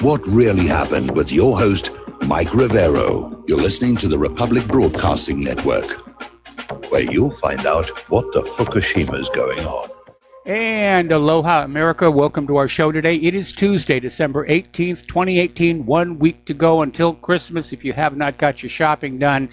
What really happened with your host, Mike Rivero. You're listening to the Republic Broadcasting Network, where you'll find out what the Fukushima's going on. And aloha, America. Welcome to our show today. It is Tuesday, December 18th, 2018. 1 week to go until Christmas. If you have not got your shopping done,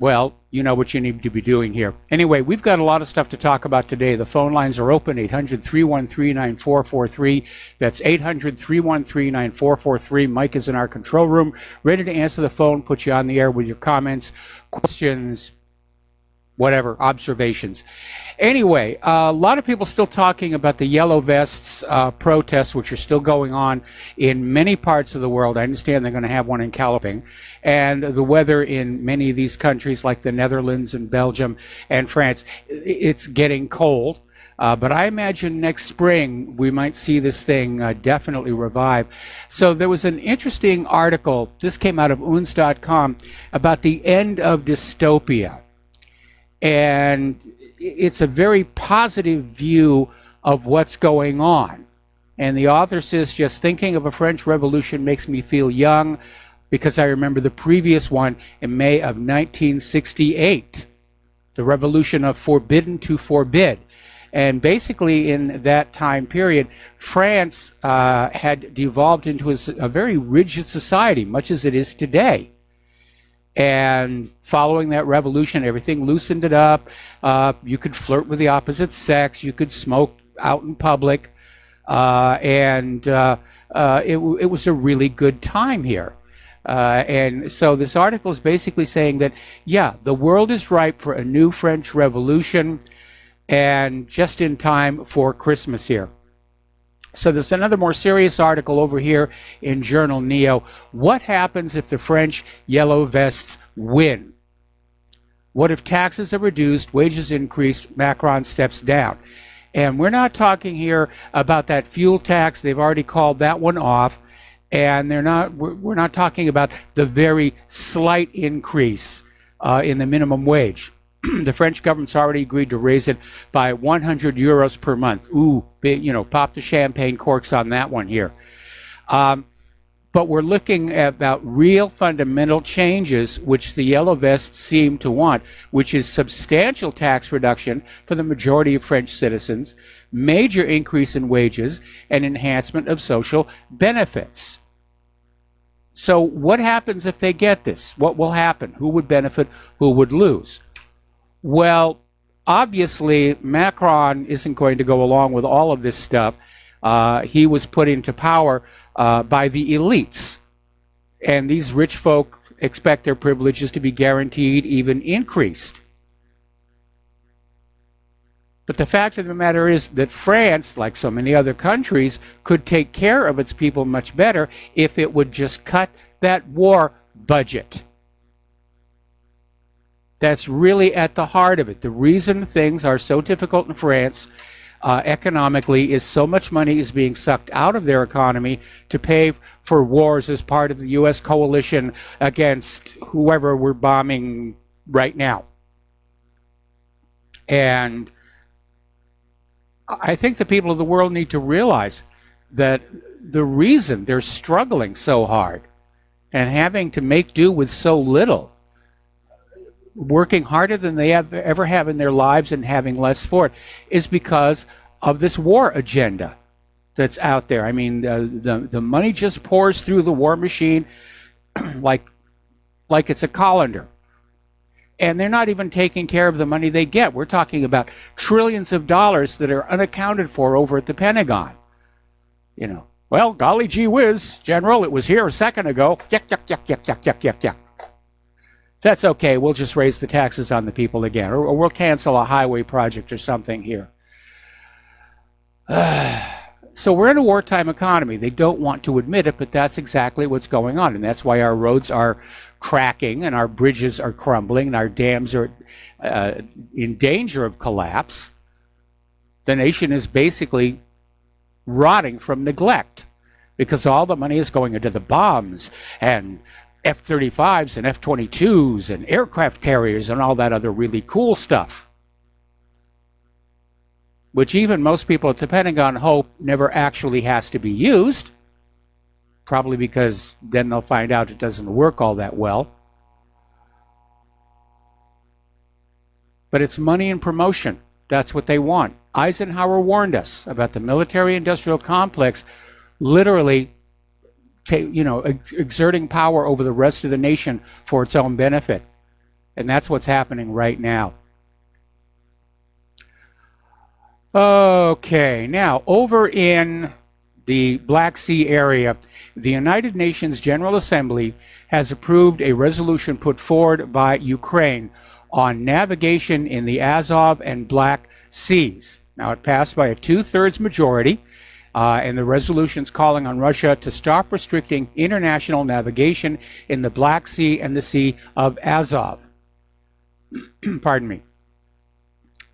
well, you know what you need to be doing here. Anyway, we've got a lot of stuff to talk about today. The phone lines are open, 800-313-9443. That's 800-313-9443. Mike is in our control room, ready to answer the phone, put you on the air with your comments, questions, whatever, observations. Anyway, a lot of people still talking about the Yellow Vests protests, which are still going on in many parts of the world. I understand they're going to have one in California. And the weather in many of these countries, like the Netherlands and Belgium and France, it's getting cold. But I imagine next spring we might see this thing definitely revive. So there was an interesting article, this came out of uns.com, about the end of dystopia. And it's a very positive view of what's going on. And the author says, just thinking of a French Revolution makes me feel young because I remember the previous one in May of 1968, the revolution of forbidden to forbid. And basically in that time period, France had devolved into a very rigid society, much as it is today. And following that revolution, everything loosened it up. You could flirt with the opposite sex. You could smoke out in public. It was a really good time here. And so this article is basically saying that, yeah, the world is ripe for a new French Revolution and just in time for Christmas here. So there's another more serious article over here in Journal Neo. What happens if the French Yellow Vests win? What if taxes are reduced, wages increase, Macron steps down? And we're not talking here about that fuel tax. They've already called that one off. And we're not talking about the very slight increase in the minimum wage. The French government's already agreed to raise it by 100 euros per month. Ooh, pop the champagne corks on that one here. But we're looking at about real fundamental changes, which the Yellow Vests seem to want, which is substantial tax reduction for the majority of French citizens, major increase in wages, and enhancement of social benefits. So what happens if they get this? What will happen? Who would benefit? Who would lose? Well, obviously, Macron isn't going to go along with all of this stuff. He was put into power by the elites. And these rich folk expect their privileges to be guaranteed, even increased. But the fact of the matter is that France, like so many other countries, could take care of its people much better if it would just cut that war budget. That's really at the heart of it. The reason things are so difficult in France economically is so much money is being sucked out of their economy to pay for wars as part of the U.S. coalition against whoever we're bombing right now. And I think the people of the world need to realize that the reason they're struggling so hard and having to make do with so little, working harder than they ever have in their lives and having less for it, is because of this war agenda that's out there. I mean, the money just pours through the war machine like it's a colander. And they're not even taking care of the money they get. We're talking about trillions of dollars that are unaccounted for over at the Pentagon. Well, golly gee whiz, General, it was here a second ago. Yuck, yuck, yuck, yuck, yuck, yuck, yuck, yuck. That's okay. We'll just raise the taxes on the people again, or we'll cancel a highway project or something here. So we're in a wartime economy. They don't want to admit it, but that's exactly what's going on. And that's why our roads are cracking and our bridges are crumbling and our dams are in danger of collapse. The nation is basically rotting from neglect because all the money is going into the bombs and F-35s and F-22s and aircraft carriers and all that other really cool stuff. which even most people at the Pentagon hope never actually has to be used, probably because then they'll find out it doesn't work all that well. But it's money and promotion. That's what they want. Eisenhower warned us about the military-industrial complex literally exerting power over the rest of the nation for its own benefit. And that's what's happening right now. Okay, now over in the Black Sea area, the United Nations General Assembly has approved a resolution put forward by Ukraine on navigation in the Azov and Black Seas. Now, it passed by a 2/3 majority, and the resolution's calling on Russia to stop restricting international navigation in the Black Sea and the Sea of Azov. Pardon me.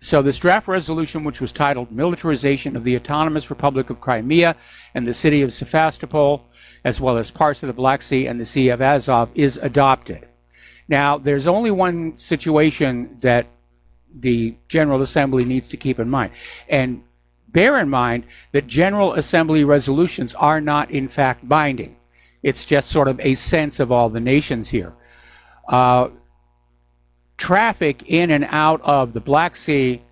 So this draft resolution, which was titled Militarization of the Autonomous Republic of Crimea and the City of Sevastopol, as well as parts of the Black Sea and the Sea of Azov, is adopted. Now, there's only one situation that the General Assembly needs to keep in mind. And bear in mind that General Assembly resolutions are not, in fact, binding. It's just sort of a sense of all the nations here. Traffic in and out of the Black Sea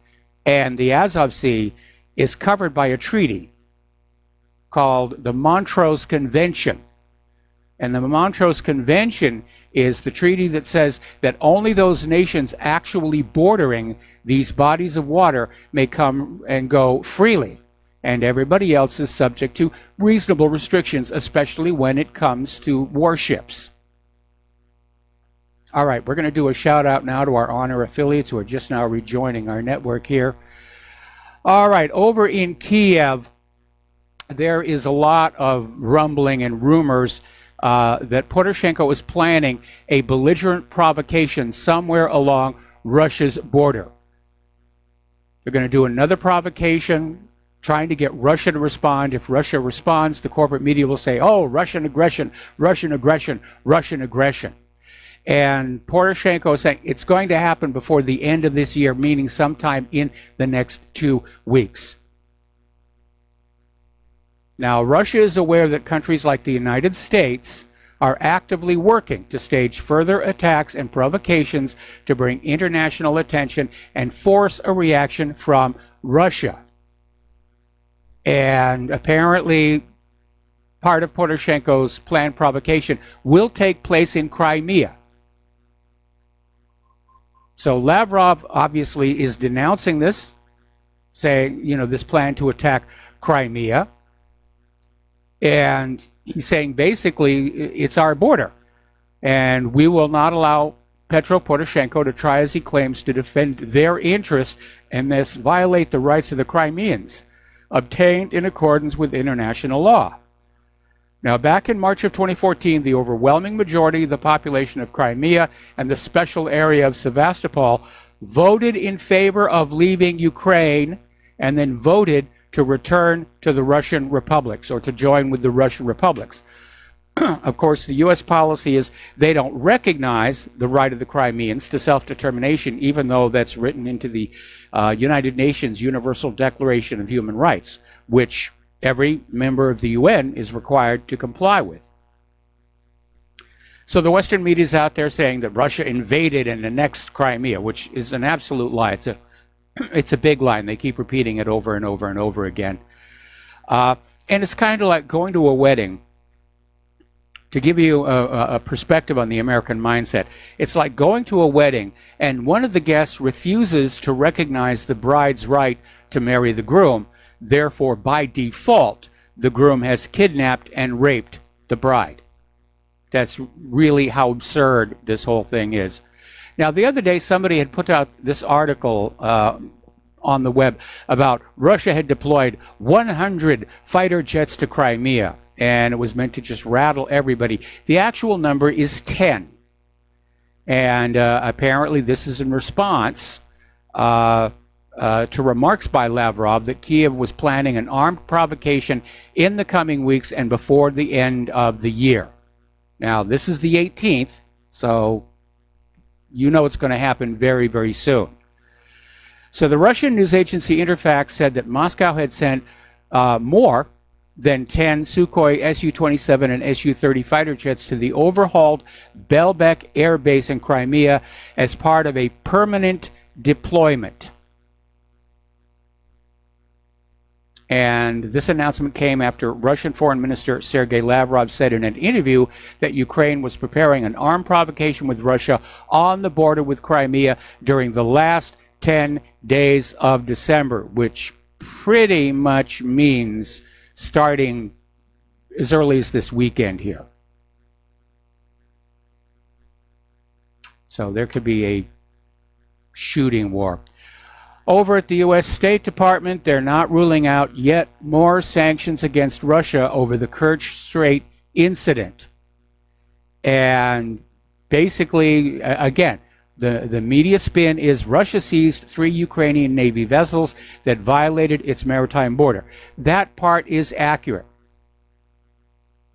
and the Azov Sea is covered by a treaty called the Montrose Convention. And the Montrose Convention is the treaty that says that only those nations actually bordering these bodies of water may come and go freely. And everybody else is subject to reasonable restrictions, especially when it comes to warships. All right, we're going to do a shout out now to our honor affiliates who are just now rejoining our network here. All right, over in Kiev, there is a lot of rumbling and rumors that Poroshenko is planning a belligerent provocation somewhere along Russia's border. They're going to do another provocation, trying to get Russia to respond. If Russia responds, the corporate media will say, oh, Russian aggression, Russian aggression, Russian aggression. And Poroshenko is saying it's going to happen before the end of this year, meaning sometime in the next 2 weeks. Now, Russia is aware that countries like the United States are actively working to stage further attacks and provocations to bring international attention and force a reaction from Russia. And apparently, part of Poroshenko's planned provocation will take place in Crimea. So Lavrov obviously is denouncing this, saying, this plan to attack Crimea. And he's saying basically it's our border. And we will not allow Petro Poroshenko to try, as he claims, to defend their interests and thus violate the rights of the Crimeans, obtained in accordance with international law. Now, back in March of 2014, the overwhelming majority of the population of Crimea and the special area of Sevastopol voted in favor of leaving Ukraine and then voted to return to the Russian republics or to join with the Russian republics. Of course, the U.S. policy is they don't recognize the right of the Crimeans to self-determination, even though that's written into the United Nations Universal Declaration of Human Rights, which every member of the UN is required to comply with. So the Western media is out there saying that Russia invaded and annexed Crimea, which is an absolute lie. It's a big lie, and they keep repeating it over and over and over again. And it's kind of like going to a wedding. To give you a perspective on the American mindset, it's like going to a wedding and one of the guests refuses to recognize the bride's right to marry the groom. Therefore, by default, the groom has kidnapped and raped the bride. That's really how absurd this whole thing is. Now, the other day, somebody had put out this article on the web about Russia had deployed 100 fighter jets to Crimea, and it was meant to just rattle everybody. The actual number is 10. And apparently this is in response to remarks by Lavrov that Kiev was planning an armed provocation in the coming weeks and before the end of the year. Now, this is the 18th, so you know it's going to happen very, very soon. So the Russian news agency Interfax said that Moscow had sent more than 10 Sukhoi Su-27 and Su-30 fighter jets to the overhauled Belbek Air Base in Crimea as part of a permanent deployment. And this announcement came after Russian Foreign Minister Sergei Lavrov said in an interview that Ukraine was preparing an armed provocation with Russia on the border with Crimea during the last 10 days of December, which pretty much means starting as early as this weekend here. So there could be a shooting war. Over at the U.S. State Department, they're not ruling out yet more sanctions against Russia over the Kerch Strait incident. And basically, again, the media spin is Russia seized 3 Ukrainian Navy vessels that violated its maritime border. That part is accurate.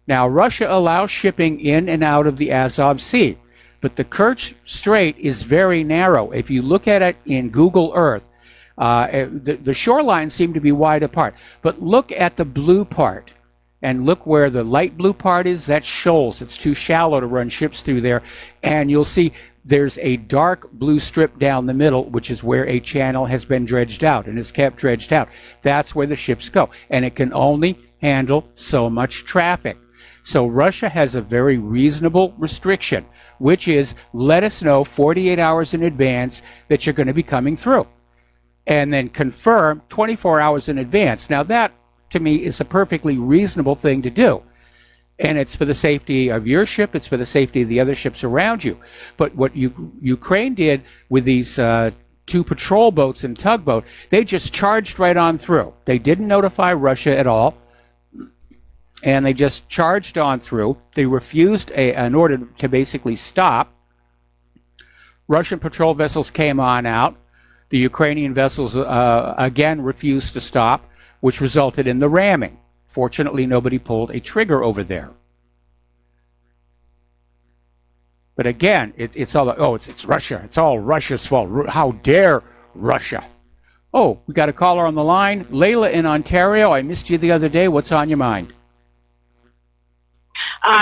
Now, Russia allows shipping in and out of the Azov Sea, but the Kerch Strait is very narrow. If you look at it in Google Earth, the shorelines seem to be wide apart. But look at the blue part, and look where the light blue part is. That's shoals. It's too shallow to run ships through there. And you'll see there's a dark blue strip down the middle, which is where a channel has been dredged out and is kept dredged out. That's where the ships go. And it can only handle so much traffic. So Russia has a very reasonable restriction, which is let us know 48 hours in advance that you're going to be coming through. And then confirm 24 hours in advance. Now that, to me, is a perfectly reasonable thing to do. And it's for the safety of your ship, it's for the safety of the other ships around you. But what Ukraine did with these 2 patrol boats and tugboat, they just charged right on through. They didn't notify Russia at all. And they just charged on through. They refused an order to basically stop. Russian patrol vessels came on out. The Ukrainian vessels, again, refused to stop, which resulted in the ramming. Fortunately, nobody pulled a trigger over there. But again, it's all, it's Russia. It's all Russia's fault. How dare Russia? Oh, we got a caller on the line. Layla in Ontario. I missed you the other day. What's on your mind?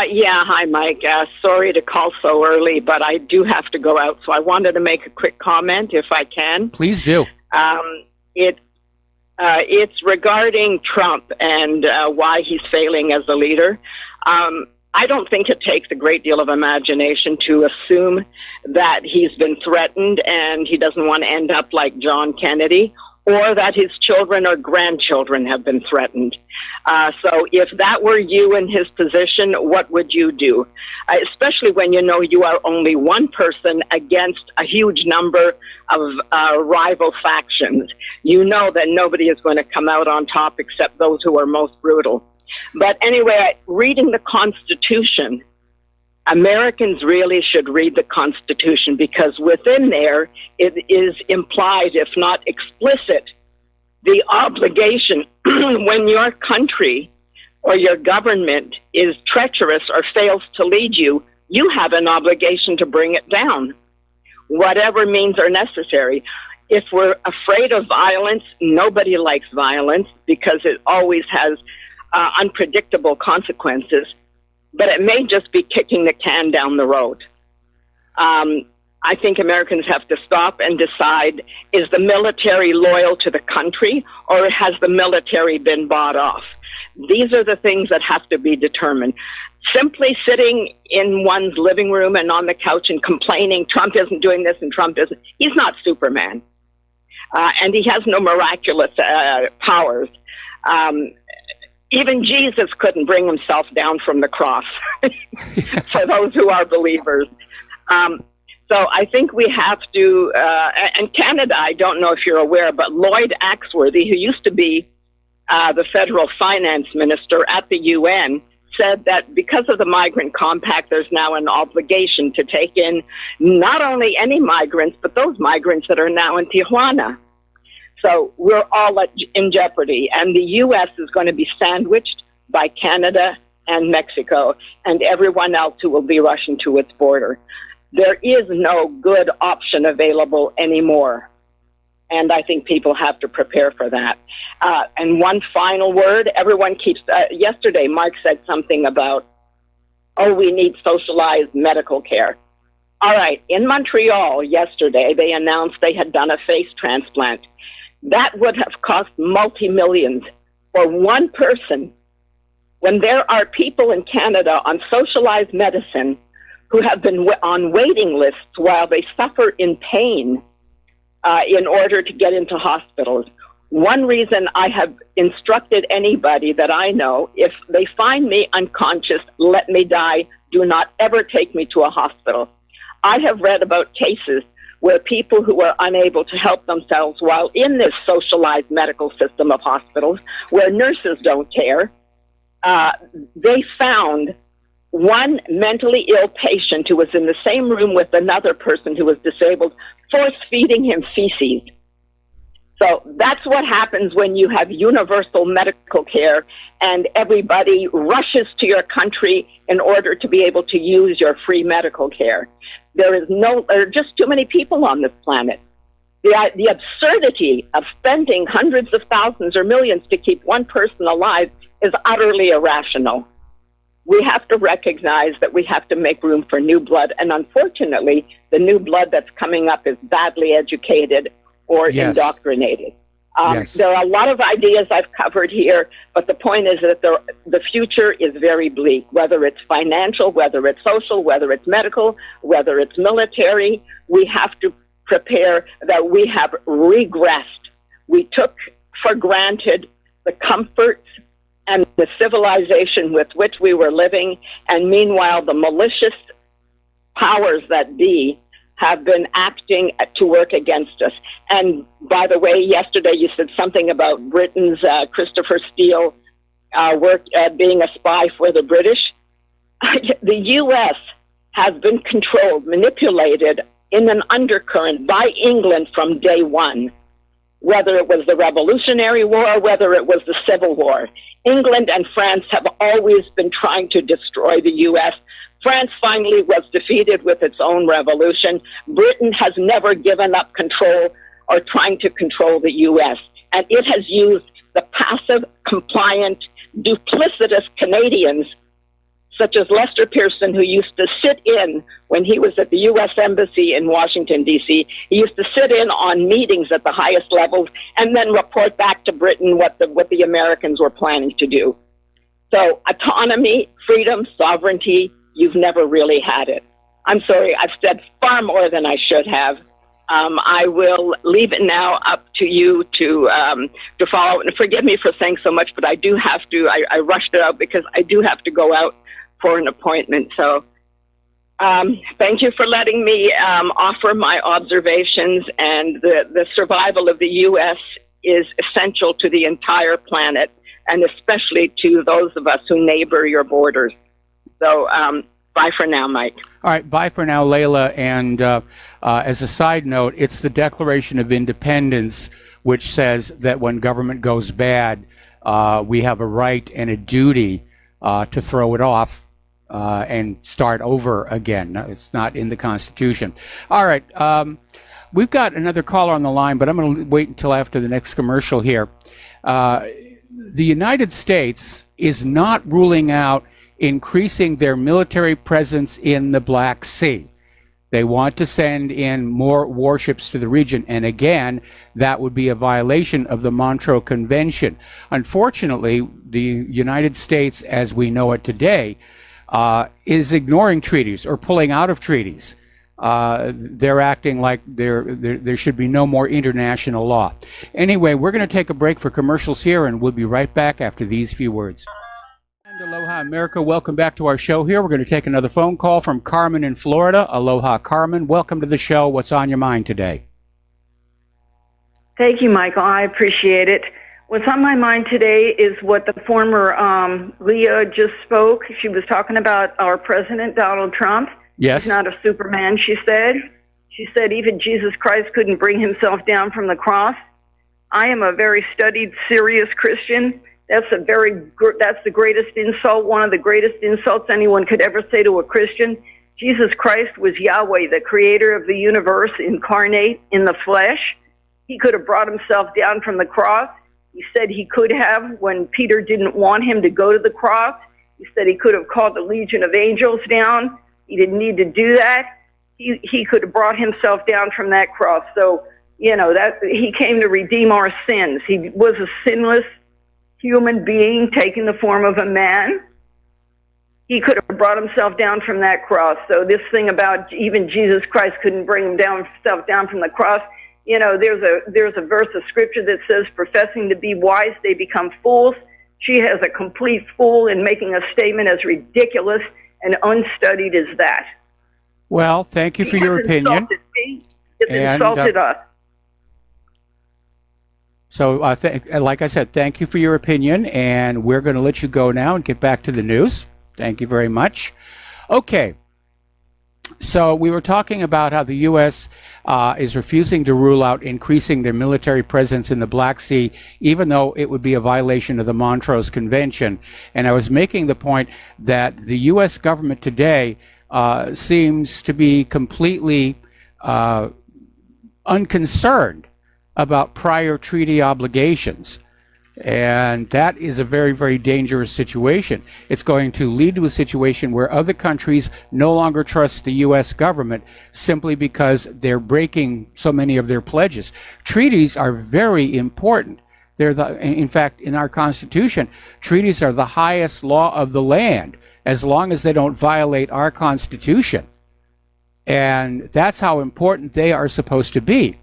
Yeah, hi, Mike. Sorry to call so early, but I do have to go out, so I wanted to make a quick comment, if I can. Please do. It's regarding Trump and why he's failing as a leader. I don't think it takes a great deal of imagination to assume that he's been threatened and he doesn't want to end up like John Kennedy, or that his children or grandchildren have been threatened. So if that were you in his position, what would you do? Especially when you know you are only one person against a huge number of rival factions. You know that nobody is going to come out on top except those who are most brutal. But anyway, reading the Constitution, Americans really should read the Constitution, because within there it is implied, if not explicit, the obligation when your country or your government is treacherous or fails to lead you, you have an obligation to bring it down, whatever means are necessary. If we're afraid of violence, nobody likes violence because it always has unpredictable consequences. But it may just be kicking the can down the road. I think Americans have to stop and decide, is the military loyal to the country, or has the military been bought off? These are the things that have to be determined. Simply sitting in one's living room and on the couch and complaining, Trump isn't doing this and Trump isn't, he's not Superman. And he has no miraculous powers. Even Jesus couldn't bring himself down from the cross, for those who are believers. So I think we have to, and Canada, I don't know if you're aware, but Lloyd Axworthy, who used to be the federal finance minister at the UN, said that because of the migrant compact, there's now an obligation to take in not only any migrants, but those migrants that are now in Tijuana. So we're all in jeopardy, and the U.S. is going to be sandwiched by Canada and Mexico and everyone else who will be rushing to its border. There is no good option available anymore. And I think people have to prepare for that. And one final word, everyone keeps, yesterday Mark said something about, oh, we need socialized medical care. All right, in Montreal yesterday, they announced they had done a face transplant. That would have cost multi-millions for one person, when there are people in Canada on socialized medicine who have been on waiting lists while they suffer in pain in order to get into hospitals. One reason I have instructed anybody that I know, if they find me unconscious, let me die, do not ever take me to a hospital. I have read about cases where people who are unable to help themselves while in this socialized medical system of hospitals, where nurses don't care, they found one mentally ill patient who was in the same room with another person who was disabled, force-feeding him feces. So that's what happens when you have universal medical care and everybody rushes to your country in order to be able to use your free medical care. There are just too many people on this planet. The absurdity of spending hundreds of thousands or millions to keep one person alive is utterly irrational. We have to recognize that we have to make room for new blood. And unfortunately, the new blood that's coming up is badly educated or indoctrinated. There are a lot of ideas I've covered here, but the point is that the future is very bleak, whether it's financial, whether it's social, whether it's medical, whether it's military. We have to prepare that we have regressed. We took for granted the comforts and the civilization with which we were living, and meanwhile the malicious powers that be have been acting to work against us. And by the way, yesterday you said something about Britain's Christopher Steele being a spy for the British. The U.S. has been controlled, manipulated in an undercurrent by England from day one, whether it was the Revolutionary War, whether it was the Civil War. England and France have always been trying to destroy the U.S. France finally was defeated with its own revolution. Britain has never given up control or trying to control the U.S. And it has used the passive, compliant, duplicitous Canadians, such as Lester Pearson, who used to sit in when he was at the U.S. Embassy in Washington, D.C. He used to sit in on meetings at the highest levels and then report back to Britain what the Americans were planning to do. So autonomy, freedom, sovereignty, you've never really had it. I'm sorry, I've said far more than I should have. I will leave it now up to you to follow. And forgive me for saying so much, but I do have to. I rushed it out because I do have to go out for an appointment. So thank you for letting me offer my observations. And the survival of the U.S. is essential to the entire planet, and especially to those of us who neighbor your borders. So bye for now, Mike. All right, bye for now, Layla. And as a side note, it's the Declaration of Independence which says that when government goes bad, we have a right and a duty to throw it off and start over again. No, it's not in the Constitution. All right, we've got another caller on the line, but I'm going to wait until after the next commercial here. The United States is not ruling out increasing their military presence in the Black Sea. They want to send in more warships to the region, and again, that would be a violation of the Montreux Convention. Unfortunately, the United States, as we know it today, is ignoring treaties or pulling out of treaties. They're acting like there should be no more international law. Anyway, we're going to take a break for commercials here, and we'll be right back after these few words. Aloha, America. Welcome back to our show here. We're going to take another phone call from Carmen in Florida. Aloha, Carmen. Welcome to the show. What's on your mind today? Thank you, Michael. I appreciate it. What's on my mind today is what the former Leah just spoke. She was talking about our president, Donald Trump. Yes. He's not a Superman, she said. She said even Jesus Christ couldn't bring himself down from the cross. I am a very studied, serious Christian. That's the greatest insult, one of the greatest insults anyone could ever say to a Christian. Jesus Christ was Yahweh, the creator of the universe, incarnate in the flesh. He could have brought himself down from the cross. He said he could have when Peter didn't want him to go to the cross. He said he could have called the legion of angels down. He didn't need to do that. He could have brought himself down from that cross. So, that he came to redeem our sins. He was a sinless human being taking the form of a man. He could have brought himself down from that cross. So this thing about even Jesus Christ couldn't bring himself down from the cross, there's a verse of scripture that says, professing to be wise, they become fools. She has a complete fool in making a statement as ridiculous and unstudied as that. Well, thank you for your opinion. It's insulted us. So, like I said, thank you for your opinion, and we're going to let you go now and get back to the news. Thank you very much. Okay. So we were talking about how the U.S. Is refusing to rule out increasing their military presence in the Black Sea, even though it would be a violation of the Montrose Convention. And I was making the point that the U.S. government today seems to be completely unconcerned about prior treaty obligations. And that is a very, very dangerous situation. It's going to lead to a situation where other countries no longer trust the U.S. government simply because they're breaking so many of their pledges. Treaties are very important. In fact, in our Constitution, treaties are the highest law of the land as long as they don't violate our Constitution. And that's how important they are supposed to be.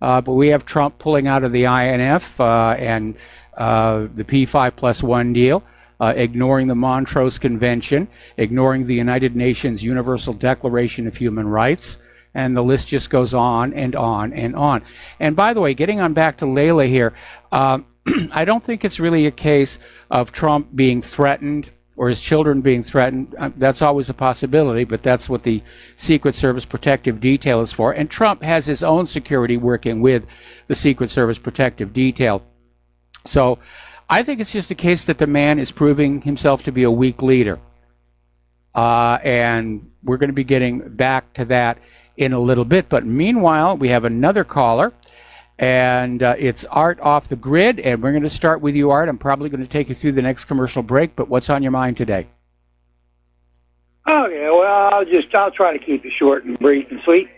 But we have Trump pulling out of the INF and the P5+1 deal, ignoring the Montrose Convention, ignoring the United Nations Universal Declaration of Human Rights, and the list just goes on and on and on. And by the way, getting on back to Layla here, I don't think it's really a case of Trump being threatened or his children being threatened. That's always a possibility, but that's what the Secret Service Protective Detail is for. And Trump has his own security working with the Secret Service Protective Detail. So I think it's just a case that the man is proving himself to be a weak leader. And we're going to be getting back to that in a little bit. But meanwhile, we have another caller. And it's Art off the grid, and we're going to start with you, Art. I'm probably going to take you through the next commercial break, but what's on your mind today? Okay, well, I'll try to keep it short and brief and sweet.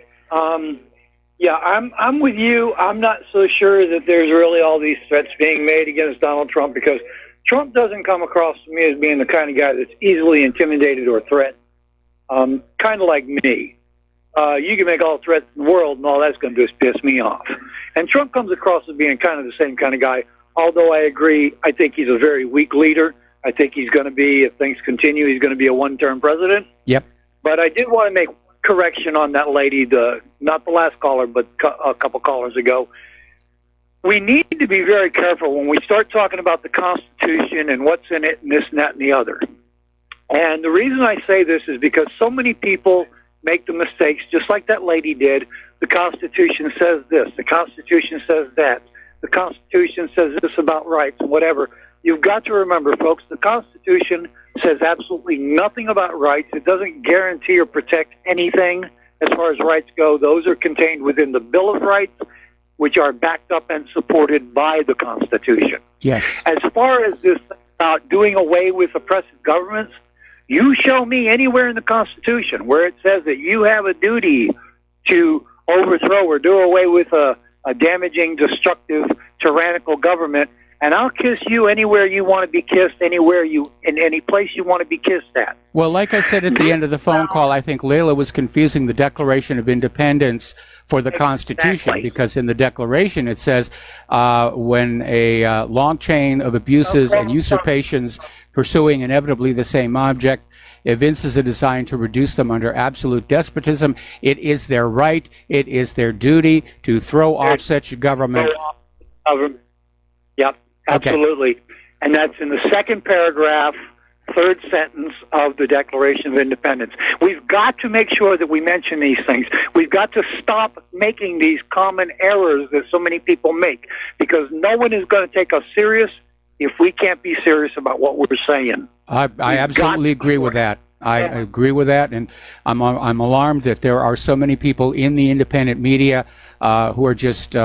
Yeah, I'm with you. I'm not so sure that there's really all these threats being made against Donald Trump, because Trump doesn't come across to me as being the kind of guy that's easily intimidated or threatened. Kind of like me. You can make all the threats in the world, and all that's going to do is piss me off. And Trump comes across as being kind of the same kind of guy, although I agree, I think he's a very weak leader. I think he's going to be, if things continue, he's going to be a one-term president. Yep. But I did want to make correction on that lady, not the last caller, but a couple callers ago. We need to be very careful when we start talking about the Constitution and what's in it and this and that and the other. And the reason I say this is because so many people make the mistakes, just like that lady did. The Constitution says this. The Constitution says that. The Constitution says this about rights and whatever. You've got to remember, folks, the Constitution says absolutely nothing about rights. It doesn't guarantee or protect anything as far as rights go. Those are contained within the Bill of Rights, which are backed up and supported by the Constitution. Yes. As far as this about doing away with oppressive governments, you show me anywhere in the Constitution where it says that you have a duty to overthrow or do away with a damaging, destructive, tyrannical government, and I'll kiss you anywhere you want to be kissed, in any place you want to be kissed at. Well, like I said at the end of the phone call, I think Layla was confusing the Declaration of Independence for the Constitution, because in the Declaration it says when a long chain of abuses and usurpations pursuing inevitably the same object evinces a design to reduce them under absolute despotism, it is their right, it is their duty to throw off such government. Yep, absolutely. Okay. And that's in the second paragraph, third sentence of the Declaration of Independence. We've got to make sure that we mention these things. We've got to stop making these common errors that so many people make, because no one is going to take us serious if we can't be serious about what we're saying. I absolutely agree with that. I agree with that, and I'm alarmed that there are so many people in the independent media who are just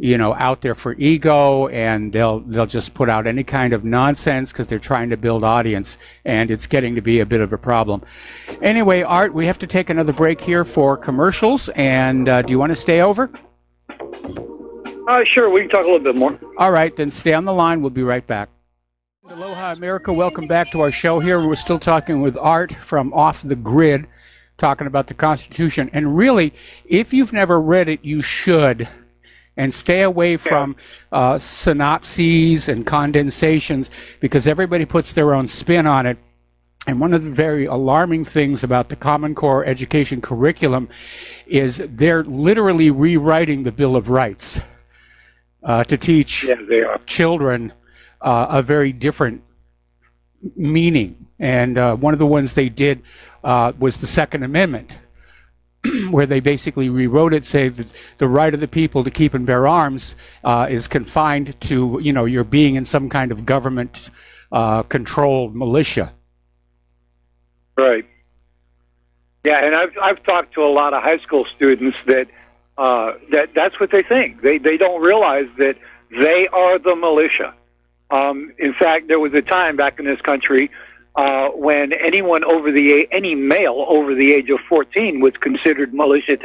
out there for ego, and they'll just put out any kind of nonsense because they're trying to build audience, and it's getting to be a bit of a problem. Anyway, Art, we have to take another break here for commercials, and do you want to stay over? Sure, we can talk a little bit more. All right, then stay on the line. We'll be right back. Aloha, America. Welcome back to our show here. We're still talking with Art from Off the Grid, talking about the Constitution. And really, if you've never read it, you should. And stay away from synopses and condensations, because everybody puts their own spin on it. And one of the very alarming things about the Common Core education curriculum is they're literally rewriting the Bill of Rights to teach children a very different meaning. And one of the ones they did was the Second Amendment, where they basically rewrote it, say that the right of the people to keep and bear arms is confined to, your being in some kind of government controlled militia. Right. Yeah, and I've talked to a lot of high school students that's what they think. They don't realize that they are the militia. In fact, there was a time back in this country when any male over the age of 14 was considered militia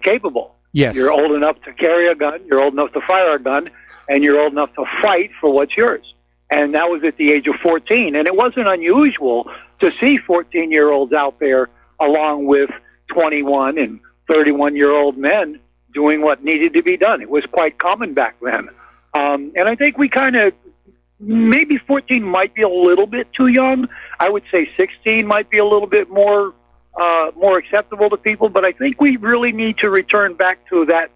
capable. Yes. You're old enough to carry a gun, you're old enough to fire a gun, and you're old enough to fight for what's yours. And that was at the age of 14. And it wasn't unusual to see 14-year-olds out there along with 21 and 31-year-old men doing what needed to be done. It was quite common back then. And I think we kind of, maybe 14 might be a little bit too young. I would say 16 might be a little bit more acceptable to people. But I think we really need to return back to that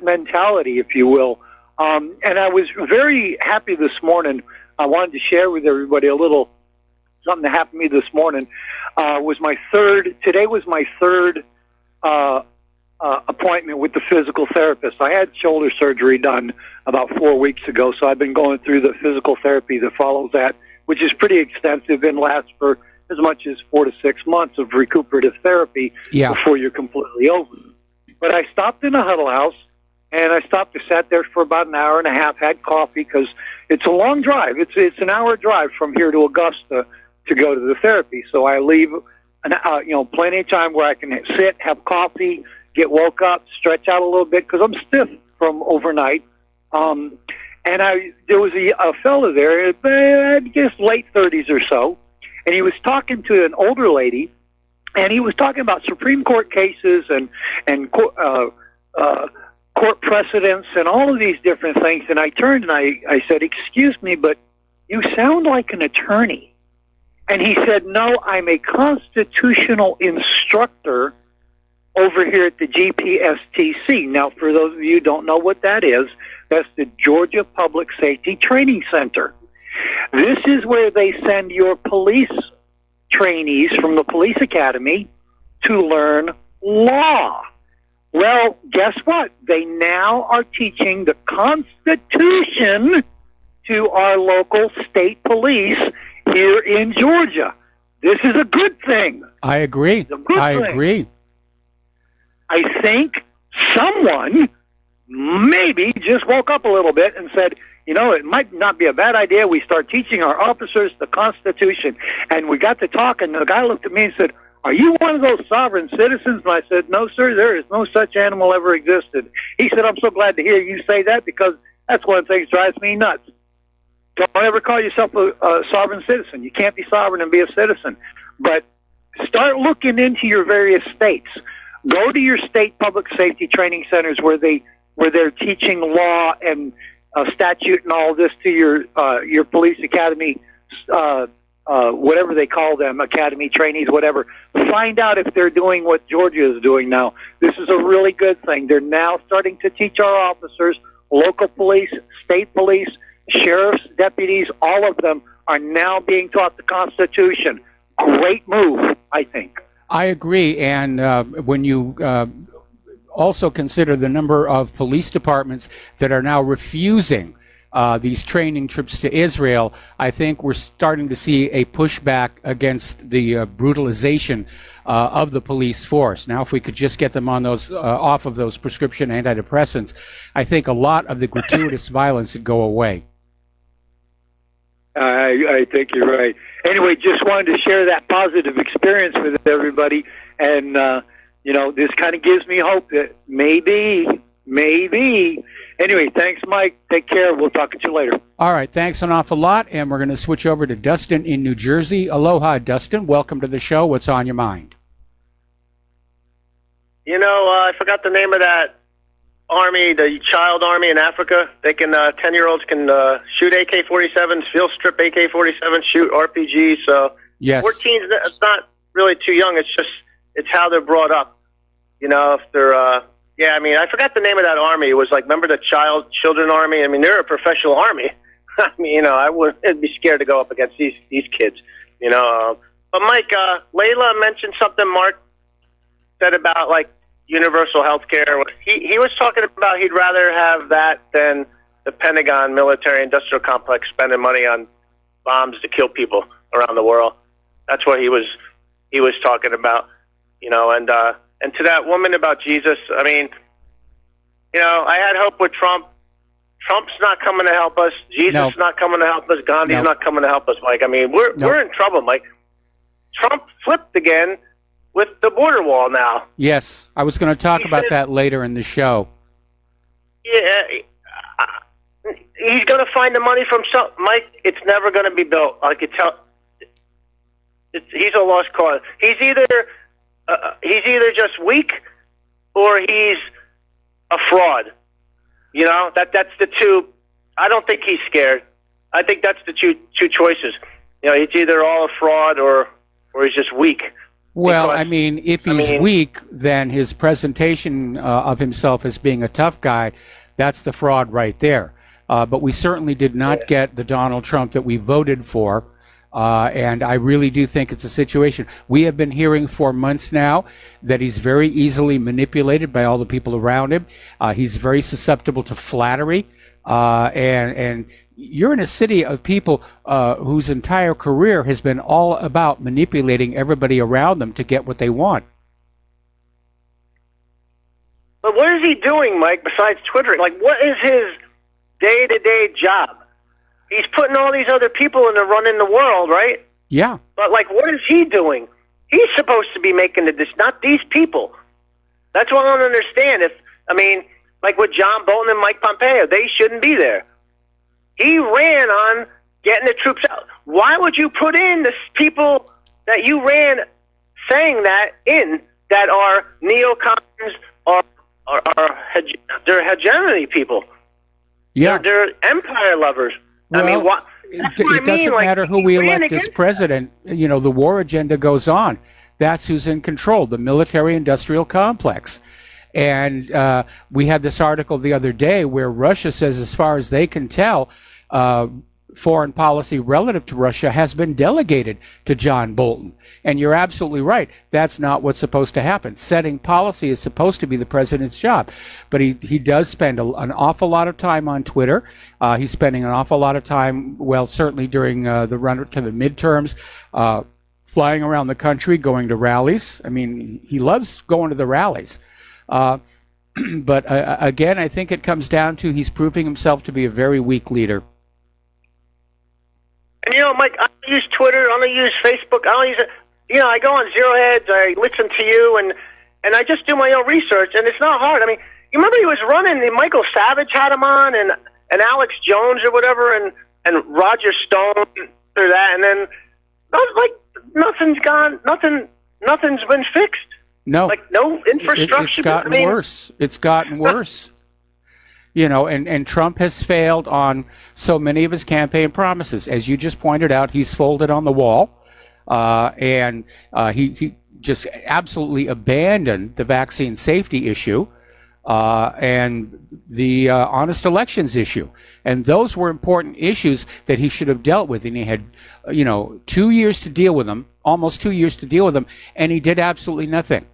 mentality, if you will. And I was very happy this morning. I wanted to share with everybody a little something that happened to me this morning. Today was my third appointment with the physical therapist. I had shoulder surgery done about 4 weeks ago, so I've been going through the physical therapy that follows that, which is pretty extensive and lasts for as much as 4 to 6 months of recuperative therapy before you're completely over. But I stopped in a huddle house, and I sat there for about an hour and a half, had coffee, because it's a long drive. It's an hour drive from here to Augusta to go to the therapy. So I leave plenty of time where I can sit, have coffee, get woke up, stretch out a little bit, because I'm stiff from overnight. And there was a fellow there, I guess late 30s or so, and he was talking to an older lady, and he was talking about Supreme Court cases and court precedents and all of these different things. And I turned and I said, "Excuse me, but you sound like an attorney." And he said, "No, I'm a constitutional instructor over here at the GPSTC." Now, for those of you who don't know what that is, that's the Georgia Public Safety Training Center. This is where they send your police trainees from the police academy to learn law. Well, guess what? They now are teaching the Constitution to our local state police here in Georgia. This is a good thing. I agree. Agree. I think someone maybe just woke up a little bit and said, it might not be a bad idea we start teaching our officers the Constitution. And we got to talk, and the guy looked at me and said, "Are you one of those sovereign citizens?" And I said, "No, sir, there is no such animal ever existed." He said, "I'm so glad to hear you say that, because that's one of the things that drives me nuts. Don't ever call yourself a sovereign citizen. You can't be sovereign and be a citizen. But start looking into your various states. Go to your state public safety training centers where they're teaching law and statute and all this to your police academy, whatever they call them, academy trainees, whatever. Find out if they're doing what Georgia is doing now. This is a really good thing. They're now starting to teach our officers, local police, state police, sheriffs, deputies, all of them are now being taught the Constitution. Great move, I think. I agree. And when you also consider the number of police departments that are now refusing these training trips to Israel, I think we're starting to see a pushback against the brutalization of the police force. Now, if we could just get them on those off of those prescription antidepressants, I think a lot of the gratuitous violence would go away. I think you're right. Anyway, just wanted to share that positive experience with everybody, and this kind of gives me hope that maybe. Anyway, thanks, Mike. Take care. We'll talk to you later. All right, thanks an awful lot, and we're going to switch over to Dustin in New Jersey. Aloha, Dustin. Welcome to the show. What's on your mind? I forgot the name of that army, the child army in Africa. They can 10-year-olds can shoot AK-47s, field strip AK-47s, shoot RPGs. So yes, 14's it's not really too young. It's how they're brought up. If they're I forgot the name of that army. It was like, remember the children army? I mean, they're a professional army. I mean, I wouldn't be scared to go up against these kids. But Mike, Layla mentioned something. Mark said about like universal health care. He was talking about he'd rather have that than the Pentagon military-industrial complex spending money on bombs to kill people around the world. That's what he was talking about, and to that woman about Jesus, I mean, I had hope with Trump. Trump's not coming to help us. Jesus is not coming to help us. Gandhi's not coming to help us, Mike. I mean, we're in trouble, Mike. Trump flipped again with the border wall now. Yes, I was going to talk about that later in the show. Yeah, he's going to find the money from some. Mike, it's never going to be built. I could tell. He's a lost cause. He's either just weak or he's a fraud. That's the two. I don't think he's scared. I think that's the two choices. He's either all a fraud or he's just weak. Well, I mean, if he's weak, then his presentation of himself as being a tough guy, that's the fraud right there. But we certainly did not get the Donald Trump that we voted for. And I really do think it's a situation. We have been hearing for months now that he's very easily manipulated by all the people around him. He's very susceptible to flattery. And you're in a city of people whose entire career has been all about manipulating everybody around them to get what they want. But what is he doing, Mike, besides Twitter? Like, what is his day-to-day job? He's putting all these other people in the running the world, right? Yeah. But, like, what is he doing? He's supposed to be making the decision, not these people. That's what I don't understand. Like with John Bolton and Mike Pompeo, they shouldn't be there. He ran on getting the troops out. Why would you put in the people that you ran saying that in that are neocons or they're hegemony people? Yeah. They're empire lovers. Well, what? It doesn't matter who we elect as president. The war agenda goes on. That's who's in control, the military-industrial complex. And we had this article the other day where Russia says, as far as they can tell, foreign policy relative to Russia has been delegated to John Bolton. And you're absolutely right. That's not what's supposed to happen. Setting policy is supposed to be the president's job. But he does spend an awful lot of time on Twitter. He's spending an awful lot of time, certainly during the run to the midterms, flying around the country, going to rallies. I mean, he loves going to the rallies. But again, I think it comes down to he's proving himself to be a very weak leader. And Mike, I don't use Twitter. I don't use Facebook. I don't use it. I go on Zero Heads. I listen to you, and I just do my own research. And it's not hard. I mean, you remember he was running, and Michael Savage had him on, and Alex Jones or whatever, and Roger Stone or that, and then nothing's gone. Nothing's been fixed. No, like no infrastructure. It's gotten worse. It's gotten worse. And Trump has failed on so many of his campaign promises. As you just pointed out, he's folded on the wall, and he just absolutely abandoned the vaccine safety issue and the honest elections issue. And those were important issues that he should have dealt with. And he had, 2 years to deal with them, almost 2 years to deal with them, and he did absolutely nothing.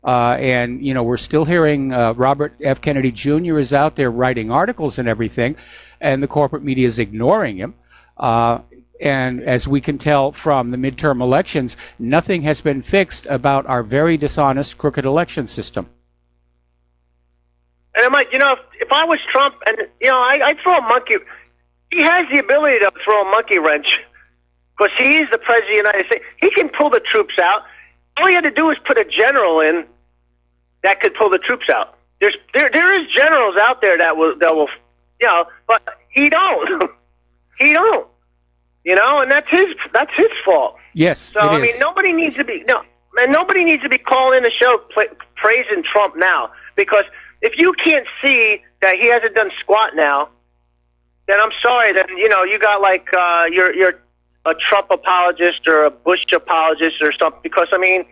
And, we're still hearing Robert F. Kennedy Jr. is out there writing articles and everything, and the corporate media is ignoring him. And as we can tell from the midterm elections, nothing has been fixed about our very dishonest, crooked election system. And I'm like, if I was Trump, and, I'd throw a monkey. He has the ability to throw a monkey wrench because he's the president of the United States. He can pull the troops out. All he had to do is put a general in that could pull the troops out. There is generals out there that will, but he don't. He don't. And that's his fault. Yes. So I mean, nobody needs to be calling in the show praising Trump now, because if you can't see that he hasn't done squat now, then I'm sorry. Then you got like you're a Trump apologist or a Bush apologist or something. Because I mean,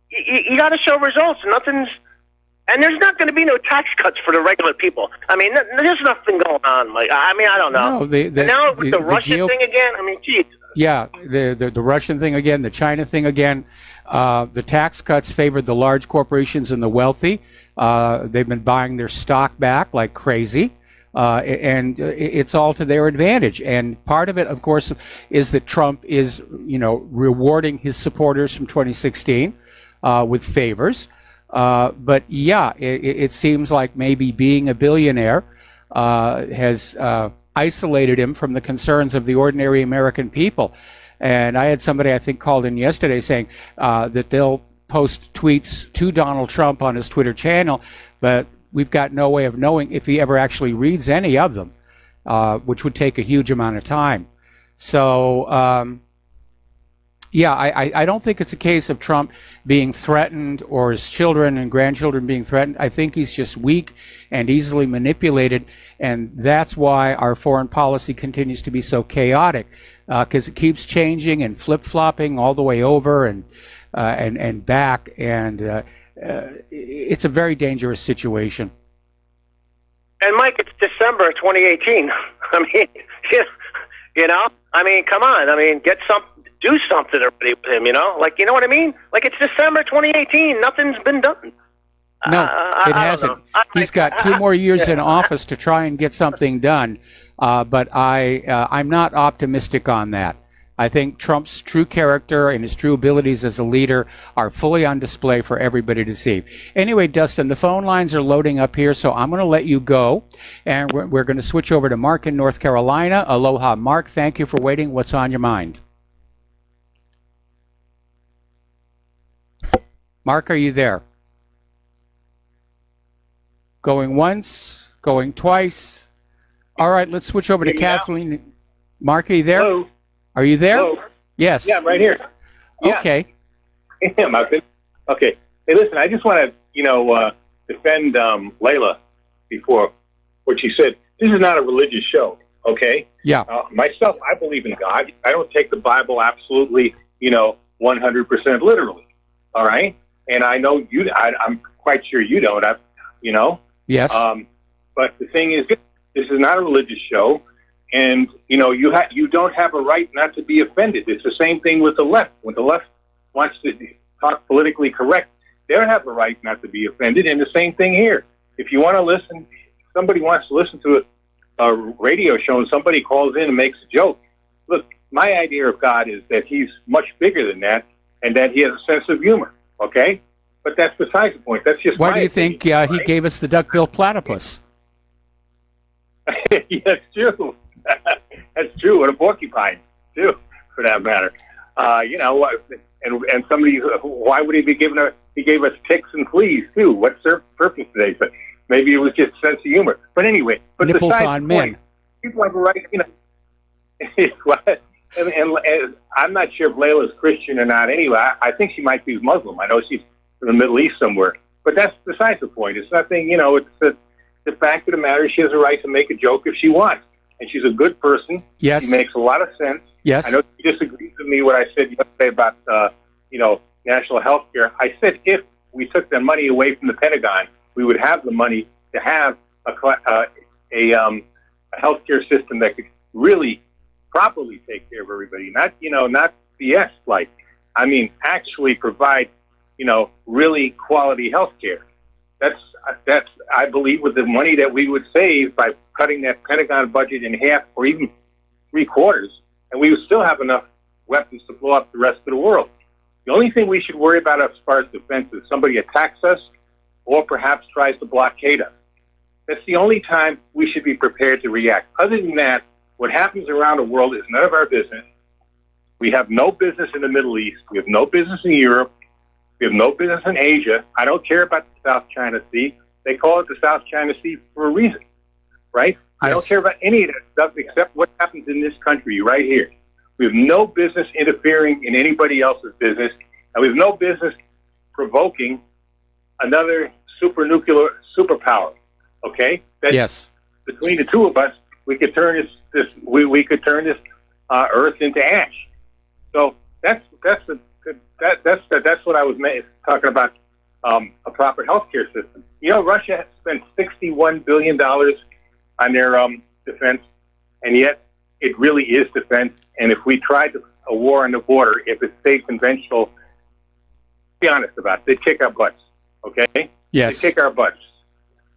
you got to show results. And there's not going to be no tax cuts for the regular people. I mean, there's nothing going on. Like, I mean, I don't know. No, now with the Russian thing again. I mean, geez. Yeah, the Russian thing again, the China thing again. The tax cuts favored the large corporations and the wealthy. They've been buying their stock back like crazy. And it's all to their advantage. And part of it, of course, is that Trump is, rewarding his supporters from 2016 with favors. But yeah, it seems like maybe being a billionaire has isolated him from the concerns of the ordinary American people. And I had somebody, I think, called in yesterday saying that they'll post tweets to Donald Trump on his Twitter channel, but we've got no way of knowing if he ever actually reads any of them, which would take a huge amount of time. So, yeah, I don't think it's a case of Trump being threatened or his children and grandchildren being threatened. I think he's just weak and easily manipulated, and that's why our foreign policy continues to be so chaotic, because it keeps changing and flip-flopping all the way over and back, and it's a very dangerous situation. And Mike, it's December 2018. I mean, I mean, come on. I mean, do something already with him, like, you know what I mean? Like, it's December 2018. Nothing's been done. No, it hasn't. He's got 2 more years in office to try and get something done, but I'm not optimistic on that. I think Trump's true character and his true abilities as a leader are fully on display for everybody to see. Anyway, Dustin, the phone lines are loading up here, so I'm going to let you go, and we're going to switch over to Mark in North Carolina. Aloha, Mark. Thank you for waiting. What's on your mind? Mark, are you there? Going once, going twice. All right, let's switch over to Kathleen. Mark, are you there? Hello. Are you there? Hello. Yes. Yeah, I'm right here. Okay. Yeah. Okay. Hey, listen, I just want to, defend Layla before what she said. This is not a religious show, okay? Yeah. Myself, I believe in God. I don't take the Bible absolutely, 100% literally, all right? And I know I'm quite sure you don't, Yes. But the thing is, this is not a religious show. And, you don't have a right not to be offended. It's the same thing with the left. When the left wants to talk politically correct, they don't have a right not to be offended. And the same thing here. If you want to listen, somebody wants to listen to a radio show and somebody calls in and makes a joke. Look, my idea of God is that he's much bigger than that and that he has a sense of humor, okay? But that's besides the point. That's just Why my do you opinion, think right? he gave us the duck-billed platypus? Yeah, that's true. That's true. And a porcupine, too, for that matter. And somebody, why would he be giving us? He gave us ticks and fleas too. What's their purpose today? But maybe it was just sense of humor. But anyway, Nipples on men. People have a right, and I'm not sure if Layla's Christian or not. Anyway, I think she might be Muslim. I know she's from the Middle East somewhere. But that's besides the point. It's nothing. It's the fact of the matter is she has a right to make a joke if she wants. And she's a good person. Yes. She makes a lot of sense. Yes. I know you disagreed with me what I said yesterday about, national health care. I said if we took the money away from the Pentagon, we would have the money to have a health care system that could really properly take care of everybody. Not BS like. I mean, actually provide really quality health care. That's I believe with the money that we would save by cutting that Pentagon budget in half or even 3/4, and we would still have enough weapons to blow up the rest of the world. The only thing we should worry about as far as defense is somebody attacks us or perhaps tries to blockade us. That's the only time we should be prepared to react. Other than that, what happens around the world is none of our business. We have no business in the Middle East. We have no business in Europe. We have no business in Asia. I don't care about the South China Sea. They call it the South China Sea for a reason, right? Yes. I don't care about any of that stuff except what happens in this country right here. We have no business interfering in anybody else's business, and we have no business provoking another superpower. Okay? Yes. Between the two of us, we could turn this Earth into ash. So that's what I was talking about. A proper healthcare system. Russia has spent $61 billion on their defense, and yet it really is defense. And if we tried a war on the border, if it stayed conventional, be honest about it, they'd kick our butts. Okay? Yes. They'd kick our butts.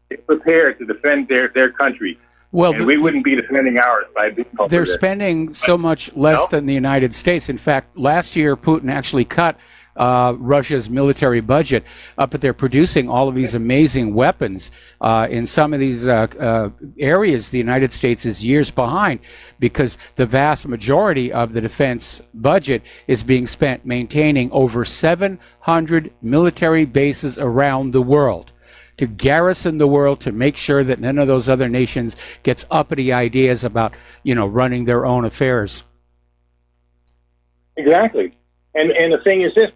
They're prepared to defend their country. Well, and we wouldn't be defending ours by being over they're there. spending so much less than the United States. In fact, last year Putin actually cut Russia's military budget, but they're producing all of these amazing weapons. In some of these areas, the United States is years behind because the vast majority of the defense budget is being spent maintaining over 700 military bases around the world, to garrison the world, to make sure that none of those other nations gets uppity ideas about, running their own affairs. Exactly. And the thing is this,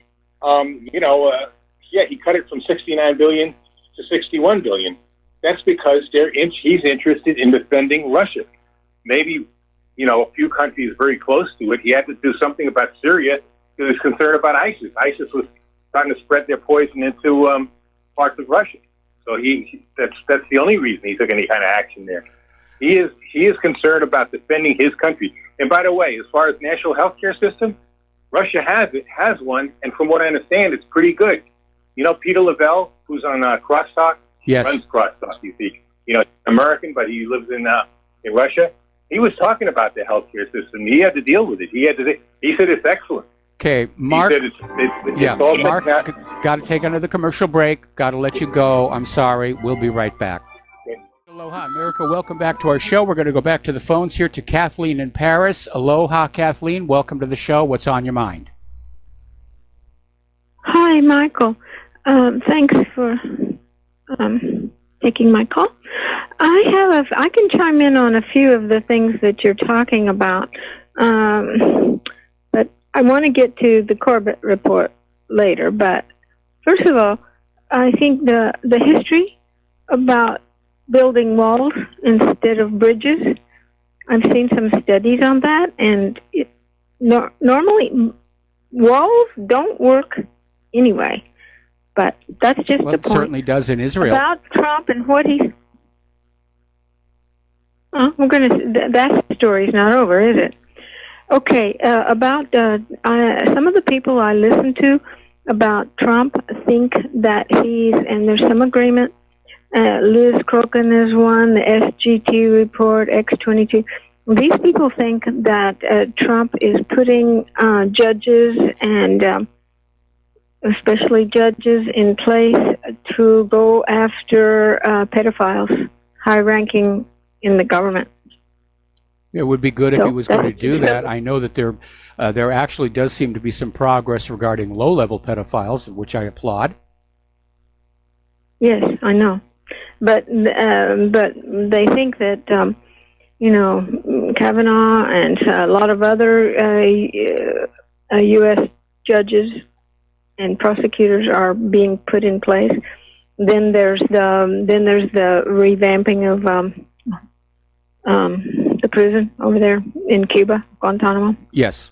he cut it from $69 billion to $61 billion. That's because he's interested in defending Russia. Maybe, a few countries very close to it. He had to do something about Syria because he was concerned about ISIS. ISIS was starting to spread their poison into parts of Russia. So that's the only reason he took any kind of action there. He is concerned about defending his country. And by the way, as far as national healthcare system, Russia has one, and from what I understand, it's pretty good. Peter Lavelle, who's on Crosstalk, yes, runs Crosstalk. American, but he lives in Russia. He was talking about the healthcare system. He had to deal with it. He said it's excellent. Okay, Mark. He said it's all Mark, got to take another commercial break. Got to let you go. I'm sorry. We'll be right back. Aloha, America. Welcome back to our show. We're going to go back to the phones here to Kathleen in Paris. Aloha, Kathleen. Welcome to the show. What's on your mind? Hi, Michael. Thanks for taking my call. I can chime in on a few of the things that you're talking about, but I want to get to the Corbett report later. But first of all, I think the history about building walls instead of bridges, I've seen some studies on that, and normally walls don't work anyway. But that's just the point. It certainly does in Israel. About Trump and what he's... that story's not over, is it? Okay, about some of the people I listen to about Trump think that and there's some agreement. Liz Crokin is one, the SGT report, X22. These people think that Trump is putting judges and especially judges in place to go after pedophiles, high-ranking in the government. It would be good if he was going to do that. I know that there actually does seem to be some progress regarding low-level pedophiles, which I applaud. Yes, I know. But they think that, Kavanaugh and a lot of other U.S. judges and prosecutors are being put in place. Then there's the revamping of the prison over there in Cuba, Guantanamo. Yes.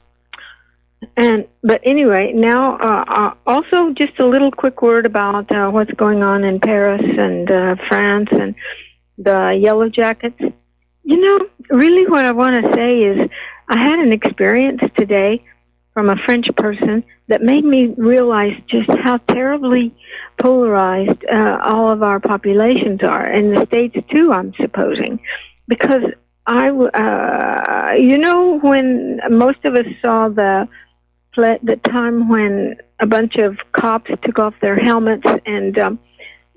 But anyway, now also just a little quick word about what's going on in Paris and France and the Yellow Jackets. Really what I want to say is I had an experience today from a French person that made me realize just how terribly polarized all of our populations are, in the States too, I'm supposing. Because when most of us saw the time when a bunch of cops took off their helmets and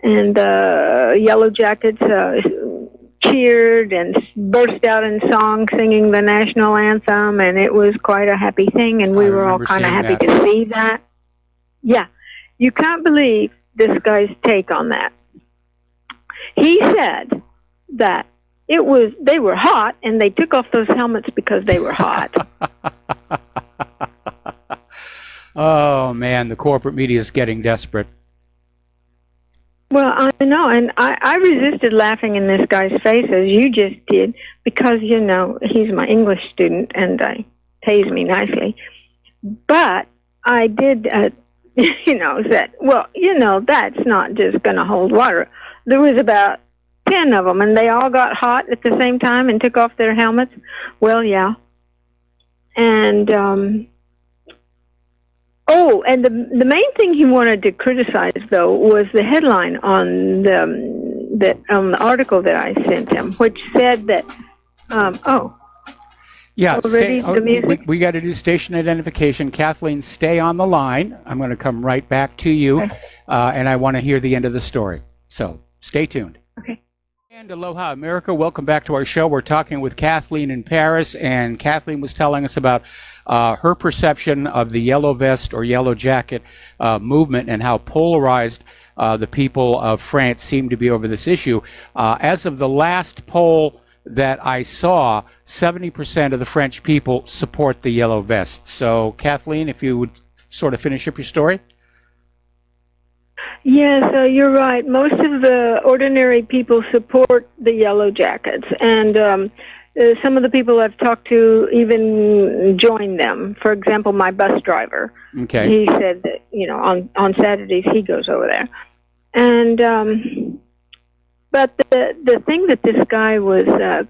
Yellow Jackets cheered and burst out in song singing the national anthem, and it was quite a happy thing, and we were all kind of happy to see that. Yeah, you can't believe this guy's take on that. He said that they were hot, and they took off those helmets because they were hot. Oh, man, the corporate media is getting desperate. Well, I know, and I resisted laughing in this guy's face, as you just did, because, he's my English student, and pays me nicely. But I did, said, that's not just going to hold water. There was about 10 of them, and they all got hot at the same time and took off their helmets. Well, yeah. And, and the main thing he wanted to criticize, though, was the headline on the article that I sent him, which said that, yeah, we got to do station identification. Kathleen, stay on the line. I'm going to come right back to you, and I want to hear the end of the story. So stay tuned. Okay. And aloha, America. Welcome back to our show. We're talking with Kathleen in Paris, and Kathleen was telling us about her perception of the yellow vest or yellow jacket movement and how polarized the people of France seem to be over this issue. As of the last poll that I saw, 70% of the French people support the yellow vest. So, Kathleen, if you would sort of finish up your story. Yes, you're right. Most of the ordinary people support the yellow jackets, and some of the people I've talked to even join them. For example, my bus driver. Okay. He said that, on Saturdays he goes over there. And but the thing that this guy was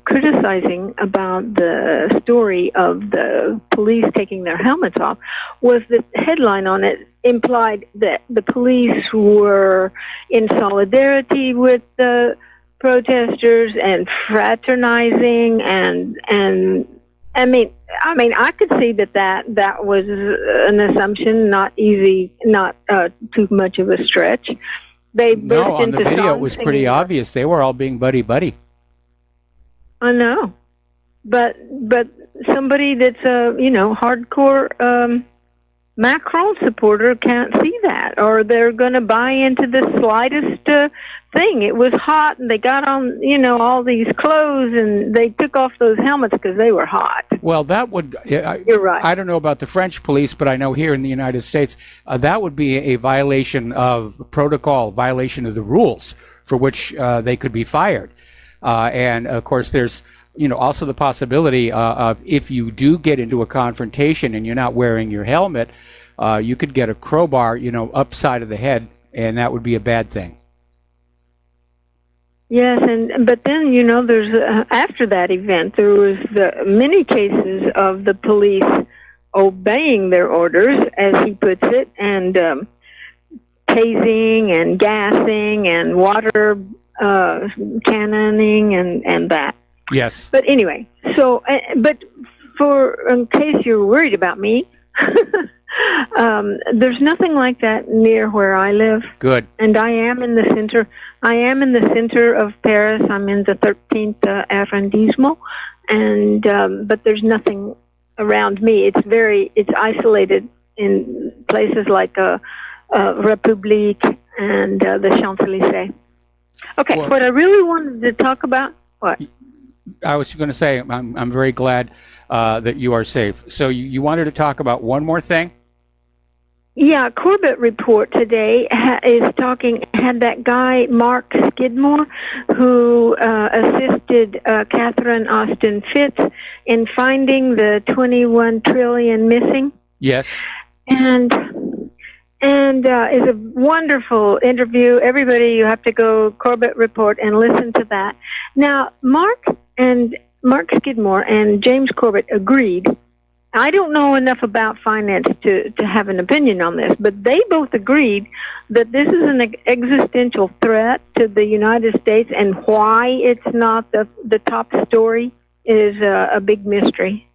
criticizing about the story of the police taking their helmets off was the headline on it implied that the police were in solidarity with the protesters and fraternizing, and I mean I could see that was an assumption, not too much of a stretch. No, on the video it was pretty obvious. They were all being buddy-buddy. I know. But somebody that's a, hardcore Macron supporter can't see that, or they're going to buy into the slightest thing. It was hot, and they got on, all these clothes, and they took off those helmets because they were hot. Well, that would... You're right. I don't know about the French police, but I know here in the United States, that would be a violation of protocol, violation of the rules for which they could be fired. And, of course, there's... also the possibility of if you do get into a confrontation and you're not wearing your helmet, you could get a crowbar, upside of the head, and that would be a bad thing. Yes, but then, there's after that event, there was many cases of the police obeying their orders, as he puts it, and tasing and gassing and water cannoning and that. Yes. But anyway, so, but in case you're worried about me, there's nothing like that near where I live. Good. And I am in the center. I am in the center of Paris. I'm in the 13th arrondissement, and but there's nothing around me. It's isolated in places like République and the Champs-Élysées. Okay, well, what I really wanted to talk about, what? I was going to say, I'm very glad that you are safe. So you wanted to talk about one more thing? Yeah, Corbett Report today had that guy, Mark Skidmore, who assisted Catherine Austin Fitts in finding the 21 trillion missing. Yes. And it's a wonderful interview. Everybody, you have to go Corbett Report and listen to that. Now, Mark Skidmore and James Corbett agreed I don't know enough about finance to have an opinion on this, but they both agreed that this is an existential threat to the United States, and why it's not the top story is a big mystery.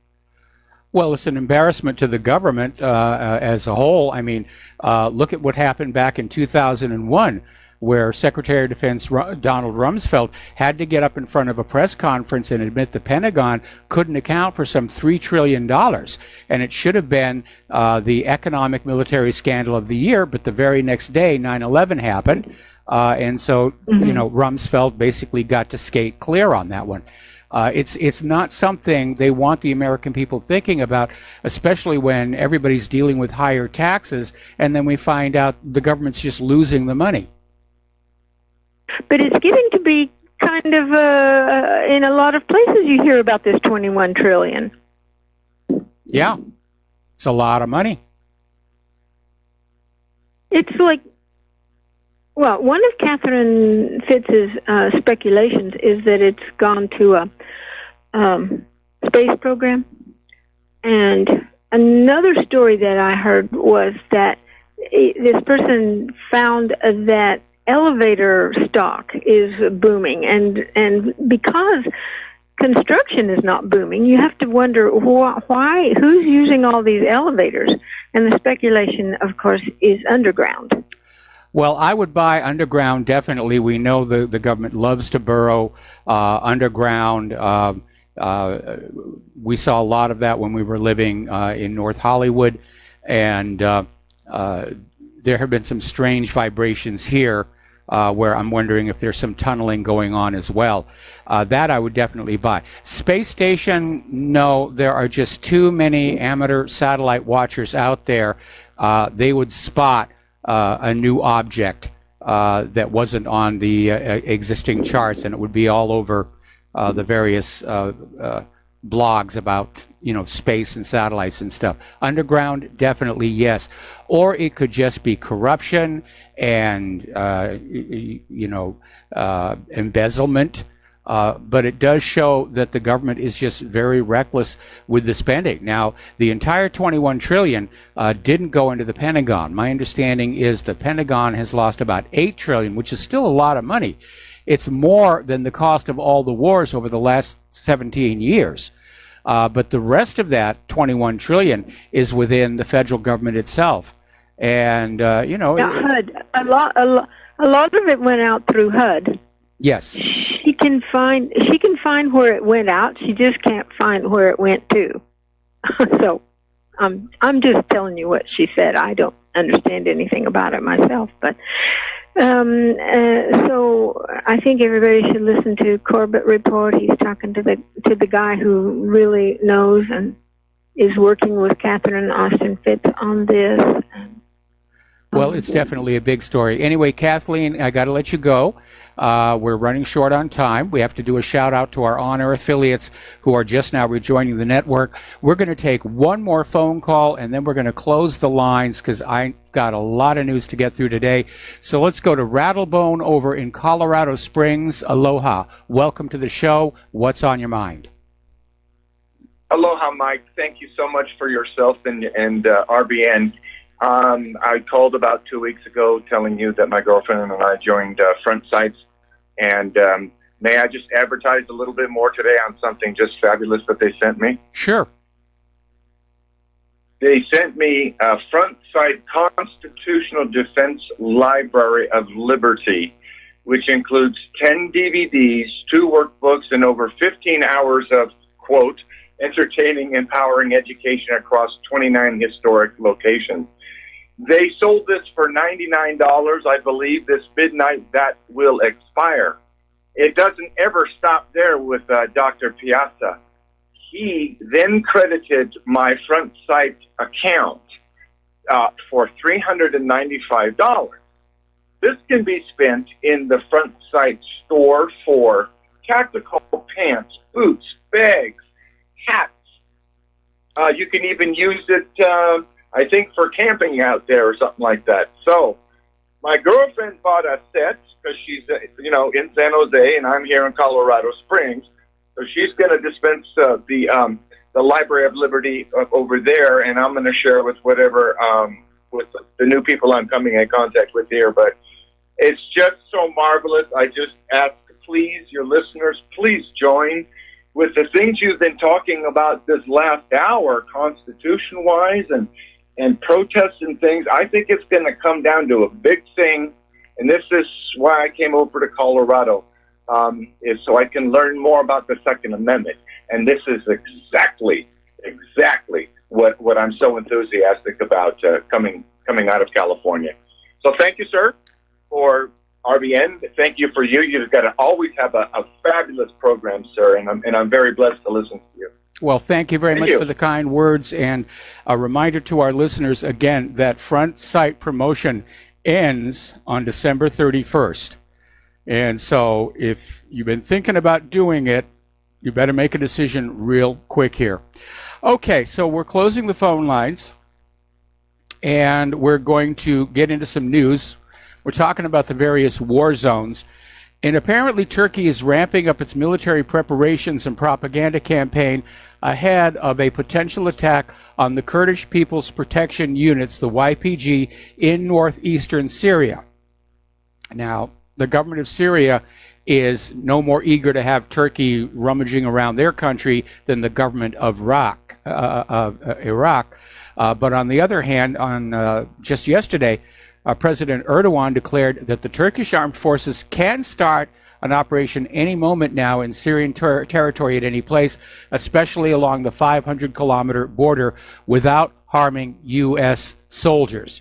Well, it's an embarrassment to the government as a whole. I mean, look at what happened back in 2001, where Secretary of Defense Donald Rumsfeld had to get up in front of a press conference and admit the Pentagon couldn't account for some $3 trillion. And it should have been the economic military scandal of the year, but the very next day, 9/11 happened. And so, Rumsfeld basically got to skate clear on that one. It's not something they want the American people thinking about, especially when everybody's dealing with higher taxes, and then we find out the government's just losing the money. But it's getting to be kind of, in a lot of places you hear about this $21 trillion. Yeah, it's a lot of money. It's like, well, one of Catherine Fitz's speculations is that it's gone to a space program. And another story that I heard was that this person found that elevator stock is booming, and because construction is not booming, you have to wonder why, who's using all these elevators, and the speculation, of course, is underground. Well, I would buy underground, definitely. We know the government loves to burrow underground. We saw a lot of that when we were living in North Hollywood, and there have been some strange vibrations here where I'm wondering if there's some tunneling going on as well. That I would definitely buy. Space station, no, there are just too many amateur satellite watchers out there. They would spot a new object that wasn't on the existing charts, and it would be all over the various blogs about, space and satellites and stuff. Underground, definitely yes. Or it could just be corruption and, embezzlement. But it does show that the government is just very reckless with the spending. Now, the entire $21 trillion didn't go into the Pentagon. My understanding is the Pentagon has lost about $8 trillion, which is still a lot of money. It's more than the cost of all the wars over the last 17 years. But the rest of that $21 trillion is within the federal government itself. And, HUD. A lot of it went out through HUD. Yes. She can find where it went out. She just can't find where it went to. So I'm just telling you what she said. I don't understand anything about it myself, but so I think everybody should listen to Corbett Report. He's talking to the guy who really knows and is working with Catherine Austin Fitz on this. Well, it's definitely a big story. Anyway, Kathleen, I got to let you go. We're running short on time. We have to do a shout out to our on-air affiliates who are just now rejoining the network. We're going to take one more phone call, and then we're going to close the lines because I've got a lot of news to get through today. So let's go to Rattlebone over in Colorado Springs. Aloha. Welcome to the show. What's on your mind? Aloha, Mike. Thank you so much for yourself and RBN. I called about 2 weeks ago telling you that my girlfriend and I joined Front Sites, and may I just advertise a little bit more today on something just fabulous that they sent me? Sure. They sent me a Front Sight Constitutional Defense Library of Liberty, which includes 10 DVDs, 2 workbooks, and over 15 hours of, quote, entertaining, empowering education across 29 historic locations. They sold this for $99. I believe this midnight that will expire. It doesn't ever stop there with Dr. Piazza. He then credited my Front Sight account for $395. This can be spent in the Front Sight store for tactical pants, boots, bags, hats. You can even use it, I think, for camping out there or something like that. So my girlfriend bought a set because she's, in San Jose, and I'm here in Colorado Springs. So she's going to dispense the the Library of Liberty over there, and I'm going to share with whatever with the new people I'm coming in contact with here. But it's just so marvelous. I just ask, please, your listeners, please join with the things you've been talking about this last hour, constitution-wise and protests and things. I think it's going to come down to a big thing, and this is why I came over to Colorado, is so I can learn more about the Second Amendment. And this is exactly what I'm so enthusiastic about coming out of California. So thank you, sir, for RBN. Thank you for you. You've got to always have a fabulous program, sir, and I'm very blessed to listen to you. Well, thank you very much for the kind words, and a reminder to our listeners, again, that front site promotion ends on December 31st. And so if you've been thinking about doing it, you better make a decision real quick here. Okay, so we're closing the phone lines, and we're going to get into some news. We're talking about the various war zones. And apparently Turkey is ramping up its military preparations and propaganda campaign ahead of a potential attack on the Kurdish People's Protection Units, the YPG, in northeastern Syria. Now, the government of Syria is no more eager to have Turkey rummaging around their country than the government of Iraq. But on the other hand, on just yesterday, President Erdogan declared that the Turkish armed forces can start an operation any moment now in Syrian territory at any place, especially along the 500-kilometer border, without harming U.S. soldiers.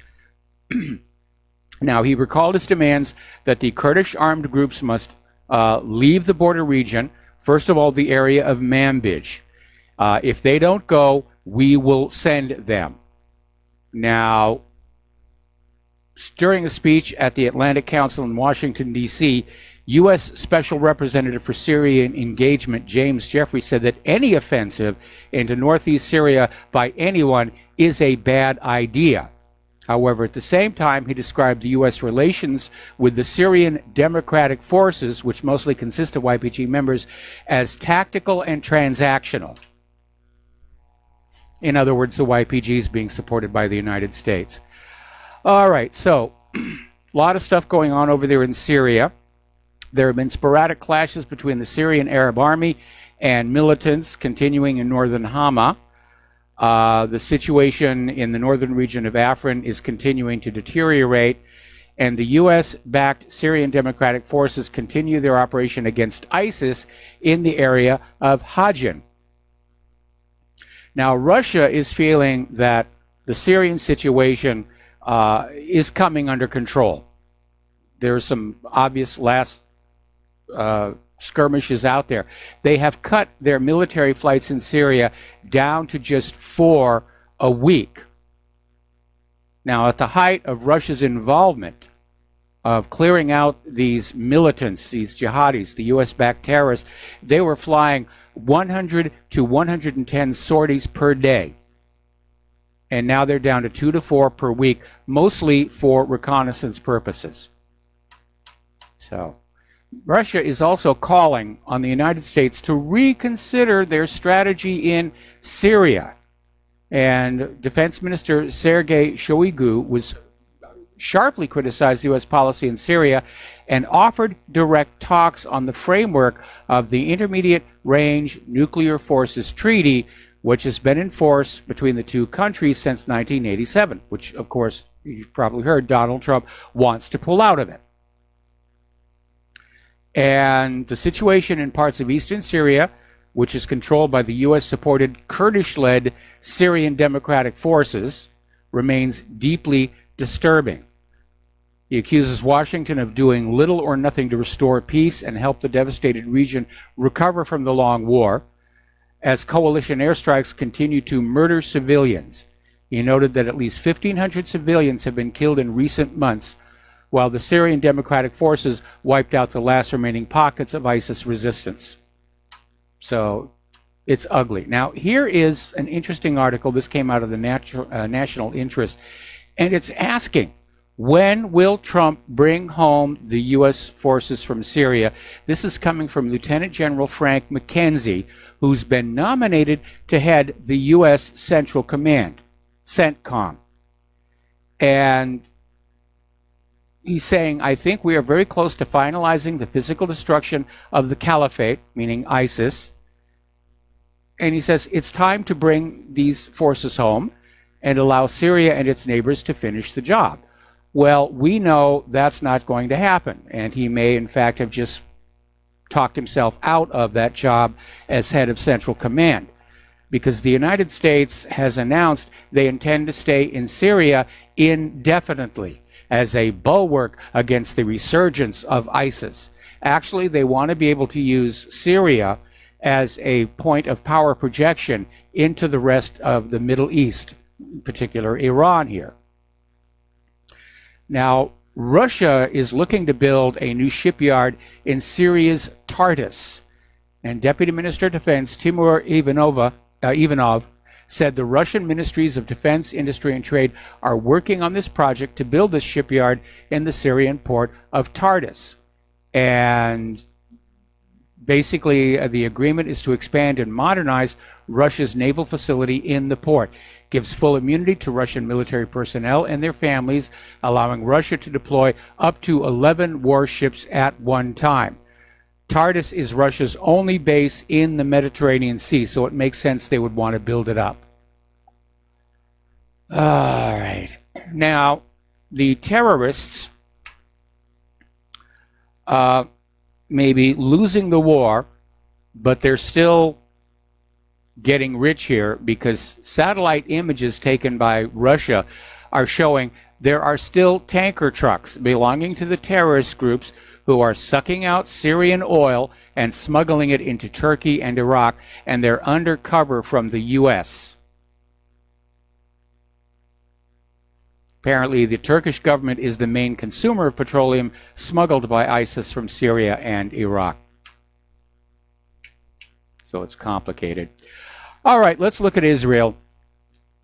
Now, he recalled his demands that the Kurdish armed groups must leave the border region, first of all, the area of Manbij. If they don't go, we will send them. Now, during a speech at the Atlantic Council in Washington, D.C., U.S. Special Representative for Syrian Engagement James Jeffrey said that any offensive into northeast Syria by anyone is a bad idea. However, at the same time, he described the U.S. relations with the Syrian Democratic Forces, which mostly consist of YPG members, as tactical and transactional. In other words, the YPG is being supported by the United States. All right, so a lot of stuff going on over there in Syria. There have been sporadic clashes between the Syrian Arab Army and militants continuing in northern Hama. The situation in the northern region of Afrin is continuing to deteriorate, and the U.S.-backed Syrian Democratic Forces continue their operation against ISIS in the area of Hajin. Now, Russia is feeling that the Syrian situation is coming under control. There are some obvious last skirmishes out there. They have cut their military flights in Syria down to just 4 a week. Now, at the height of Russia's involvement of clearing out these militants, these jihadis, the U.S.-backed terrorists, they were flying 100 to 110 sorties per day. And now they're down to 2 to 4 per week, mostly for reconnaissance purposes. So, Russia is also calling on the United States to reconsider their strategy in Syria. And Defense Minister Sergei Shoigu was sharply criticized the U.S. policy in Syria and offered direct talks on the framework of the Intermediate Range Nuclear Forces Treaty, which has been in force between the two countries since 1987, which, of course, you've probably heard Donald Trump wants to pull out of it. And the situation in parts of eastern Syria, which is controlled by the U.S.-supported Kurdish-led Syrian Democratic Forces, remains deeply disturbing. He accuses Washington of doing little or nothing to restore peace and help the devastated region recover from the long war, as coalition airstrikes continue to murder civilians. He noted that at least 1,500 civilians have been killed in recent months, while the Syrian Democratic Forces wiped out the last remaining pockets of ISIS resistance. So it's ugly. Now, here is an interesting article. This came out of the National Interest, and it's asking, when will Trump bring home the U.S. forces from Syria? This is coming from Lieutenant General Frank McKenzie, who's been nominated to head the U.S. Central Command, CENTCOM. And he's saying, I think we are very close to finalizing the physical destruction of the caliphate, meaning ISIS. And he says, it's time to bring these forces home and allow Syria and its neighbors to finish the job. Well, we know that's not going to happen. And he may, in fact, have just talked himself out of that job as head of Central Command, because the United States has announced they intend to stay in Syria indefinitely as a bulwark against the resurgence of ISIS. Actually, they want to be able to use Syria as a point of power projection into the rest of the Middle East, in particular Iran here. Now, Russia is looking to build a new shipyard in Syria's Tartus, and Deputy Minister of Defense Timur Ivanov said the Russian Ministries of Defense, Industry and Trade are working on this project to build this shipyard in the Syrian port of Tartus. And basically, the agreement is to expand and modernize Russia's naval facility in the port. Gives full immunity to Russian military personnel and their families, allowing Russia to deploy up to 11 warships at one time. Tartus is Russia's only base in the Mediterranean Sea, so it makes sense they would want to build it up. All right. Now, the terrorists may be losing the war, but they're still getting rich here, because satellite images taken by Russia are showing there are still tanker trucks belonging to the terrorist groups who are sucking out Syrian oil and smuggling it into Turkey and Iraq, and they're under cover from the U.S. Apparently, the Turkish government is the main consumer of petroleum smuggled by ISIS from Syria and Iraq. So it's complicated. All right, let's look at Israel.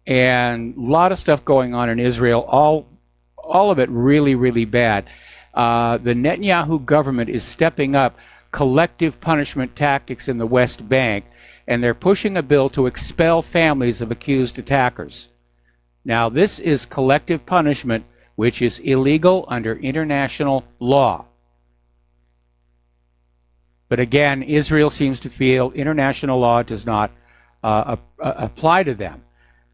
And a lot of stuff going on in Israel, all of it really, really bad. The Netanyahu government is stepping up collective punishment tactics in the West Bank, and they're pushing a bill to expel families of accused attackers. Now, this is collective punishment, which is illegal under international law. But again, Israel seems to feel international law does not apply to them.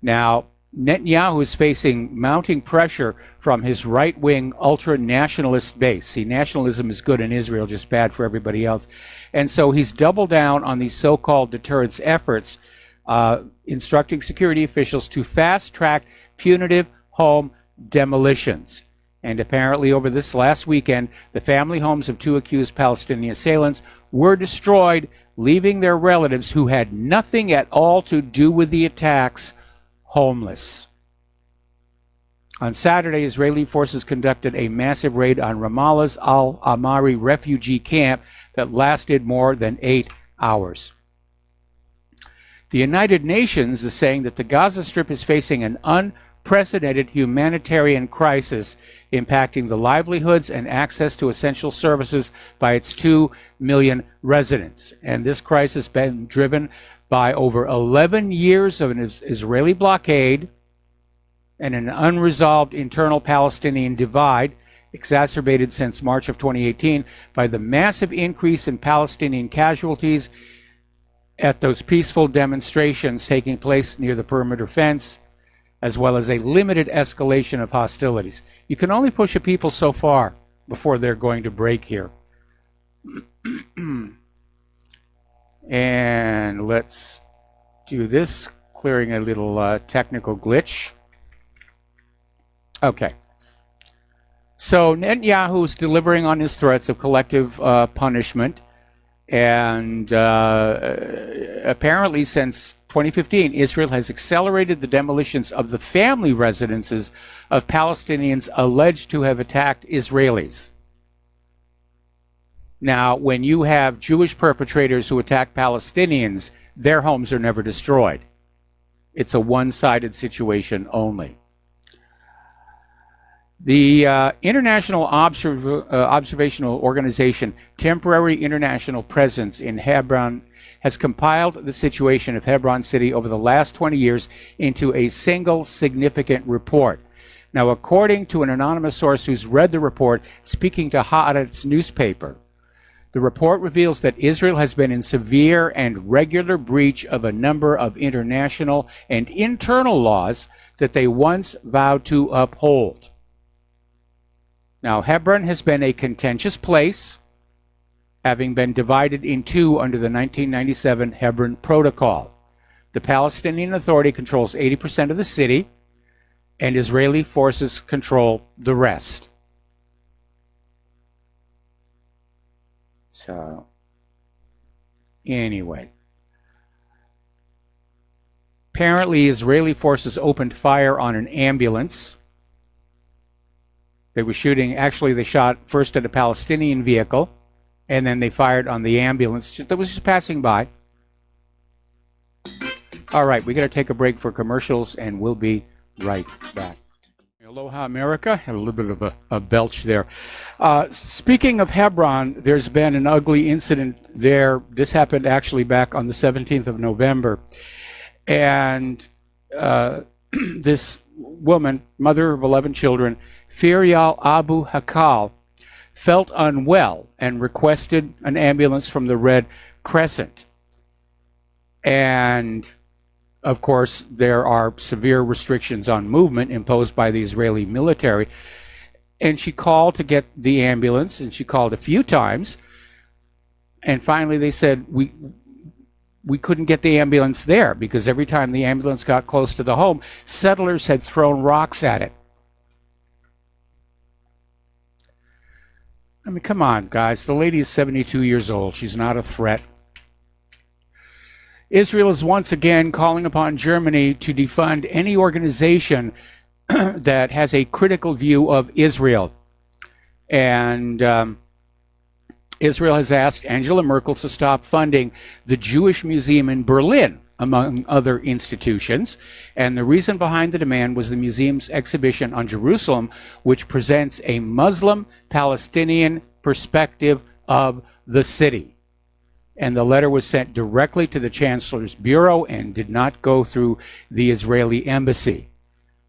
Now, Netanyahu is facing mounting pressure from his right-wing ultra-nationalist base. See, nationalism is good in Israel, just bad for everybody else. And so he's doubled down on these so-called deterrence efforts, instructing security officials to fast-track punitive home demolitions. And apparently over this last weekend, the family homes of 2 accused Palestinian assailants were destroyed, leaving their relatives who had nothing at all to do with the attacks homeless. On Saturday, Israeli forces conducted a massive raid on Ramallah's Omari refugee camp that lasted more than 8 hours. The United Nations is saying that the Gaza Strip is facing an unprecedented humanitarian crisis impacting the livelihoods and access to essential services by its 2 million residents. And this crisis has been driven by over 11 years of an Israeli blockade and an unresolved internal Palestinian divide, exacerbated since March of 2018 by the massive increase in Palestinian casualties at those peaceful demonstrations taking place near the perimeter fence, as well as a limited escalation of hostilities. You can only push a people so far before they're going to break here. And let's do this, clearing a little technical glitch. Okay. So Netanyahu's delivering on his threats of collective punishment. And apparently since 2015, Israel has accelerated the demolitions of the family residences of Palestinians alleged to have attacked Israelis. Now, when you have Jewish perpetrators who attack Palestinians, their homes are never destroyed. It's a one-sided situation only. The International Observational Organization Temporary International Presence in Hebron has compiled the situation of Hebron City over the last 20 years into a single significant report. Now, according to an anonymous source who's read the report, speaking to Haaretz newspaper, the report reveals that Israel has been in severe and regular breach of a number of international and internal laws that they once vowed to uphold. Now, Hebron has been a contentious place, having been divided in two under the 1997 Hebron Protocol. The Palestinian Authority controls 80% of the city, and Israeli forces control the rest. So, anyway. Apparently, Israeli forces opened fire on an ambulance. They were shooting, actually they shot first at a Palestinian vehicle, and then they fired on the ambulance that was just passing by. All right, we got to take a break for commercials, and we'll be right back. Aloha, America. Had a little bit of a belch there. Speaking of Hebron, there's been an ugly incident there. This happened actually back on the 17th of November. And this woman, mother of 11 children, Firial Abu Hakal, felt unwell and requested an ambulance from the Red Crescent. And of course, there are severe restrictions on movement imposed by the Israeli military. And she called to get the ambulance, and she called a few times. And finally they said, we couldn't get the ambulance there because every time the ambulance got close to the home, settlers had thrown rocks at it. I mean, come on, guys. The lady is 72 years old. She's not a threat. Israel is once again calling upon Germany to defund any organization that has a critical view of Israel. And Israel has asked Angela Merkel to stop funding the Jewish Museum in Berlin, among other institutions. And the reason behind the demand was the museum's exhibition on Jerusalem, which presents a Muslim-Palestinian perspective of the city. And the letter was sent directly to the Chancellor's Bureau and did not go through the Israeli embassy.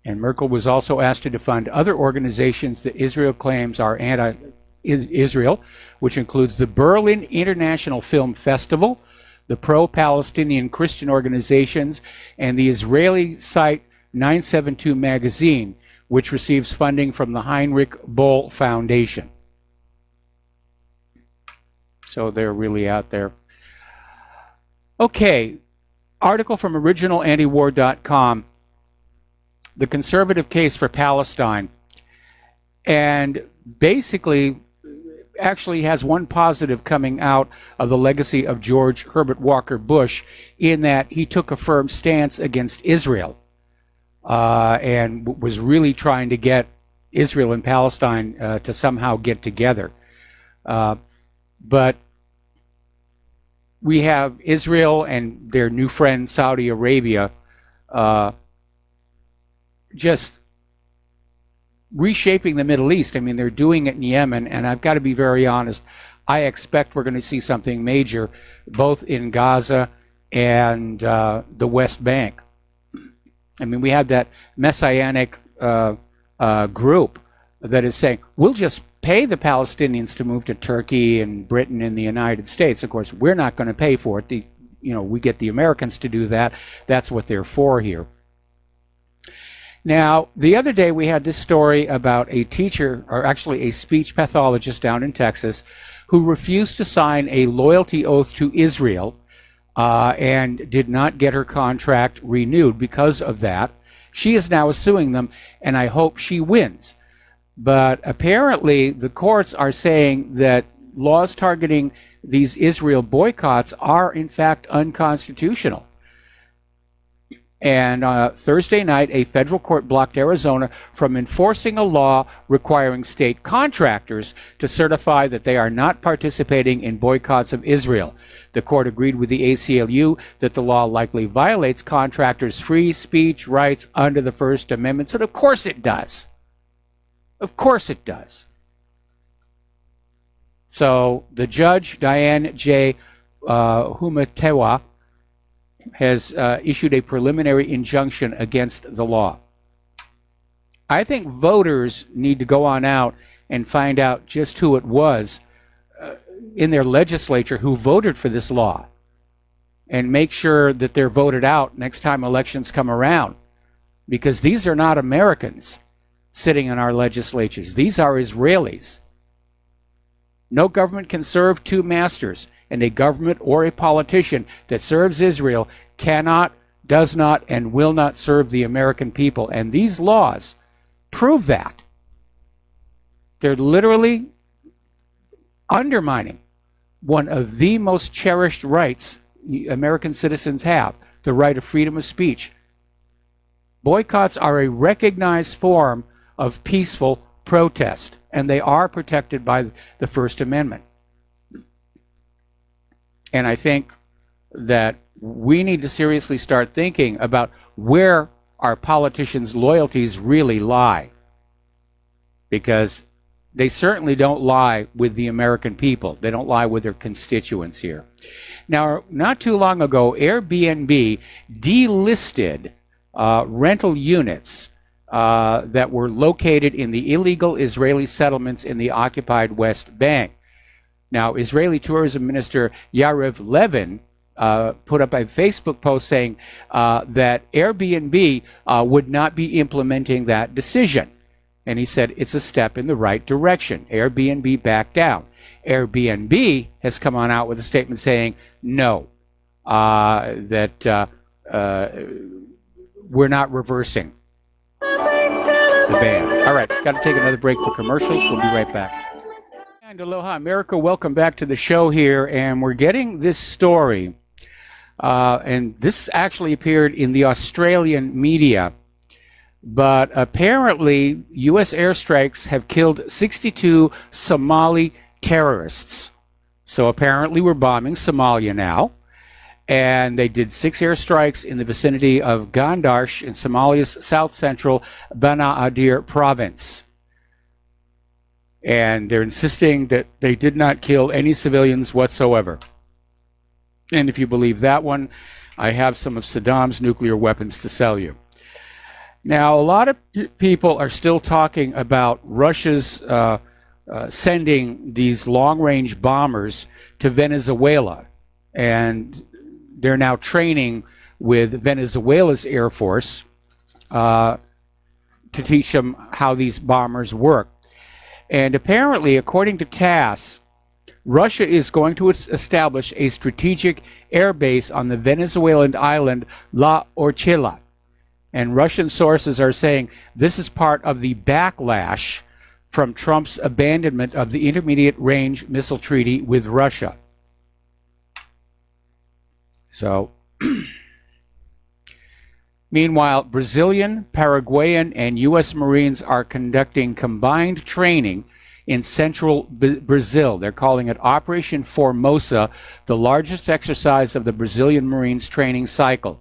And Merkel was also asked to defund other organizations that Israel claims are anti-Israel, which includes the Berlin International Film Festival, the pro-Palestinian Christian organizations, and the Israeli site 972 magazine, which receives funding from the Heinrich Boll Foundation. So they're really out there. Okay, article from originalantiwar.com, the conservative case for Palestine. And basically, actually has one positive coming out of the legacy of George Herbert Walker Bush, in that he took a firm stance against Israel and was really trying to get Israel and Palestine to somehow get together. But we have Israel and their new friend Saudi Arabia just reshaping the Middle East. I mean, they're doing it in Yemen, and I've got to be very honest, I expect we're going to see something major both in Gaza and the West Bank. I mean, we have that messianic group that is saying, we'll just pay the Palestinians to move to Turkey and Britain and the United States. Of course, we're not going to pay for it. We get the Americans to do that. That's what they're for here. Now, the other day we had this story about a teacher, or actually a speech pathologist down in Texas, who refused to sign a loyalty oath to Israel and did not get her contract renewed because of that. She is now suing them, and I hope she wins. But apparently the courts are saying that laws targeting these Israel boycotts are in fact unconstitutional. And Thursday night, a federal court blocked Arizona from enforcing a law requiring state contractors to certify that they are not participating in boycotts of Israel. The court agreed with the ACLU that the law likely violates contractors' free speech rights under the First Amendment. So of course it does. Of course it does. So the judge, Diane J. Humanitarian has issued a preliminary injunction against the law. I think voters need to go on out and find out just who it was in their legislature who voted for this law, and make sure that they're voted out next time elections come around, because these are not Americans sitting in our legislatures. These are Israelis. No government can serve two masters, and a government or a politician that serves Israel cannot, does not, and will not serve the American people. And these laws prove that. They're literally undermining one of the most cherished rights American citizens have, the right of freedom of speech. Boycotts are a recognized form of peaceful protest, and they are protected by the First Amendment. And I think that we need to seriously start thinking about where our politicians' loyalties really lie, because they certainly don't lie with the American people. They don't lie with their constituents here. Now, not too long ago, Airbnb delisted rental units that were located in the illegal Israeli settlements in the occupied West Bank. Now, Israeli Tourism Minister Yariv Levin put up a Facebook post saying that Airbnb would not be implementing that decision. And he said it's a step in the right direction. Airbnb backed down. Airbnb has come on out with a statement saying no, that we're not reversing the ban. All right, got to take another break for commercials. We'll be right back. And aloha, America. Welcome back to the show here. And we're getting this story. And this actually appeared in the Australian media. But apparently, U.S. airstrikes have killed 62 Somali terrorists. So apparently we're bombing Somalia now. And they did 6 airstrikes in the vicinity of Gandarsh in Somalia's south-central Banaadir province. And they're insisting that they did not kill any civilians whatsoever. And if you believe that one, I have some of Saddam's nuclear weapons to sell you. Now, a lot of people are still talking about Russia's sending these long-range bombers to Venezuela, and they're now training with Venezuela's Air Force to teach them how these bombers work. And apparently, according to TASS, Russia is going to establish a strategic air base on the Venezuelan island La Orchila. And Russian sources are saying this is part of the backlash from Trump's abandonment of the intermediate range missile treaty with Russia. So, meanwhile, Brazilian, Paraguayan, and U.S. Marines are conducting combined training in central Brazil. They're calling it Operation Formosa, the largest exercise of the Brazilian Marines training cycle.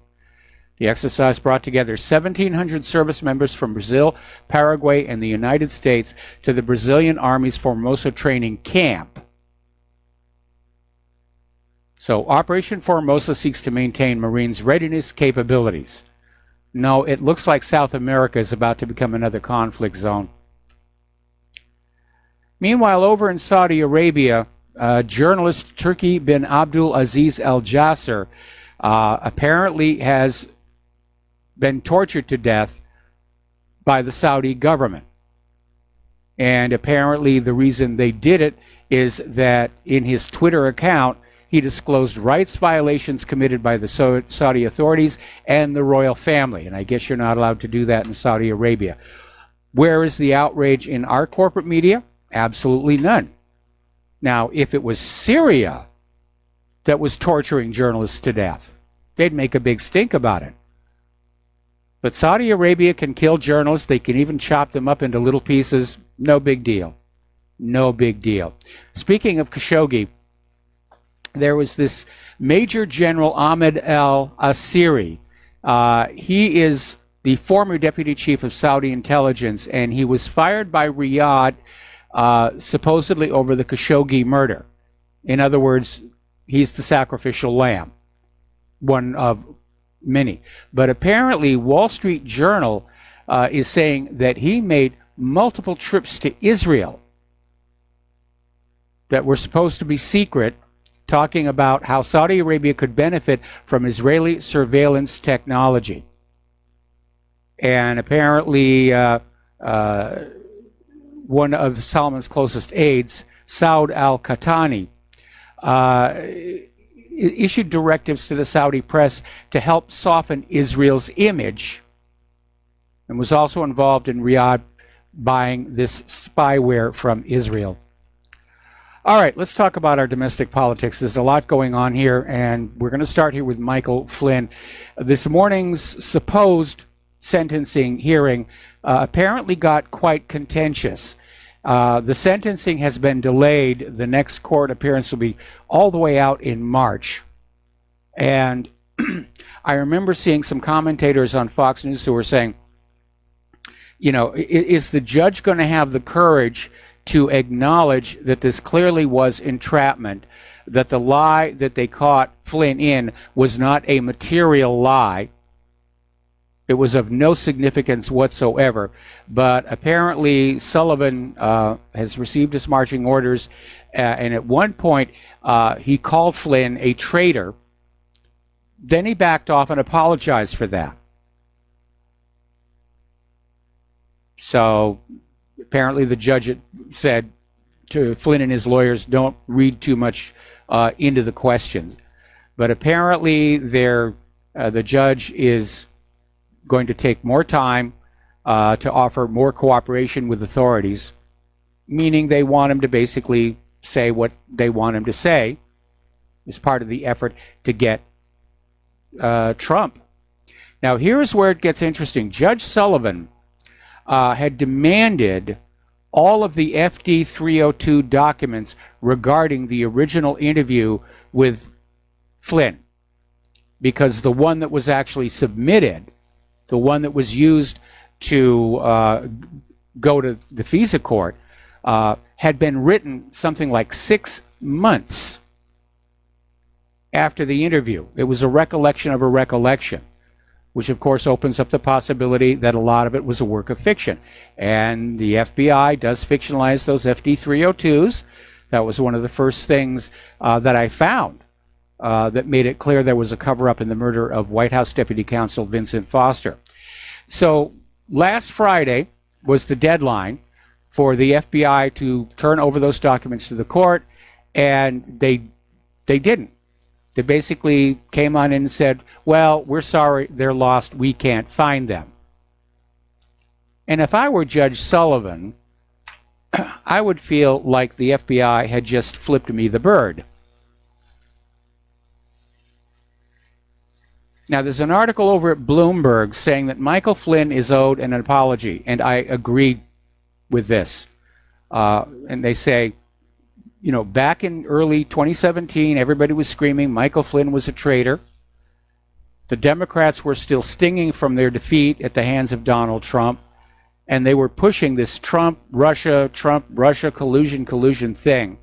The exercise brought together 1,700 service members from Brazil, Paraguay, and the United States to the Brazilian Army's Formosa training camp. So Operation Formosa seeks to maintain Marines' readiness capabilities. No, it looks like South America is about to become another conflict zone. Meanwhile, over in Saudi Arabia, journalist Turki bin Abdul Aziz Al Jasser apparently has been tortured to death by the Saudi government. And apparently the reason they did it is that in his Twitter account, he disclosed rights violations committed by the Saudi authorities and the royal family. And I guess you're not allowed to do that in Saudi Arabia. Where is the outrage in our corporate media? Absolutely none. Now, if it was Syria that was torturing journalists to death, they'd make a big stink about it. But Saudi Arabia can kill journalists. They can even chop them up into little pieces. No big deal. No big deal. Speaking of Khashoggi, there was this Major General Ahmed al-Asiri. He is the former deputy chief of Saudi intelligence, and he was fired by Riyadh supposedly over the Khashoggi murder. In other words, he's the sacrificial lamb, one of many. But apparently, Wall Street Journal is saying that he made multiple trips to Israel that were supposed to be secret, talking about how Saudi Arabia could benefit from Israeli surveillance technology. And apparently, one of Salman's closest aides, Saud al-Qahtani, issued directives to the Saudi press to help soften Israel's image, and was also involved in Riyadh buying this spyware from Israel. All right, let's talk about our domestic politics. There's a lot going on here, and we're going to start here with Michael Flynn. This morning's supposed sentencing hearing apparently got quite contentious. The sentencing has been delayed. The next court appearance will be all the way out in March. And I remember seeing some commentators on Fox News who were saying, you know, is the judge going to have the courage to acknowledge that this clearly was entrapment, that the lie that they caught Flynn in was not a material lie? It was of no significance whatsoever. But apparently Sullivan has received his marching orders, and at one point he called Flynn a traitor. Then he backed off and apologized for that. So apparently the judge said to Flynn and his lawyers, don't read too much into the questions. But apparently the judge is going to take more time to offer more cooperation with authorities, meaning they want him to basically say what they want him to say as part of the effort to get Trump. Now, here's where it gets interesting. Judge Sullivan had demanded all of the FD 302 documents regarding the original interview with Flynn, because the one that was actually submitted, the one that was used to go to the FISA court, had been written something like 6 months after the interview. It was a recollection of a recollection, which of course opens up the possibility that a lot of it was a work of fiction. And the FBI does fictionalize those FD 302s. That was one of the first things that I found that made it clear there was a cover-up in the murder of White House Deputy Counsel Vincent Foster. So last Friday was the deadline for the FBI to turn over those documents to the court, and they didn't. They basically came on in and said, well, we're sorry, they're lost, we can't find them. And if I were Judge Sullivan, I would feel like the FBI had just flipped me the bird. Now, there's an article over at Bloomberg saying that Michael Flynn is owed an apology, and I agree with this. And they say, you know, back in early 2017, everybody was screaming Michael Flynn was a traitor. The Democrats were still stinging from their defeat at the hands of Donald Trump, and they were pushing this Trump-Russia collusion thing.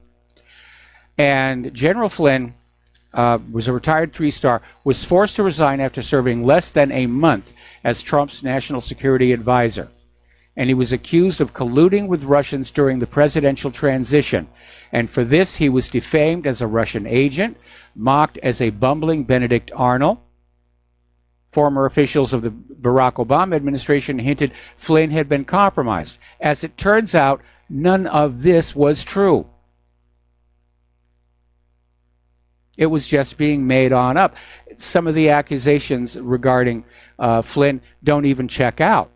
And General Flynn was a retired three-star, was forced to resign after serving less than a month as Trump's national security advisor. And he was accused of colluding with Russians during the presidential transition. And for this, he was defamed as a Russian agent, mocked as a bumbling Benedict Arnold. Former officials of the Barack Obama administration hinted Flynn had been compromised. As it turns out, none of this was true. It was just being made on up. Some of the accusations regarding Flynn don't even check out.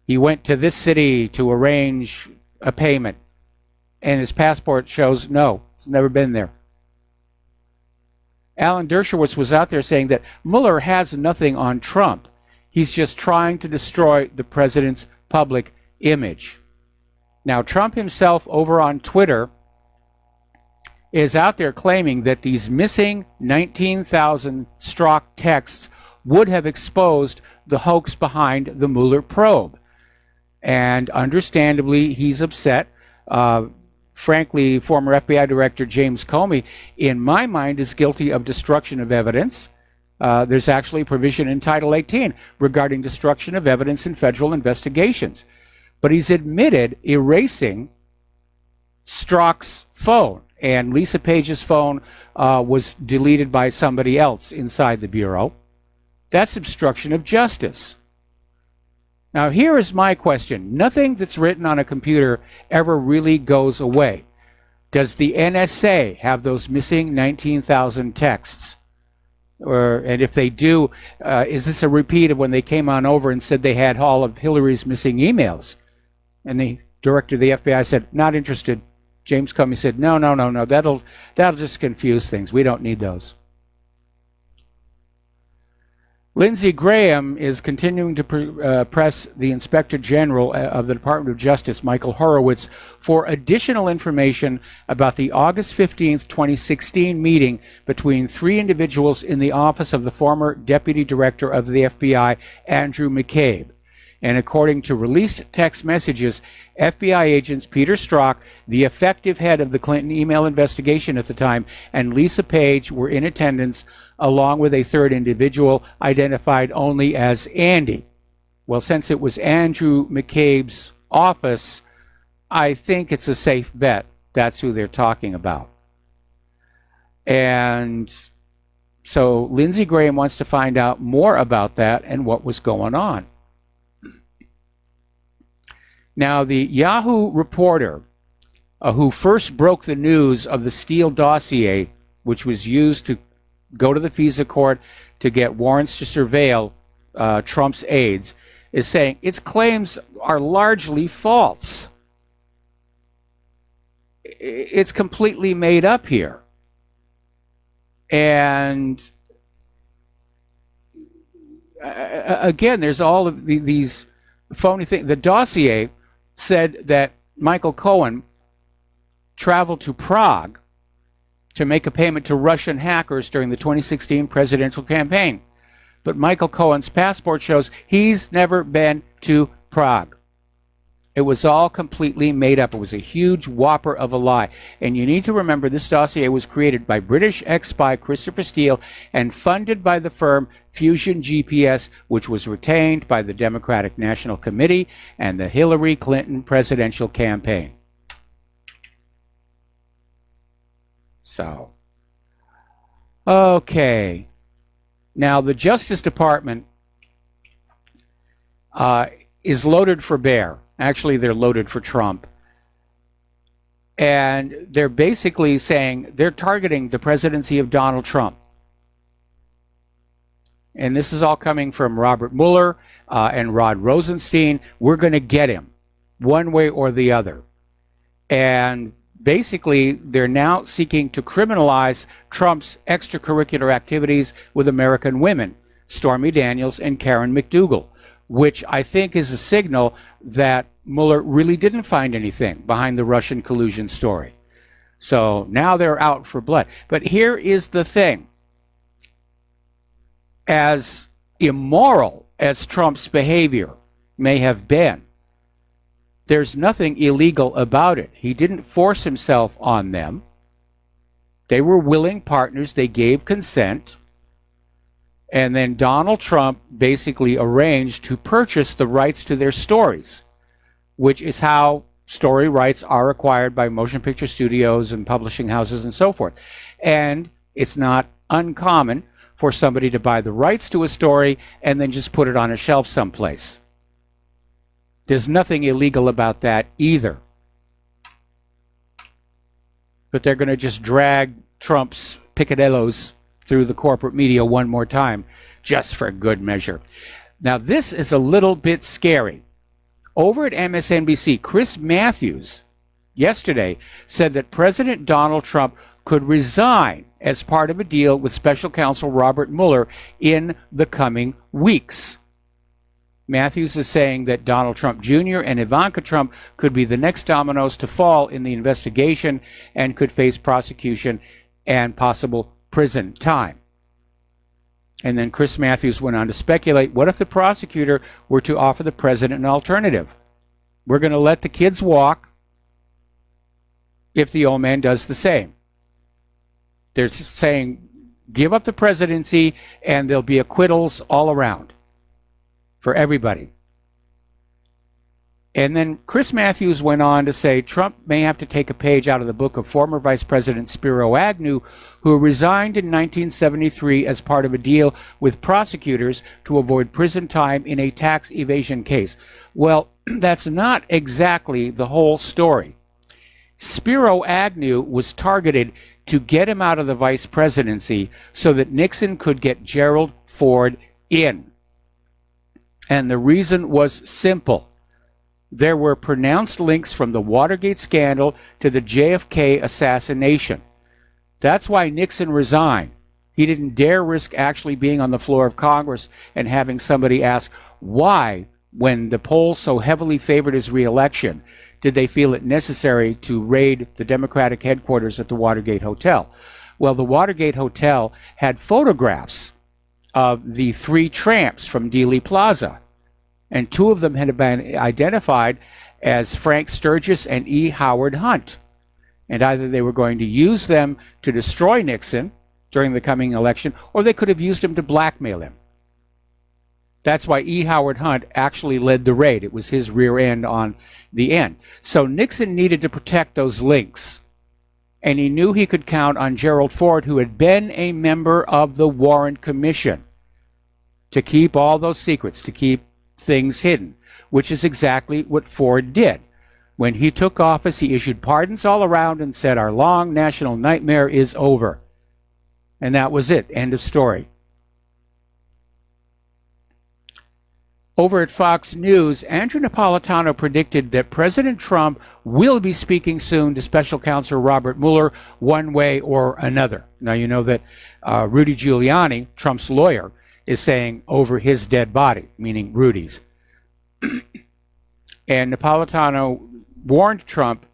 He went to this city to arrange a payment, and his passport shows no, it's never been there. Alan Dershowitz was out there saying that Mueller has nothing on Trump. He's just trying to destroy the president's public image. Now, Trump himself over on Twitter is out there claiming that these missing 19,000 Strzok texts would have exposed the hoax behind the Mueller probe. And understandably, he's upset. frankly, former FBI Director James Comey, in my mind, is guilty of destruction of evidence. There's actually a provision in Title 18 regarding destruction of evidence in federal investigations. But he's admitted erasing Strzok's phone, and Lisa Page's phone was deleted by somebody else inside the Bureau. That's obstruction of justice. Now, here is my question. Nothing that's written on a computer ever really goes away. Does the NSA have those missing 19,000 texts? And if they do, is this a repeat of when they came on over and said they had all of Hillary's missing emails? And the director of the FBI said, not interested. James Comey said, no, that'll just confuse things. We don't need those. Lindsey Graham is continuing to press the Inspector General of the Department of Justice, Michael Horowitz, for additional information about the August 15th, 2016 meeting between three individuals in the office of the former Deputy Director of the FBI, Andrew McCabe. And according to released text messages, FBI agents Peter Strzok, the effective head of the Clinton email investigation at the time, and Lisa Page were in attendance, along with a third individual identified only as Andy. Well, since it was Andrew McCabe's office, I think it's a safe bet that's who they're talking about. And so Lindsey Graham wants to find out more about that and what was going on. Now, the Yahoo reporter who first broke the news of the Steele dossier, which was used to go to the FISA court to get warrants to surveil Trump's aides, is saying its claims are largely false. It's completely made up here. And again, there's all of these phony things. The dossier said that Michael Cohen traveled to Prague to make a payment to Russian hackers during the 2016 presidential campaign. But Michael Cohen's passport shows he's never been to Prague. It was all completely made up. It was a huge whopper of a lie. And you need to remember this dossier was created by British ex-spy Christopher Steele and funded by the firm Fusion GPS, which was retained by the Democratic National Committee and the Hillary Clinton presidential campaign. So, okay. Now, the Justice Department is loaded for bear. Actually, they're loaded for Trump. And they're basically saying they're targeting the presidency of Donald Trump. And this is all coming from Robert Mueller and Rod Rosenstein. We're going to get him one way or the other. And basically, they're now seeking to criminalize Trump's extracurricular activities with American women, Stormy Daniels and Karen McDougal, which I think is a signal that Mueller really didn't find anything behind the Russian collusion story. So now they're out for blood. But here is the thing. As immoral as Trump's behavior may have been, there's nothing illegal about it. He didn't force himself on them. They were willing partners. They gave consent. And then Donald Trump basically arranged to purchase the rights to their stories, which is how story rights are acquired by motion picture studios and publishing houses and so forth. And it's not uncommon for somebody to buy the rights to a story and then just put it on a shelf someplace. There's nothing illegal about that either. But they're going to just drag Trump's picadillos through the corporate media one more time, just for good measure. Now, this is a little bit scary. Over at MSNBC, Chris Matthews yesterday said that President Donald Trump could resign as part of a deal with special counsel Robert Mueller in the coming weeks. Matthews is saying that Donald Trump Jr. and Ivanka Trump could be the next dominoes to fall in the investigation and could face prosecution and possible prison time. And then Chris Matthews went on to speculate, what if the prosecutor were to offer the president an alternative? We're going to let the kids walk, if the old man does the same. They're saying, give up the presidency and there'll be acquittals all around for everybody. And then Chris Matthews went on to say Trump may have to take a page out of the book of former Vice President Spiro Agnew, who resigned in 1973 as part of a deal with prosecutors to avoid prison time in a tax evasion case. Well, that's not exactly the whole story. Spiro Agnew was targeted to get him out of the vice presidency so that Nixon could get Gerald Ford in. And the reason was simple. There were pronounced links from the Watergate scandal to the JFK assassination. That's why Nixon resigned. He didn't dare risk actually being on the floor of Congress and having somebody ask why, when the polls so heavily favored his reelection, did they feel it necessary to raid the Democratic headquarters at the Watergate Hotel. Well, the Watergate Hotel had photographs of the three tramps from Dealey Plaza, and two of them had been identified as Frank Sturgis and E. Howard Hunt. And either they were going to use them to destroy Nixon during the coming election, or they could have used him to blackmail him. That's why E. Howard Hunt actually led the raid. It was his rear end on the end. So Nixon needed to protect those links. And he knew he could count on Gerald Ford, who had been a member of the Warren Commission, to keep all those secrets, to keep things hidden, which is exactly what Ford did. When he took office, he issued pardons all around and said, our long national nightmare is over. And that was it. End of story. Over at Fox News, Andrew Napolitano predicted that President Trump will be speaking soon to Special Counsel Robert Mueller one way or another. Now, you know that Rudy Giuliani, Trump's lawyer, is saying over his dead body, meaning Rudy's. And Napolitano warned Trump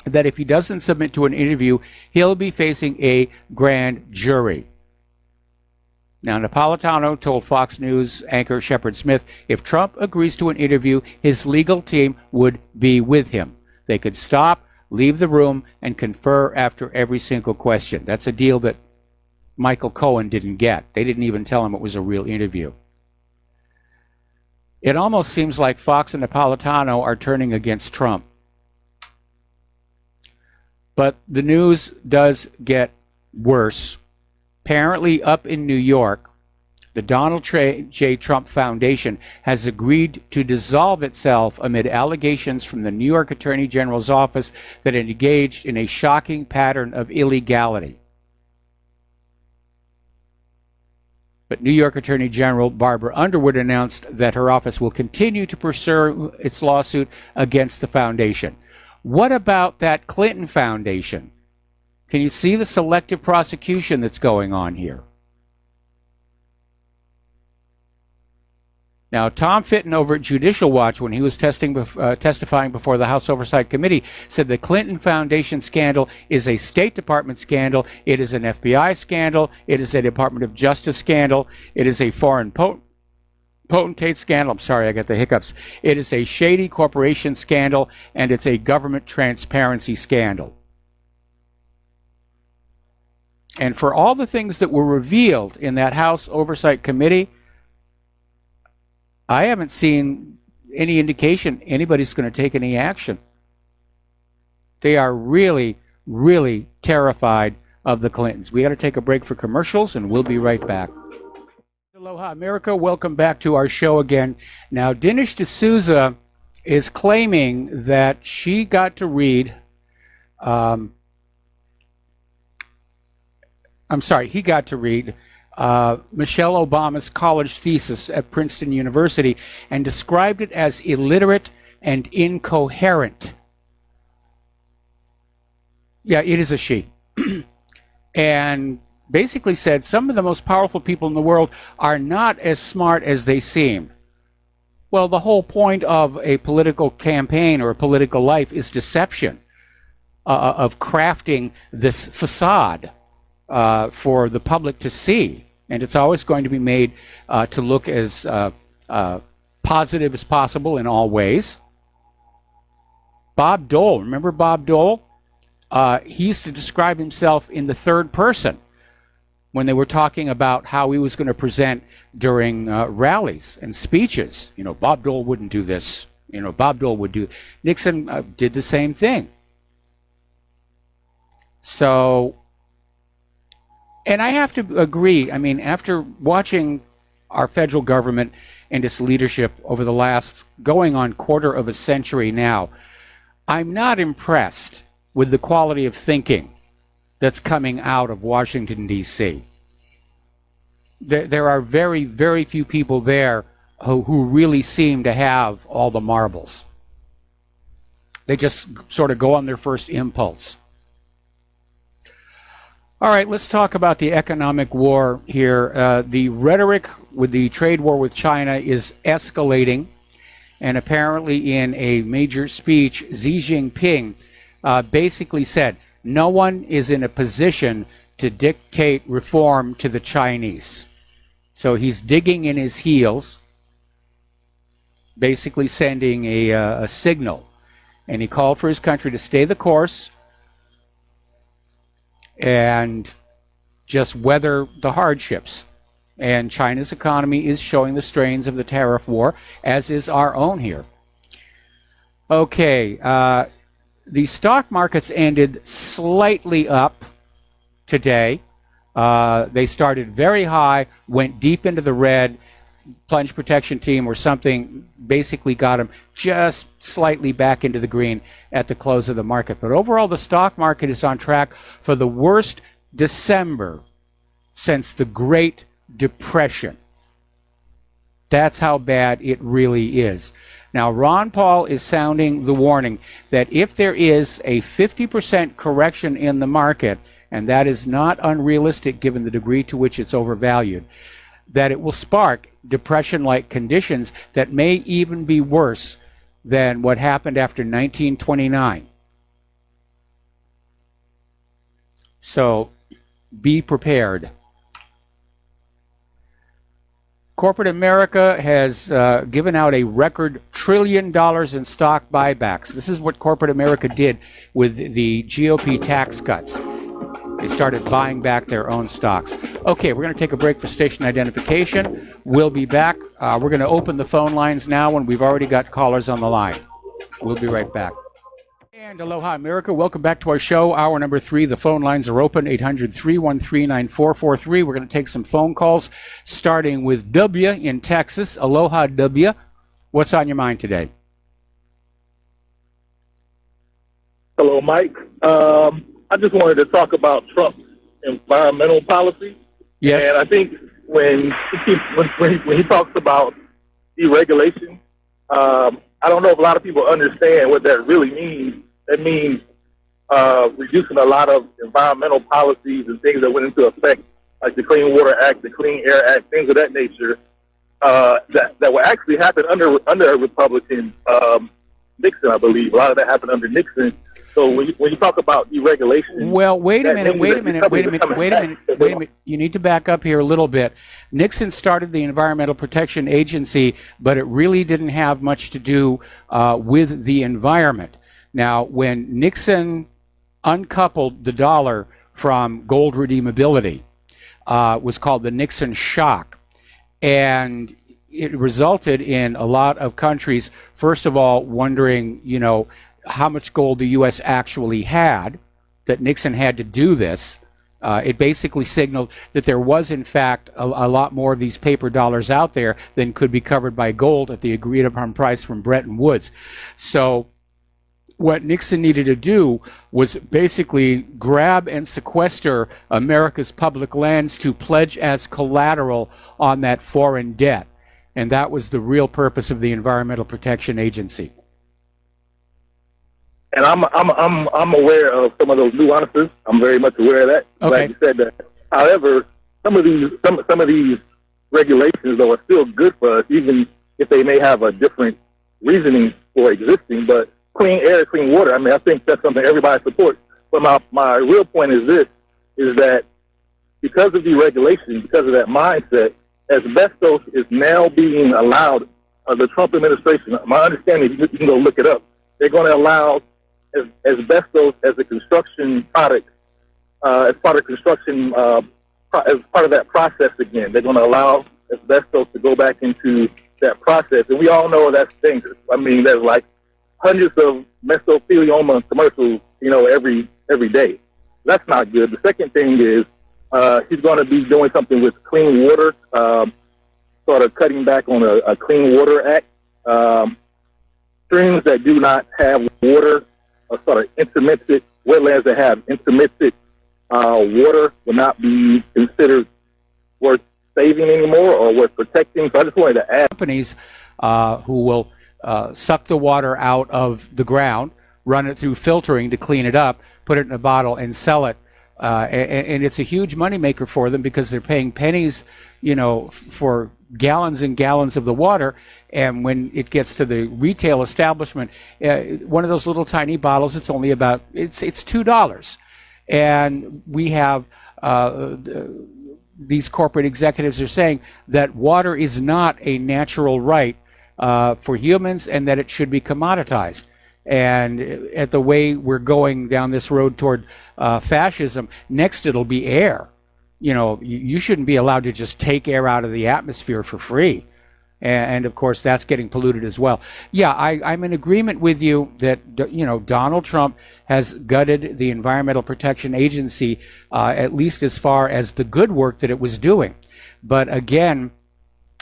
that if he doesn't submit to an interview, he'll be facing a grand jury. Now, Napolitano told Fox News anchor Shepard Smith if Trump agrees to an interview, his legal team would be with him. They could stop, leave the room, and confer after every single question. That's a deal that Michael Cohen didn't get. They didn't even tell him it was a real interview. It almost seems like Fox and Napolitano are turning against Trump. But the news does get worse. Apparently, up in New York, the Donald J. Trump Foundation has agreed to dissolve itself amid allegations from the New York Attorney General's office that it engaged in a shocking pattern of illegality. But New York Attorney General Barbara Underwood announced that her office will continue to pursue its lawsuit against the foundation. What about that Clinton Foundation? Can you see the selective prosecution that's going on here? Now, Tom Fitton over at Judicial Watch, when he was testifying before the House Oversight Committee, said the Clinton Foundation scandal is a State Department scandal, it is an FBI scandal, it is a Department of Justice scandal, it is a foreign potentate scandal, I'm sorry, I got the hiccups, it is a shady corporation scandal, and it's a government transparency scandal. And for all the things that were revealed in that House Oversight Committee, I haven't seen any indication anybody's going to take any action. They are really, really terrified of the Clintons. We got to take a break for commercials, and we'll be right back. Aloha, America. Welcome back to our show again. Now, Dinesh D'Souza is claiming that she got to read... he got to read Michelle Obama's college thesis at Princeton University and described it as illiterate and incoherent. Yeah, it is a she. And basically said some of the most powerful people in the world are not as smart as they seem. Well, the whole point of a political campaign or a political life is deception, of crafting this facade for the public to see. And it's always going to be made to look as positive as possible in all ways. Bob Dole, remember Bob Dole? He used to describe himself in the third person when they were talking about how he was going to present during rallies and speeches. You know, Bob Dole wouldn't do this. You know, Bob Dole would do. Nixon did the same thing. So, and I have to agree. I mean, after watching our federal government and its leadership over the last going on quarter of a century now, I'm not impressed with the quality of thinking that's coming out of Washington, D.C. There are very, very few people there who really seem to have all the marbles. They just sort of go on their first impulse. All right, let's talk about the economic war here. The rhetoric with the trade war with China is escalating, and apparently in a major speech, Xi Jinping basically said, no one is in a position to dictate reform to the Chinese. So he's digging in his heels, basically sending a signal. And he called for his country to stay the course and just weather the hardships. And China's economy is showing the strains of the tariff war, as is our own here. Okay, the stock markets ended slightly up today. They started very high, went deep into the red. Plunge protection team or something basically got them just slightly back into the green at the close of the market. But overall, the stock market is on track for the worst December since the Great Depression. That's how bad it really is. Now, Ron Paul is sounding the warning that if there is a 50% correction in the market, and that is not unrealistic given the degree to which it's overvalued, that it will spark depression-like conditions that may even be worse than what happened after 1929. So be prepared. Corporate America has given out a record $1 trillion in stock buybacks. This is what corporate America did with the GOP tax cuts. They started buying back their own stocks. Okay, we're going to take a break for station identification. We'll be back. We're going to open the phone lines now, and we've already got callers on the line. We'll be right back. And aloha, America. Welcome back to our show, hour number 3. The phone lines are open, 800-313-9443. We're going to take some phone calls, starting with W in Texas. Aloha, W. What's on your mind today? Hello, Mike. I just wanted to talk about Trump's environmental policy. Yes. And I think when he talks about deregulation, I don't know if a lot of people understand what that really means. That means reducing a lot of environmental policies and things that went into effect, like the Clean Water Act, the Clean Air Act, things of that nature, that will actually happen under a Republican Nixon, I believe. A lot of that happened under Nixon. So when you talk about deregulation... Well, wait a minute. You need to back up here a little bit. Nixon started the Environmental Protection Agency, but it really didn't have much to do with the environment. Now, when Nixon uncoupled the dollar from gold redeemability, was called the Nixon Shock. And it resulted in a lot of countries, first of all, wondering, how much gold the U.S. actually had, that Nixon had to do this. It basically signaled that there was, in fact, a lot more of these paper dollars out there than could be covered by gold at the agreed-upon price from Bretton Woods. So what Nixon needed to do was basically grab and sequester America's public lands to pledge as collateral on that foreign debt. And that was the real purpose of the Environmental Protection Agency. And I'm aware of some of those nuances. I'm very much aware of that. Okay. Like you said that. However, some of these regulations, though, are still good for us, even if they may have a different reasoning for existing. But clean air, clean water, I think that's something everybody supports. But my real point is that because of deregulation, because of that mindset, asbestos is now being allowed. The Trump administration, my understanding, you can go look it up, they're going to allow asbestos as a construction product, as part of construction, as part of that process again. They're going to allow asbestos to go back into that process. And we all know that's dangerous. I mean, there's like hundreds of mesothelioma commercials, every day. That's not good. The second thing is he's going to be doing something with clean water, sort of cutting back on a Clean Water Act. Streams that do not have water, sort of intermittent wetlands that have intermittent water will not be considered worth saving anymore or worth protecting. So I just wanted to add. Companies who will suck the water out of the ground, run it through filtering to clean it up, put it in a bottle and sell it. And it's a huge moneymaker for them because they're paying pennies, for gallons and gallons of the water. And when it gets to the retail establishment, one of those little tiny bottles, it's only about, it's $2. And we have these corporate executives are saying that water is not a natural right for humans and that it should be commoditized. And at the way we're going down this road toward fascism, next it'll be air. You shouldn't be allowed to just take air out of the atmosphere for free. And of course, that's getting polluted as well. Yeah, I'm in agreement with you that, Donald Trump has gutted the Environmental Protection Agency, at least as far as the good work that it was doing. But again,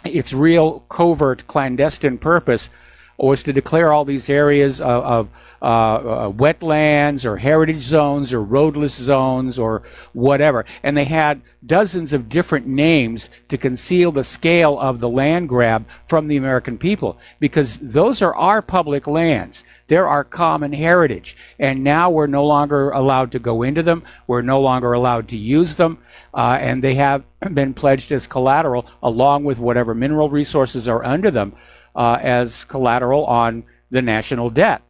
its real covert, clandestine purpose was to declare all these areas of wetlands or heritage zones or roadless zones or whatever. And they had dozens of different names to conceal the scale of the land grab from the American people, because those are our public lands. They're our common heritage. And now we're no longer allowed to go into them. We're no longer allowed to use them. And they have been pledged as collateral, along with whatever mineral resources are under them, as collateral on the national debt.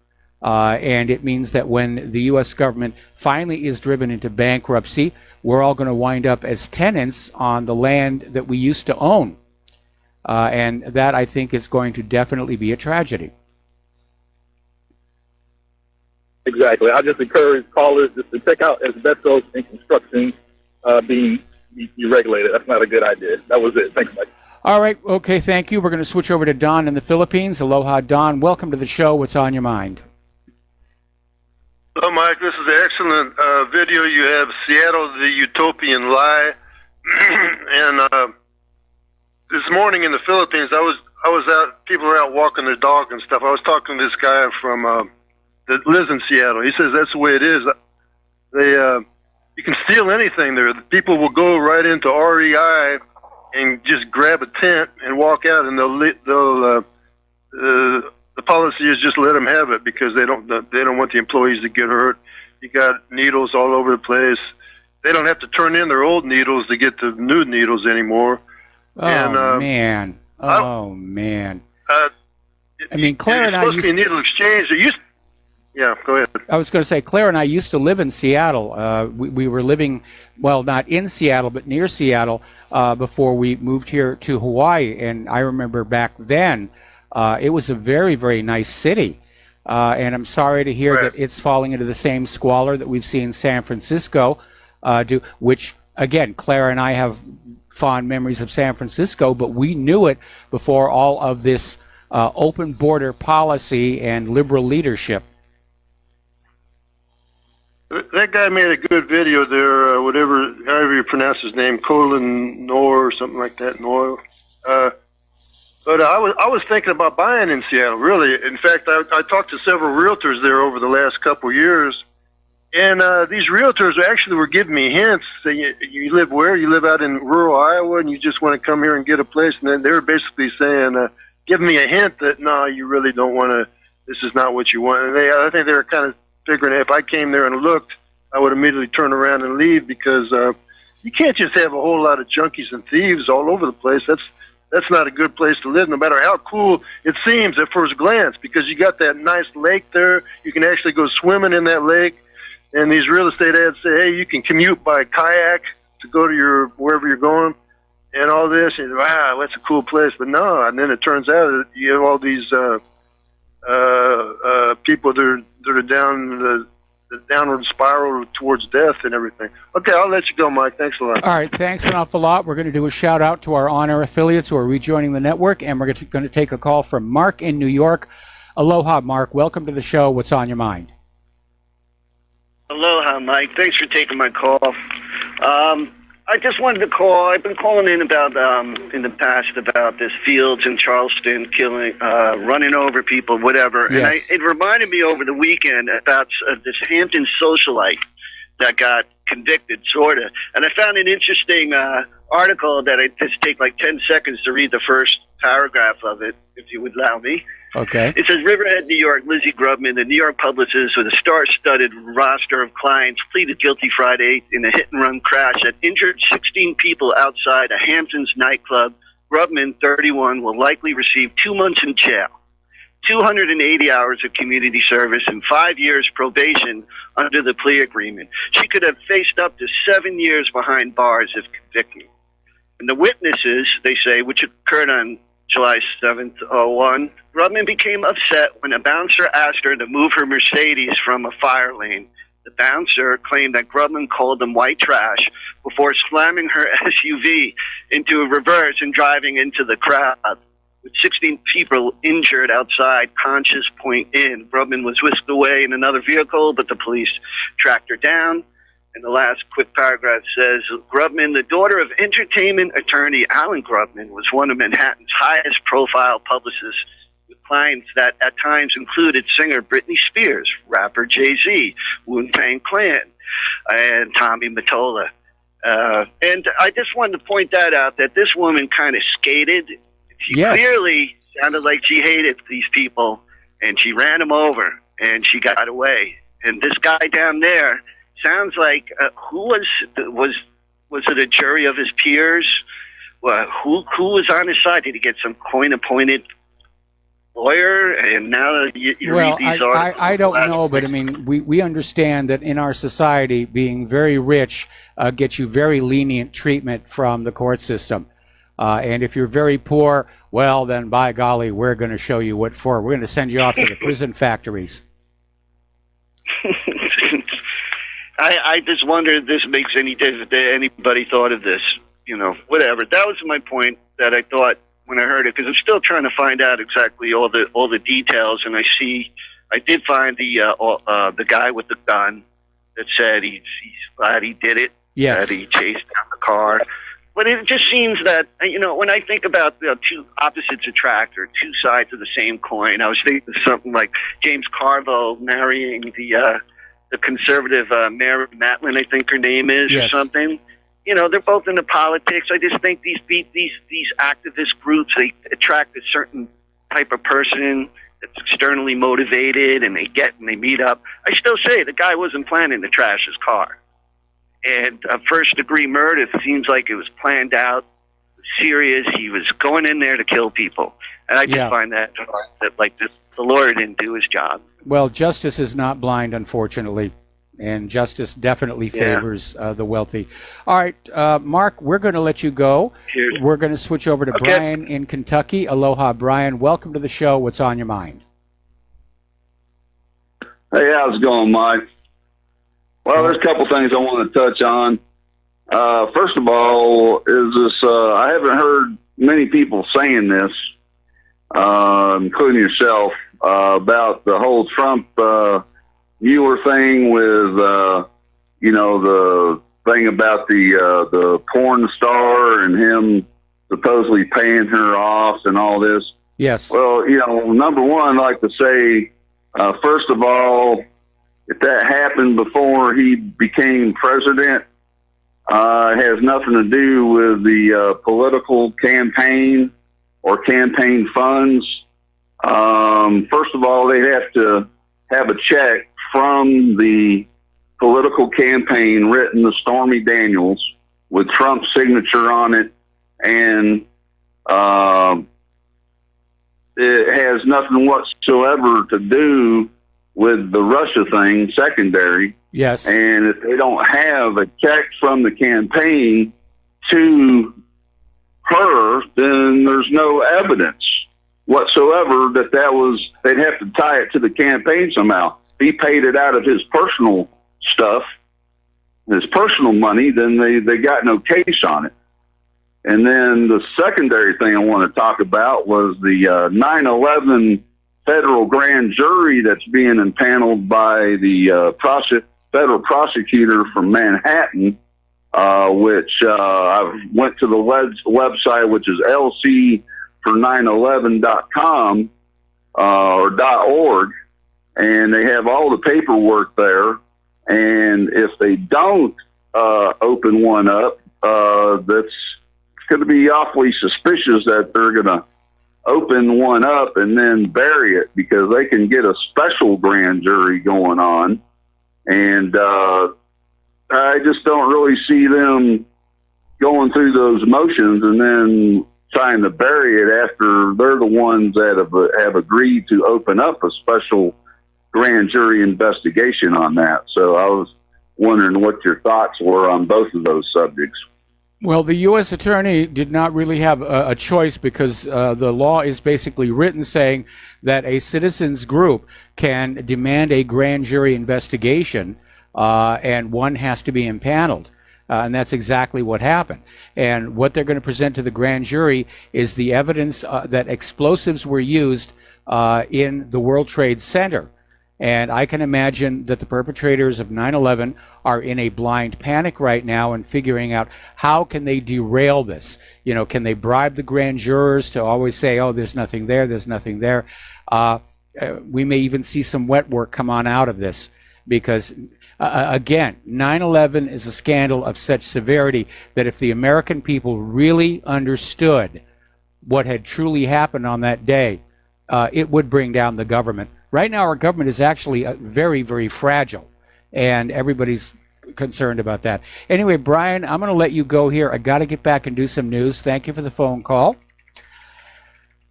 And it means that when the U.S. government finally is driven into bankruptcy, we're all going to wind up as tenants on the land that we used to own. And that, I think, is going to definitely be a tragedy. Exactly. I just encourage callers just to check out asbestos in construction being deregulated. That's not a good idea. That was it. Thanks, Mike. All right. Okay, thank you. We're going to switch over to Don in the Philippines. Aloha, Don. Welcome to the show. What's on your mind? Hello, Mike. This is an excellent video. You have Seattle, the Utopian Lie. And this morning in the Philippines, I was out, people were out walking their dog and stuff. I was talking to this guy from that lives in Seattle. He says that's the way it is. You can steal anything there. The people will go right into REI and just grab a tent and walk out, and the policy is just let them have it because they don't want the employees to get hurt. You got needles all over the place. They don't have to turn in their old needles to get the new needles anymore. Oh, man. Oh, man. I mean, Claire and I used to be a needle exchange. Yeah, go ahead. I was going to say, Claire and I used to live in Seattle. We were living, well, not in Seattle, but near Seattle before we moved here to Hawaii. And I remember back then, it was a very, very nice city. And I'm sorry to hear that it's falling into the same squalor that we've seen San Francisco do, which, again, Claire and I have fond memories of San Francisco, but we knew it before all of this open border policy and liberal leadership. That guy made a good video there, however you pronounce his name, Colin Noor or something like that, Noor. But I was thinking about buying in Seattle, really. In fact, I talked to several realtors there over the last couple of years, and these realtors actually were giving me hints, saying, you live where? You live out in rural Iowa, and you just want to come here and get a place? And then they were basically saying, giving me a hint that, no, you really don't want to, this is not what you want. And I think they were kind of figuring if I came there and looked, I would immediately turn around and leave because you can't just have a whole lot of junkies and thieves all over the place. That's not a good place to live, no matter how cool it seems at first glance, because you got that nice lake there. You can actually go swimming in that lake, and these real estate ads say, hey, you can commute by kayak to go to wherever you're going, and all this. And wow, that's a cool place. But no, and then it turns out that you have all these people that are down the downward spiral towards death and everything. Okay, I'll let you go, Mike. Thanks a lot. All right, thanks an awful lot. We're going to do a shout out to our on-air affiliates who are rejoining the network, and we're going to take a call from Mark in New York. Aloha, Mark. Welcome to the show. What's on your mind? Aloha, Mike. Thanks for taking my call. I just wanted to call. I've been calling in about in the past about this Fields in Charleston killing, running over people, whatever. Yes. And it reminded me over the weekend about this Hampton socialite that got convicted, sort of. And I found an interesting article that I just take like 10 seconds to read the first paragraph of it, if you would allow me. Okay. It says, Riverhead, New York, Lizzie Grubman, the New York publicist with a star-studded roster of clients, pleaded guilty Friday in a hit-and-run crash that injured 16 people outside a Hamptons nightclub. Grubman, 31, will likely receive 2 months in jail, 280 hours of community service, and 5 years probation under the plea agreement. She could have faced up to 7 years behind bars if convicted. And the witnesses, they say, which occurred on July 7th, 01, Grubman became upset when a bouncer asked her to move her Mercedes from a fire lane. The bouncer claimed that Grubman called them white trash before slamming her SUV into a reverse and driving into the crowd. With 16 people injured outside Conscious Point Inn, Grubman was whisked away in another vehicle, but the police tracked her down. And the last quick paragraph says, Grubman, the daughter of entertainment attorney Alan Grubman, was one of Manhattan's highest profile publicists, with clients that at times included singer Britney Spears, rapper Jay-Z, Wu-Tang Clan, and Tommy Mottola. And I just wanted to point that out, that this woman kind of skated. She clearly sounded like she hated these people, and she ran them over, and she got away. And this guy down there sounds like who was it a jury of his peers? Who was on his side? Did he get some coin-appointed lawyer? And now you read these articles. I don't know, but I mean, we understand that in our society, being very rich gets you very lenient treatment from the court system. And if you're very poor, well, then by golly, we're going to show you what for. We're going to send you off to the prison factories. I just wonder if this makes any difference. Anybody thought of this? Whatever. That was my point that I thought when I heard it, because I'm still trying to find out exactly all the details. And I did find the guy with the gun that said he's glad he did it. Yes. That he chased down the car. But it just seems that, when I think about two opposites attract, or two sides of the same coin, I was thinking of something like James Carville marrying the conservative Mary Matlin, I think her name is, or something. They're both into politics. I just think these activist groups, they attract a certain type of person that's externally motivated, and they meet up. I still say the guy wasn't planning to trash his car. And first-degree murder, it seems like it was planned out, serious. He was going in there to kill people. And I just find that the lawyer didn't do his job. Well, justice is not blind, unfortunately, and justice definitely favors the wealthy. All right, Mark, we're going to let you go. Cheers. We're going to switch over to Brian in Kentucky. Aloha, Brian. Welcome to the show. What's on your mind? Hey, how's it going, Mike? Well, there's a couple things I want to touch on. First of all, is this, I haven't heard many people saying this, including yourself, about the whole Trump viewer thing with, the thing about the porn star and him supposedly paying her off and all this. Yes. Well, number one, I'd like to say, first of all, if that happened before he became president, it has nothing to do with the political campaign or campaign funds. First of all, they'd have to have a check from the political campaign written to Stormy Daniels with Trump's signature on it, and it has nothing whatsoever to do with the Russia thing, secondary. Yes. And if they don't have a check from the campaign to her, then there's no evidence. whatsoever they'd have to tie it to the campaign somehow. If he paid it out of his personal stuff, his personal money, then they got no case on it. And then the secondary thing I want to talk about was the 9/11 federal grand jury that's being impaneled by the federal prosecutor from Manhattan, which I went to the website, which is lc for911.com or .org, and they have all the paperwork there. And if they don't open one up, that's going to be awfully suspicious that they're going to open one up and then bury it, because they can get a special grand jury going on. And I just don't really see them going through those motions and then trying to bury it after they're the ones that have agreed to open up a special grand jury investigation on that. So I was wondering what your thoughts were on both of those subjects. Well, the U.S. attorney did not really have a choice, because the law is basically written saying that a citizens group can demand a grand jury investigation, and one has to be impaneled. And that's exactly what happened. And what they're going to present to the grand jury is the evidence that explosives were used in the World Trade Center. And I can imagine that the perpetrators of 9/11 are in a blind panic right now and figuring out how can they derail this. You know, can they bribe the grand jurors to always say, oh, there's nothing there, there's nothing there. We may even see some wet work come on out of this, because, again, 9/11 is a scandal of such severity that if the American people really understood what had truly happened on that day, it would bring down the government. Right now, our government is actually very, very fragile, and everybody's concerned about that. Anyway, Brian, I'm going to let you go here. I got to get back and do some news. Thank you for the phone call.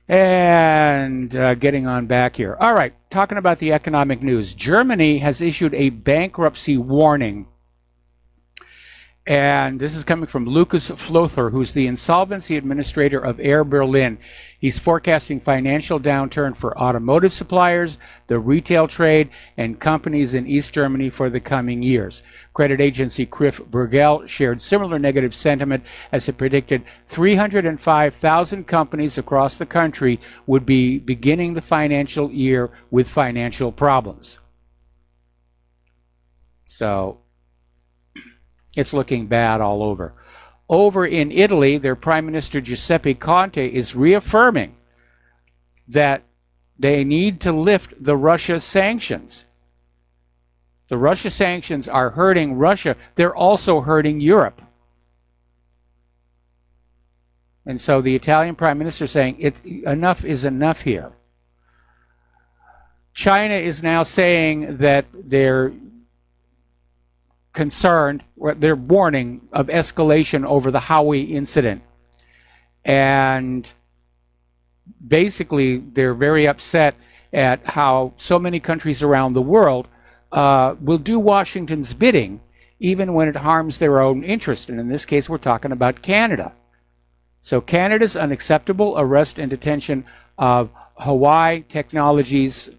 And getting on back here. All right, talking about the economic news. Germany has issued a bankruptcy warning. And this is coming from Lucas Flother, who's the insolvency administrator of Air Berlin. He's forecasting financial downturn for automotive suppliers, the retail trade, and companies in East Germany for the coming years. Credit agency Krif Bruegel shared similar negative sentiment, as it predicted 305,000 companies across the country would be beginning the financial year with financial problems. So it's looking bad all over. Over in Italy, their Prime Minister Giuseppe Conte is reaffirming that they need to lift the Russia sanctions. The Russia sanctions are hurting Russia. They're also hurting Europe. And so the Italian Prime Minister is saying enough is enough here. China is now saying that they're concerned, or they're warning of escalation over the Huawei incident. And basically, they're very upset at how so many countries around the world will do Washington's bidding, even when it harms their own interest. And in this case, we're talking about Canada. So Canada's unacceptable arrest and detention of Huawei Technologies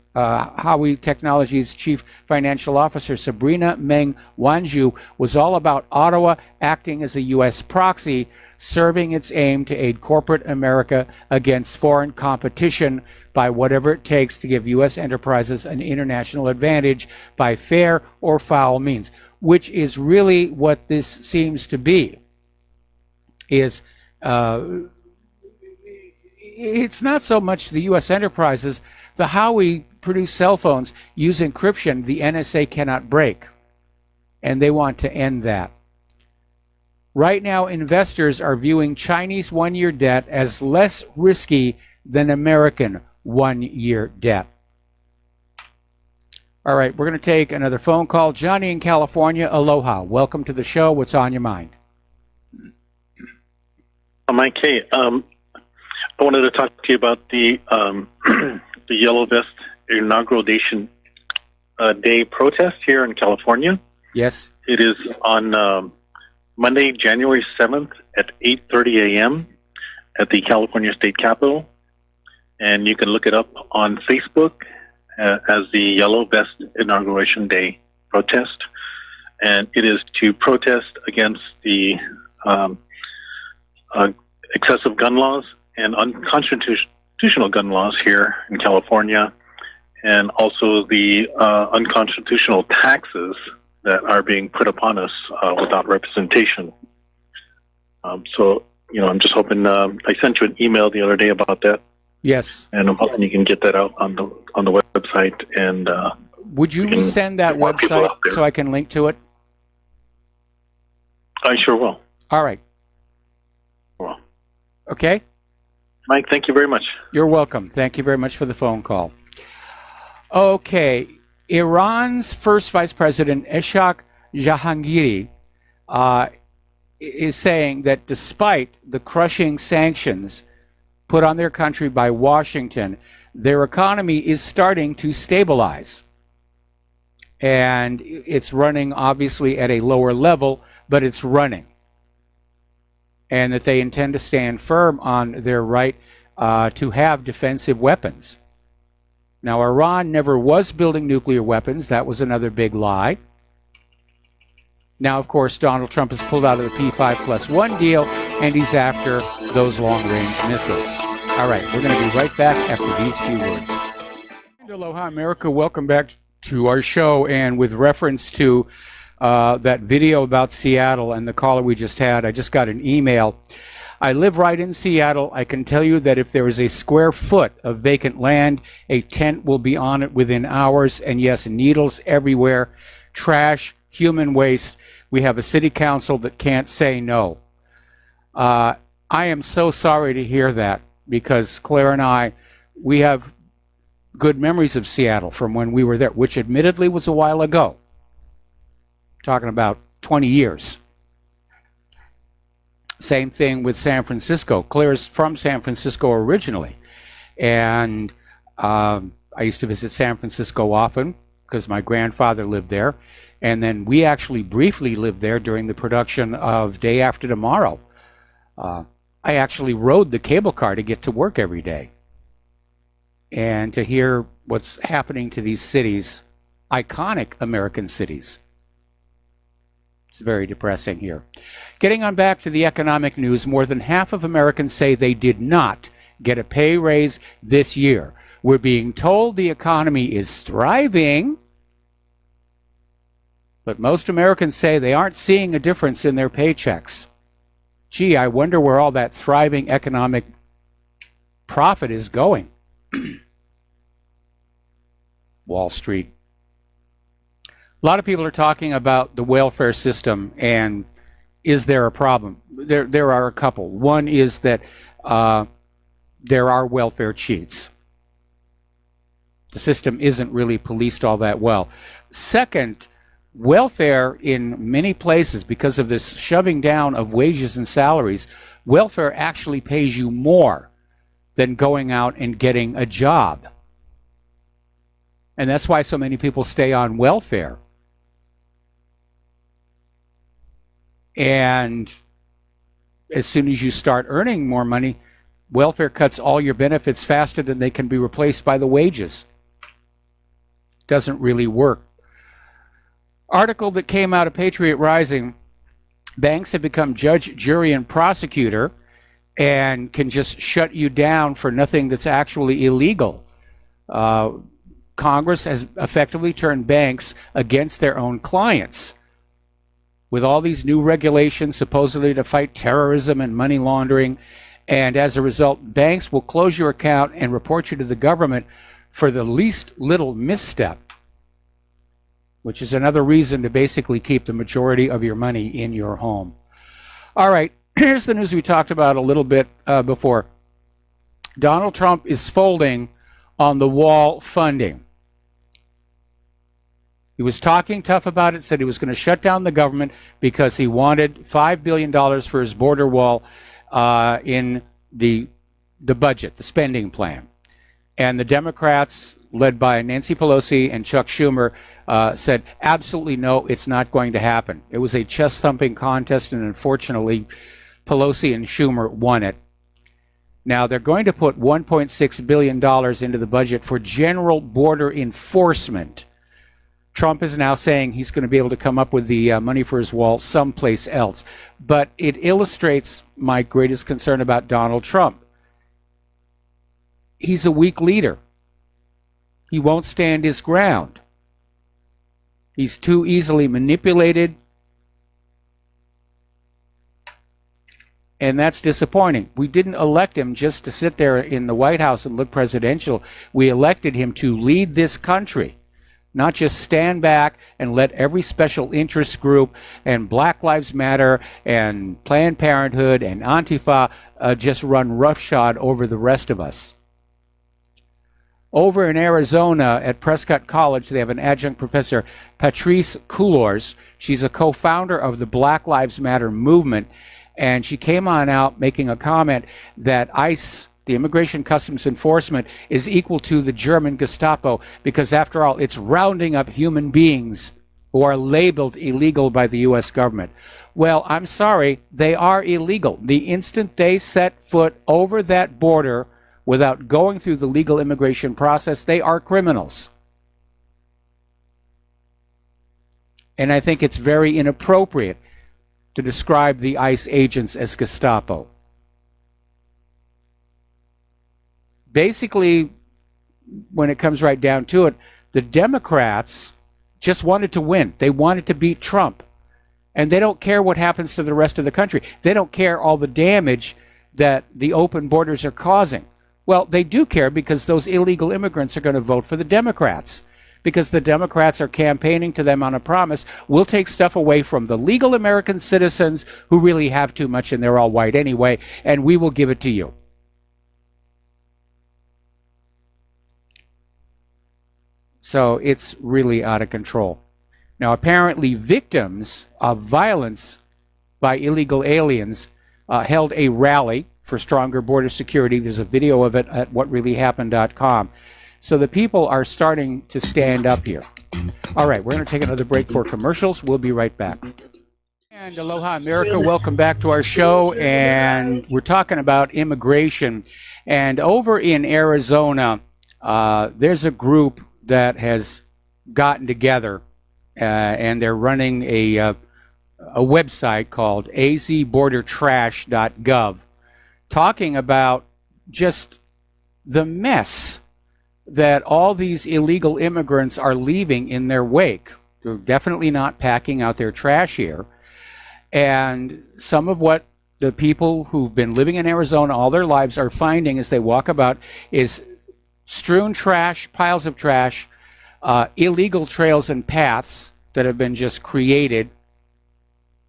Chief Financial Officer Sabrina Meng Wanzhou was all about Ottawa acting as a U.S. proxy, serving its aim to aid corporate America against foreign competition by whatever it takes to give U.S. enterprises an international advantage by fair or foul means, which is really what this seems to be. It's not so much the U.S. enterprises. The Huawei produce cell phones use encryption the NSA cannot break, and they want to end that. Right now, investors are viewing Chinese one-year debt as less risky than American one-year debt. All right, we're going to take another phone call. Johnny in California, aloha. Welcome to the show. What's on your mind? Mike, hey, I wanted to talk to you about the the Yellow Vest Inauguration Day protest here in California. Yes. It is on Monday, January 7th at 8:30 a.m. at the California State Capitol. and you can look it up on Facebook as the Yellow Vest Inauguration Day protest. And it is to protest against the excessive gun laws and unconstitutional gun laws here in California, and also the unconstitutional taxes that are being put upon us without representation. So, I'm just hoping. I sent you an email the other day about that. Yes. And I'm hoping you can get that out on the website. And would you resend that website so I can link to it? I sure will. All right. Well. Okay. Mike, thank you very much. You're welcome. Thank you very much for the phone call. Okay. Iran's first vice president, Ishaq Jahangiri, is saying that despite the crushing sanctions put on their country by Washington, their economy is starting to stabilize. And it's running obviously at a lower level, but it's running. And that they intend to stand firm on their right to have defensive weapons. Now, Iran never was building nuclear weapons. That was another big lie. Now, of course, Donald Trump has pulled out of the P5+1 deal, and he's after those long-range missiles. All right, we're going to be right back after these few words. Aloha, America. Welcome back to our show. And with reference to that video about Seattle and the caller we just had, I just got an email. I live right in Seattle. I can tell you that if there is a square foot of vacant land, a tent will be on it within hours. And yes, needles everywhere, trash, human waste. We have a city council that can't say no. I am so sorry to hear that, because Claire and I, we have good memories of Seattle from when we were there, which admittedly was a while ago. Talking about 20 years. Same thing with San Francisco. Claire's from San Francisco originally. And I used to visit San Francisco often because my grandfather lived there. And then we actually briefly lived there during the production of Day After Tomorrow. I actually rode the cable car to get to work every day. And to hear what's happening to these cities, iconic American cities. It's very depressing here. Getting on back to the economic news, more than half of Americans say they did not get a pay raise this year. We're being told the economy is thriving, but most Americans say they aren't seeing a difference in their paychecks. Gee, I wonder where all that thriving economic profit is going. Wall Street. A lot of people are talking about the welfare system and is there a problem? There are a couple. One is that there are welfare cheats. The system isn't really policed all that well. Second, welfare in many places, because of this shoving down of wages and salaries, welfare actually pays you more than going out and getting a job. And that's why so many people stay on welfare. And as soon as you start earning more money, welfare cuts all your benefits faster than they can be replaced by the wages. Doesn't really work. Article that came out of Patriot Rising, banks have become judge, jury, and prosecutor and can just shut you down for nothing that's actually illegal. Congress has effectively turned banks against their own clients. With all these new regulations supposedly to fight terrorism and money laundering, and as a result, banks will close your account and report you to the government for the least little misstep, which is another reason to basically keep the majority of your money in your home. All right, here's the news we talked about a little bit before. Donald Trump is folding on the wall funding. He was talking tough about it, said he was going to shut down the government because he wanted $5 billion for his border wall in the budget, the spending plan. And the Democrats, led by Nancy Pelosi and Chuck Schumer, said, absolutely no, it's not going to happen. It was a chest-thumping contest, and unfortunately, Pelosi and Schumer won it. Now, they're going to put $1.6 billion into the budget for general border enforcement. Trump is now saying he's going to be able to come up with the money for his wall someplace else. But it illustrates my greatest concern about Donald Trump. He's a weak leader. He won't stand his ground. He's too easily manipulated. And that's disappointing. We didn't elect him just to sit there in the White House and look presidential. We elected him to lead this country, not just stand back and let every special interest group and Black Lives Matter and Planned Parenthood and Antifa just run roughshod over the rest of us. Over in Arizona at Prescott College, they have an adjunct professor, Patrice Coulors. She's a co-founder of the Black Lives Matter movement. And she came on out making a comment that ICE, the Immigration Customs Enforcement, is equal to the German Gestapo because, after all, it's rounding up human beings who are labeled illegal by the U.S. government. Well, I'm sorry, they are illegal. The instant they set foot over that border without going through the legal immigration process, they are criminals. And I think it's very inappropriate to describe the ICE agents as Gestapo. Basically, when it comes right down to it, the Democrats just wanted to win. They wanted to beat Trump. And they don't care what happens to the rest of the country. They don't care all the damage that the open borders are causing. Well, they do care because those illegal immigrants are going to vote for the Democrats. Because the Democrats are campaigning to them on a promise, we'll take stuff away from the legal American citizens who really have too much and they're all white anyway, and we will give it to you. So it's really out of control. Now, apparently victims of violence by illegal aliens held a rally for stronger border security. There's a video of it at whatreallyhappened.com. So the people are starting to stand up here. All right, we're going to take another break for commercials. We'll be right back. And aloha, America. Welcome back to our show. And we're talking about immigration. And over in Arizona, there's a group that has gotten together, and they're running a website called azbordertrash.gov, talking about just the mess that all these illegal immigrants are leaving in their wake. They're definitely not packing out their trash here. And some of what the people who've been living in Arizona all their lives are finding as they walk about is strewn trash, piles of trash, illegal trails and paths that have been just created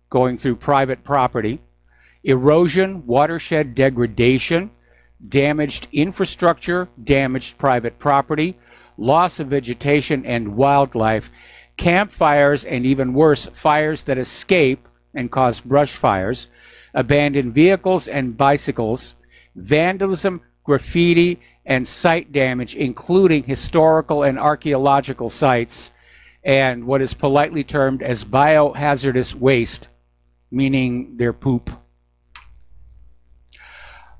going through private property, erosion, watershed degradation, damaged infrastructure, damaged private property, loss of vegetation and wildlife, campfires, and even worse, fires that escape and cause brush fires, abandoned vehicles and bicycles, vandalism, graffiti, and site damage, including historical and archaeological sites, and what is politely termed as biohazardous waste, meaning their poop.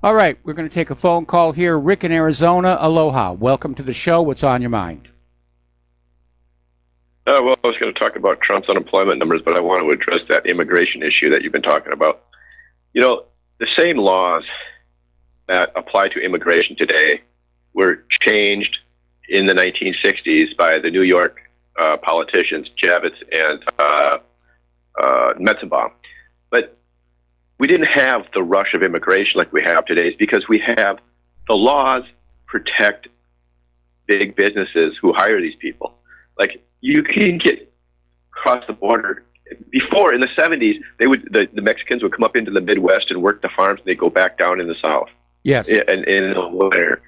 All right, we're going to take a phone call here. Rick in Arizona, aloha. Welcome to the show. What's on your mind? Well, I was going to talk about Trump's unemployment numbers, but I want to address that immigration issue that you've been talking about. You know, the same laws that apply to immigration today were changed in the 1960s by the New York politicians, Javits and Metzenbaum. But we didn't have the rush of immigration like we have today because we have the laws protect big businesses who hire these people. Like, you can get across the border. Before, in the 70s, the Mexicans would come up into the Midwest and work the farms, and they'd go back down in the South. Yes. And in the winter.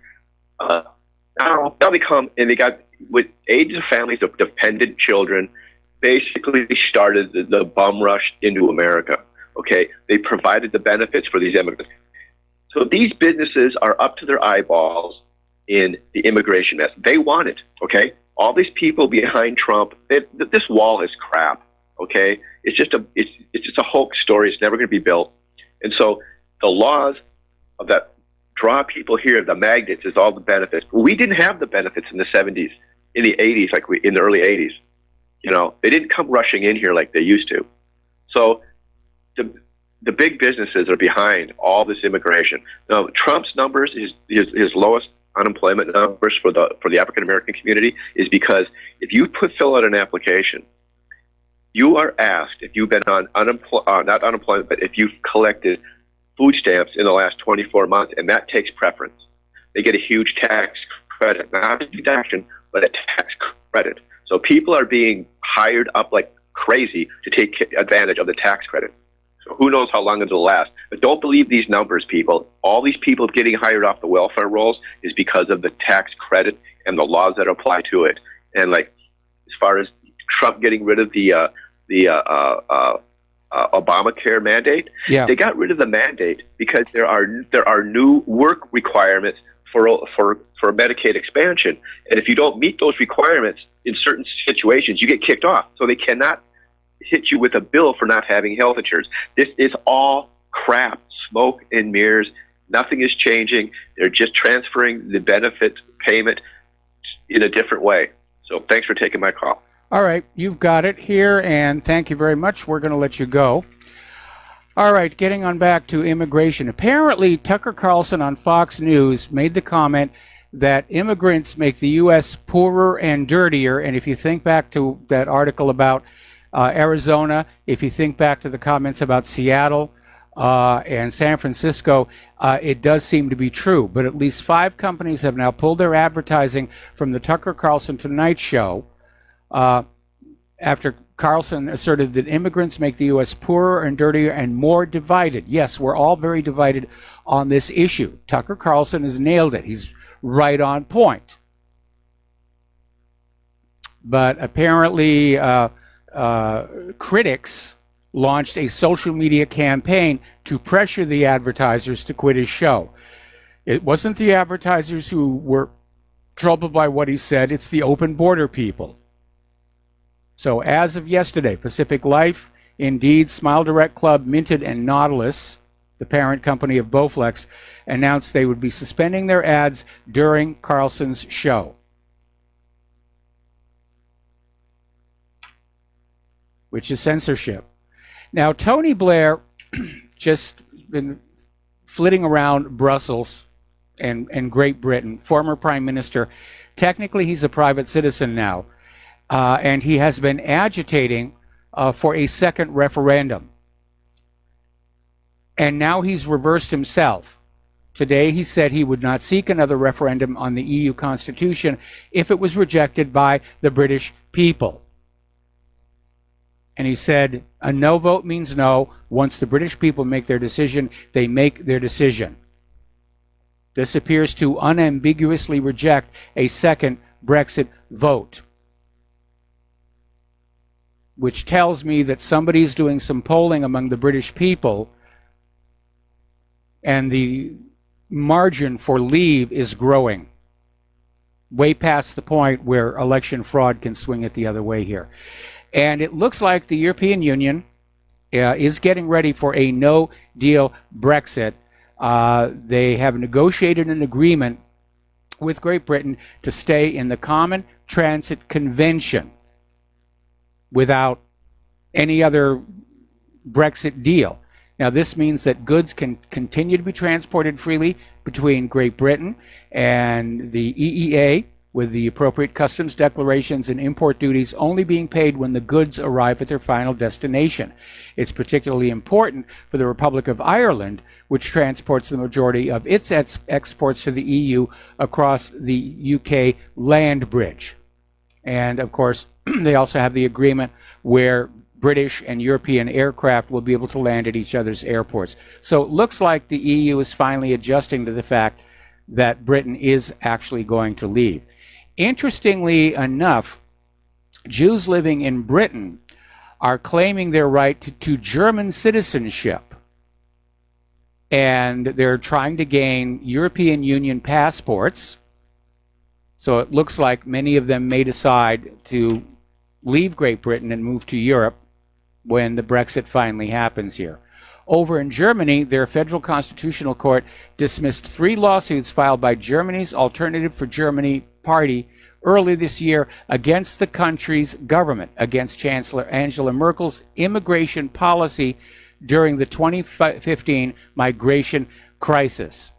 Now they come, and they got, with aids of families of dependent children, basically started the bum rush into America. Okay, they provided the benefits for these immigrants. So these businesses are up to their eyeballs in the immigration mess. They want it. Okay, all these people behind Trump. This wall is crap. Okay, it's just a hoax story. It's never going to be built. And so the laws of that draw people here, the magnets, is all the benefits. We didn't have the benefits in the 70s, in the 80s, in the early 80s. You know, they didn't come rushing in here like they used to. So the big businesses are behind all this immigration. Now, Trump's numbers, his lowest unemployment numbers for the African American community, is because if you fill out an application, you are asked if you've been on not unemployment, but if you've collected food stamps in the last 24 months, and that takes preference. They get a huge tax credit, not a deduction, but a tax credit. So people are being hired up like crazy to take advantage of the tax credit. So who knows how long it'll last. But don't believe these numbers, people. All these people getting hired off the welfare rolls is because of the tax credit and the laws that apply to it. And like, as far as Trump getting rid of the Obamacare mandate, they got rid of the mandate because there are new work requirements for Medicaid expansion. And if you don't meet those requirements in certain situations, you get kicked off. So they cannot hit you with a bill for not having health insurance. This is all crap, smoke and mirrors. Nothing is changing. They're just transferring the benefit payment in a different way. So thanks for taking my call. All right, you've got it here, and thank you very much. We're going to let you go. All right, getting on back to immigration. Apparently, Tucker Carlson on Fox News made the comment that immigrants make the U.S. poorer and dirtier. And if you think back to that article about Arizona, if you think back to the comments about Seattle and San Francisco, it does seem to be true. But at least 5 companies have now pulled their advertising from the Tucker Carlson Tonight Show after Carlson asserted that immigrants make the U.S. poorer and dirtier and more divided. Yes, we're all very divided on this issue. Tucker Carlson has nailed it. He's right on point. But apparently, critics launched a social media campaign to pressure the advertisers to quit his show. It wasn't the advertisers who were troubled by what he said, it's the open border people. So as of yesterday, Pacific Life, Indeed, Smile Direct Club, Minted, and Nautilus, the parent company of Bowflex, announced they would be suspending their ads during Carlson's show, which is censorship. Now, Tony Blair just been flitting around Brussels and Great Britain, former prime minister. Technically, he's a private citizen now. And he has been agitating for a second referendum. And now he's reversed himself. Today he said he would not seek another referendum on the EU Constitution if it was rejected by the British people. And he said, a no vote means no. Once the British people make their decision, they make their decision. This appears to unambiguously reject a second Brexit vote, which tells me that somebody's doing some polling among the British people, and the margin for leave is growing, way past the point where election fraud can swing it the other way here. And it looks like the European Union is getting ready for a no-deal Brexit. They have negotiated an agreement with Great Britain to stay in the Common Transit Convention without any other Brexit deal. Now, this means that goods can continue to be transported freely between Great Britain and the EEA, with the appropriate customs declarations and import duties only being paid when the goods arrive at their final destination. It's particularly important for the Republic of Ireland, which transports the majority of its exports to the EU across the UK land bridge. And, of course, they also have the agreement where British and European aircraft will be able to land at each other's airports. So it looks like the EU is finally adjusting to the fact that Britain is actually going to leave. Interestingly enough, Jews living in Britain are claiming their right to German citizenship. And they're trying to gain European Union passports. So it looks like many of them may decide to leave Great Britain and move to Europe when the Brexit finally happens here. Over in Germany, their federal constitutional court dismissed 3 lawsuits filed by Germany's Alternative for Germany party early this year against the country's government, against Chancellor Angela Merkel's immigration policy during the 2015 migration crisis.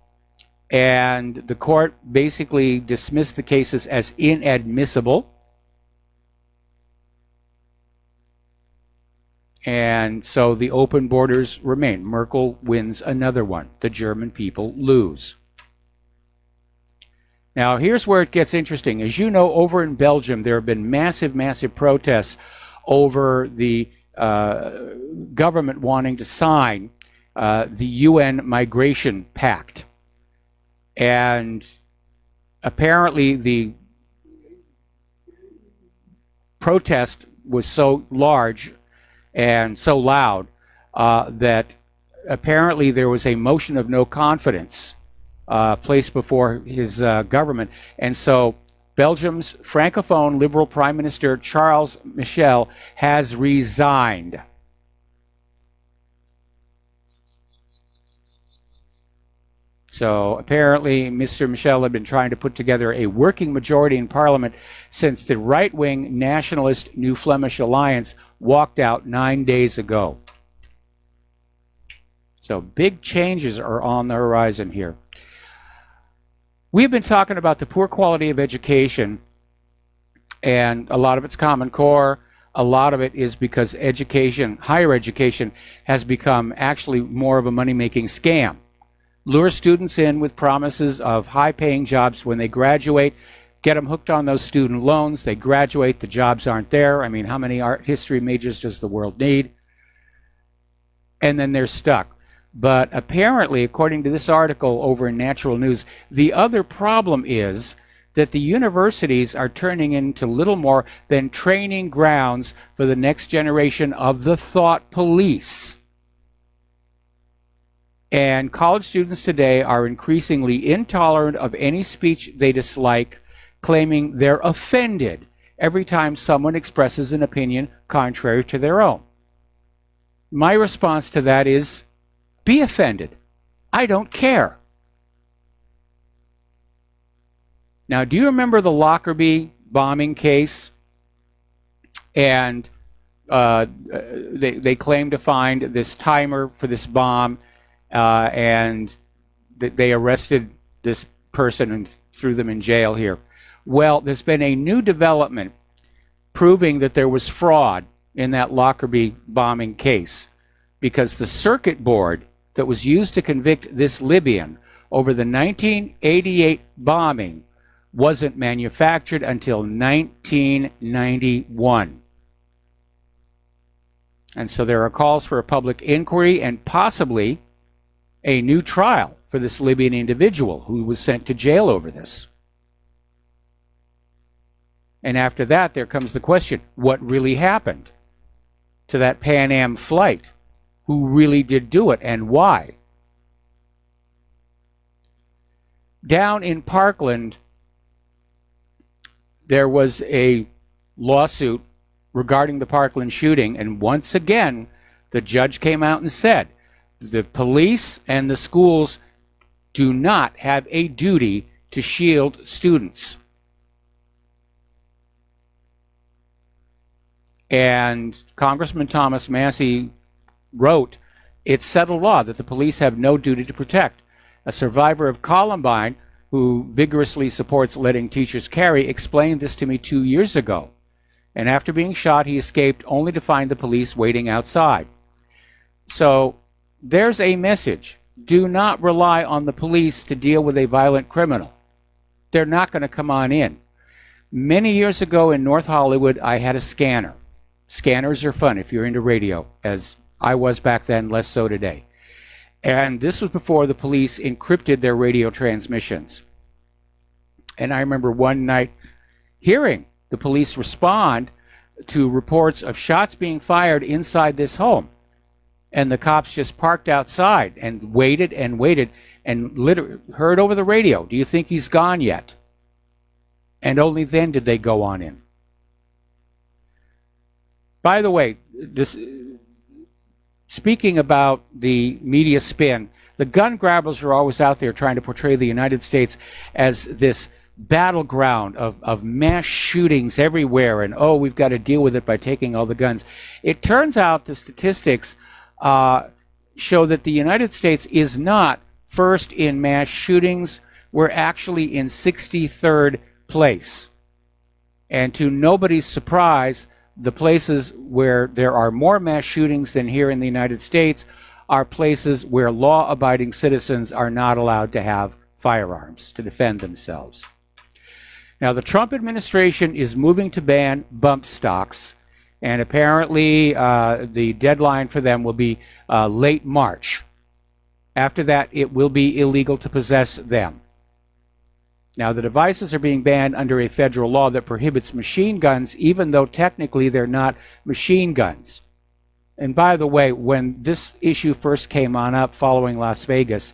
And the court basically dismissed the cases as inadmissible. And so the open borders remain. Merkel wins another one. The German people lose. Now, here's where it gets interesting. As you know, over in Belgium, there have been massive, massive protests over the government wanting to sign the UN Migration Pact. And apparently the protest was so large and so loud that apparently there was a motion of no confidence placed before his government. And so Belgium's Francophone Liberal Prime Minister Charles Michel has resigned. So apparently Mr. Michel had been trying to put together a working majority in Parliament since the right-wing nationalist New Flemish Alliance walked out 9 days ago. So big changes are on the horizon here. We've been talking about the poor quality of education, and a lot of it's Common Core. A lot of it is because education, higher education, has become actually more of a money-making scam. Lure students in with promises of high-paying jobs when they graduate, get them hooked on those student loans. They graduate, the jobs aren't there. I mean, how many art history majors does the world need? And then they're stuck. But apparently, according to this article over in Natural News, the other problem is that the universities are turning into little more than training grounds for the next generation of the thought police. And college students today are increasingly intolerant of any speech they dislike, claiming they're offended every time someone expresses an opinion contrary to their own. My response to that is, be offended. I don't care. Now, do you remember the Lockerbie bombing case? And they claimed to find this timer for this bomb, and they arrested this person and threw them in jail here. Well, there's been a new development proving that there was fraud in that Lockerbie bombing case, because the circuit board that was used to convict this Libyan over the 1988 bombing wasn't manufactured until 1991. And so there are calls for a public inquiry and possibly a new trial for this Libyan individual who was sent to jail over this. And after that, there comes the question, what really happened to that Pan Am flight? Who really did do it and why? Down in Parkland, there was a lawsuit regarding the Parkland shooting, and once again, the judge came out and said, the police and the schools do not have a duty to shield students. And Congressman Thomas Massie wrote, it's settled law that the police have no duty to protect. A survivor of Columbine, who vigorously supports letting teachers carry, explained this to me 2 years ago. And after being shot, he escaped only to find the police waiting outside. So there's a message. Do not rely on the police to deal with a violent criminal. They're not going to come on in. Many years ago in North Hollywood, I had a scanner. Scanners are fun if you're into radio, as I was back then, less so today. And this was before the police encrypted their radio transmissions. And I remember one night hearing the police respond to reports of shots being fired inside this home. And the cops just parked outside and waited and literally heard over the radio, do you think he's gone yet? And only then did they go on in. By the way, this speaking about the media spin, the gun grabbers are always out there trying to portray the United States as this battleground of mass shootings everywhere, and oh, we've got to deal with it by taking all the guns. It turns out the statistics show that the United States is not first in mass shootings. We're actually in 63rd place. And to nobody's surprise, the places where there are more mass shootings than here in the United States are places where law-abiding citizens are not allowed to have firearms to defend themselves. Now, the Trump administration is moving to ban bump stocks, and apparently the deadline for them will be late March. After that, it will be illegal to possess them. Now, the devices are being banned under a federal law that prohibits machine guns, even though technically they're not machine guns. And by the way, when this issue first came on up following Las Vegas,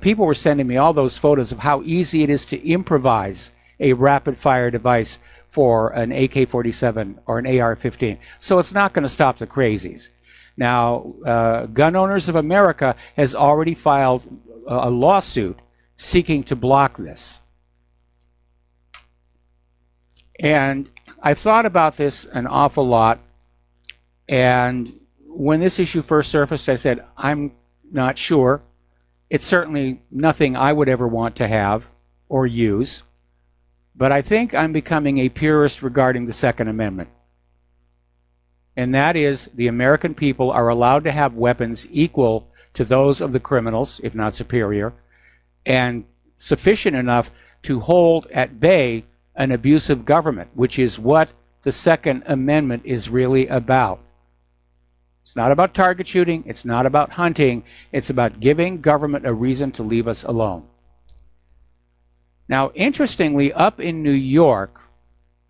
people were sending me all those photos of how easy it is to improvise a rapid-fire device for an AK-47 or an AR-15. So it's not going to stop the crazies. Now, Gun Owners of America has already filed a lawsuit seeking to block this. And I've thought about this an awful lot. And when this issue first surfaced, I said, I'm not sure. It's certainly nothing I would ever want to have or use. But I think I'm becoming a purist regarding the Second Amendment. And that is, the American people are allowed to have weapons equal to those of the criminals, if not superior, and sufficient enough to hold at bay an abusive government, which is what the Second Amendment is really about. It's not about target shooting. It's not about hunting. It's about giving government a reason to leave us alone. Now, interestingly, up in New York,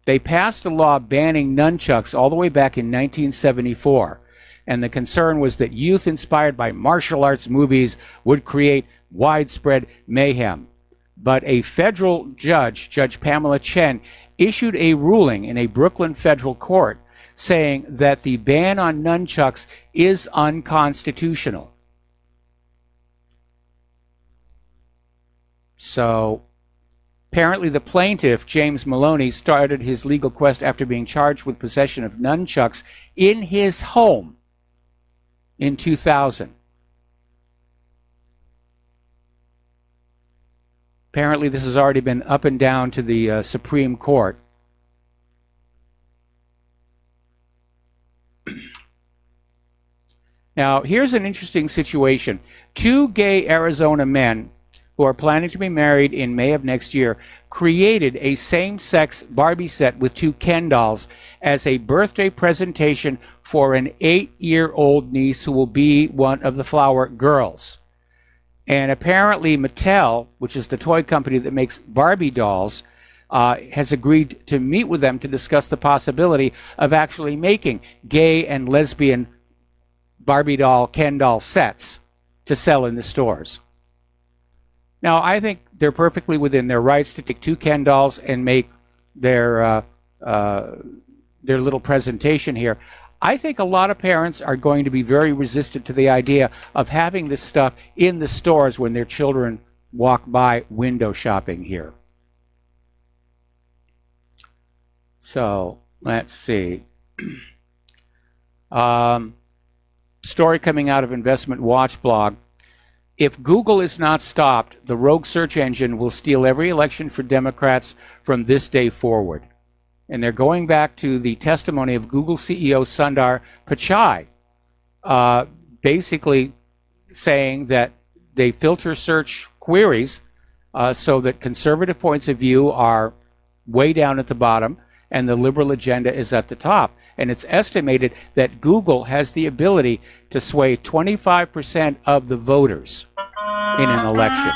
they passed a law banning nunchucks all the way back in 1974. And the concern was that youth inspired by martial arts movies would create widespread mayhem. But a federal judge, Judge Pamela Chen, issued a ruling in a Brooklyn federal court saying that the ban on nunchucks is unconstitutional. So apparently the plaintiff, James Maloney, started his legal quest after being charged with possession of nunchucks in his home in 2000. Apparently this has already been up and down to the Supreme Court. Now, here's an interesting situation. Two gay Arizona men who are planning to be married in May of next year created a same-sex Barbie set with two Ken dolls as a birthday presentation for an 8-year-old niece who will be one of the Flower Girls. And apparently Mattel, which is the toy company that makes Barbie dolls, has agreed to meet with them to discuss the possibility of actually making gay and lesbian Barbie doll, Ken doll sets to sell in the stores. Now, I think they're perfectly within their rights to take two Ken dolls and make their little presentation here. I think a lot of parents are going to be very resistant to the idea of having this stuff in the stores when their children walk by window shopping here. So, let's see. Story coming out of Investment Watch blog. If Google is not stopped, the rogue search engine will steal every election for Democrats from this day forward. And they're going back to the testimony of Google CEO Sundar Pichai, basically saying that they filter search queries so that conservative points of view are way down at the bottom and the liberal agenda is at the top. And it's estimated that Google has the ability to sway 25% of the voters in an election.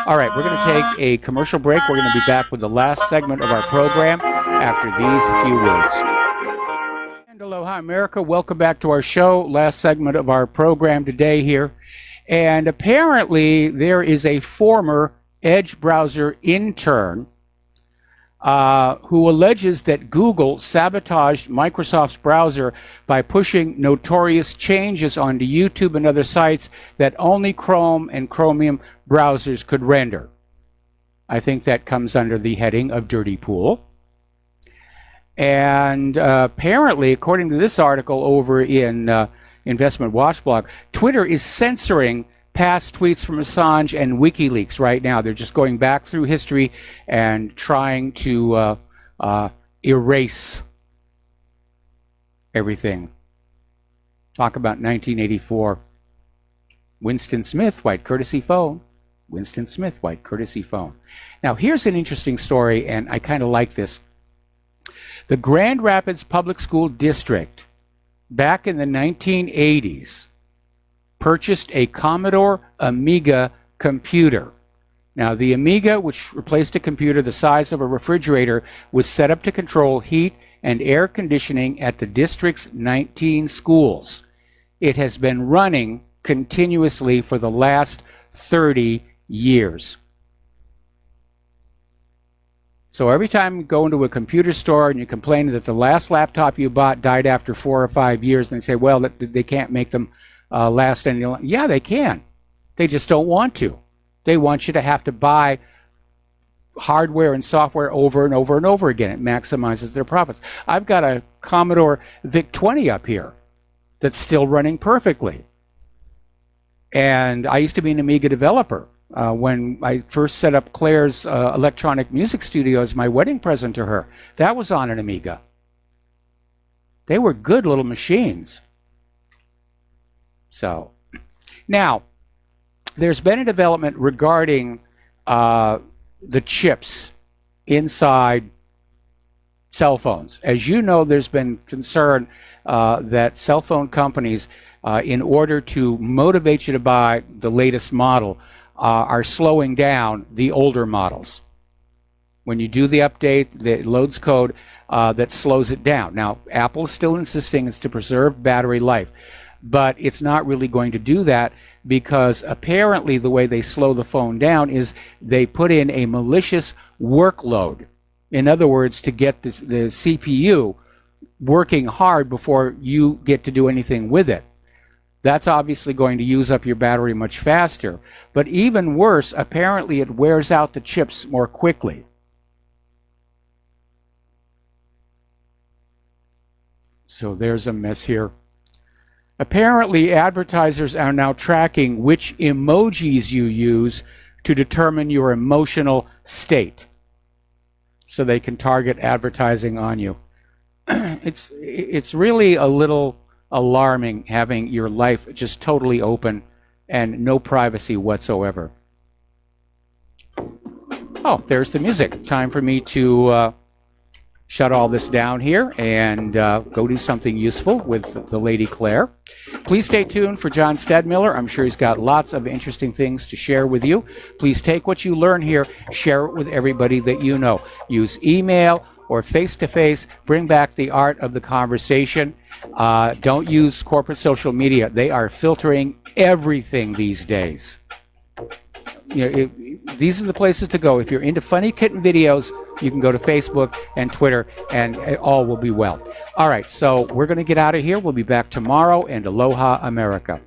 All right, we're going to take a commercial break. We're going to be back with the last segment of our program after these few words. And aloha, America. Welcome back to our show. Last segment of our program today here. And apparently there is a former Edge browser intern who alleges that Google sabotaged Microsoft's browser by pushing notorious changes onto YouTube and other sites that only Chrome and Chromium browsers could render. I think that comes under the heading of Dirty Pool. And apparently, according to this article over in Investment Watch blog, Twitter is censoring past tweets from Assange and WikiLeaks right now. They're just going back through history and trying to erase everything. Talk about 1984. Winston Smith, white courtesy phone. Winston Smith, white courtesy phone. Now, here's an interesting story, and I kind of like this. The Grand Rapids Public School District, back in the 1980s, purchased a Commodore Amiga computer. Now, the Amiga, which replaced a computer the size of a refrigerator, was set up to control heat and air conditioning at the district's 19 schools. It has been running continuously for the last 30 years. So every time you go into a computer store and you complain that the last laptop you bought died after 4 or 5 years, and they say, well, they can't make them last any longer. Yeah, they can. They just don't want to. They want you to have to buy hardware and software over and over and over again. It maximizes their profits. I've got a Commodore VIC-20 up here that's still running perfectly. And I used to be an Amiga developer. When I first set up Claire's electronic music studio as my wedding present to her, that was on an Amiga. They were good little machines. So, now, there's been a development regarding the chips inside cell phones. As you know, there's been concern that cell phone companies, in order to motivate you to buy the latest model, are slowing down the older models. When you do the update, it loads code that slows it down. Now, Apple is still insisting it's to preserve battery life, but it's not really going to do that because apparently the way they slow the phone down is they put in a malicious workload. In other words, to get the CPU working hard before you get to do anything with it. That's obviously going to use up your battery much faster. But even worse, apparently it wears out the chips more quickly. So there's a mess here. Apparently, advertisers are now tracking which emojis you use to determine your emotional state, so they can target advertising on you. It's really a little alarming having your life just totally open and no privacy whatsoever. Oh, there's the music. Time for me to shut all this down here and go do something useful with the Lady Claire. Please stay tuned for John Stedmiller. I'm sure he's got lots of interesting things to share with you. Please take what you learn here, share it with everybody that you know. Use email or face-to-face. Bring back the art of the conversation. Don't use corporate social media. They are filtering everything these days. These are the places to go. If you're into funny kitten videos, you can go to Facebook and Twitter, and all will be well. All right, so we're going to get out of here. We'll be back tomorrow, and Aloha America.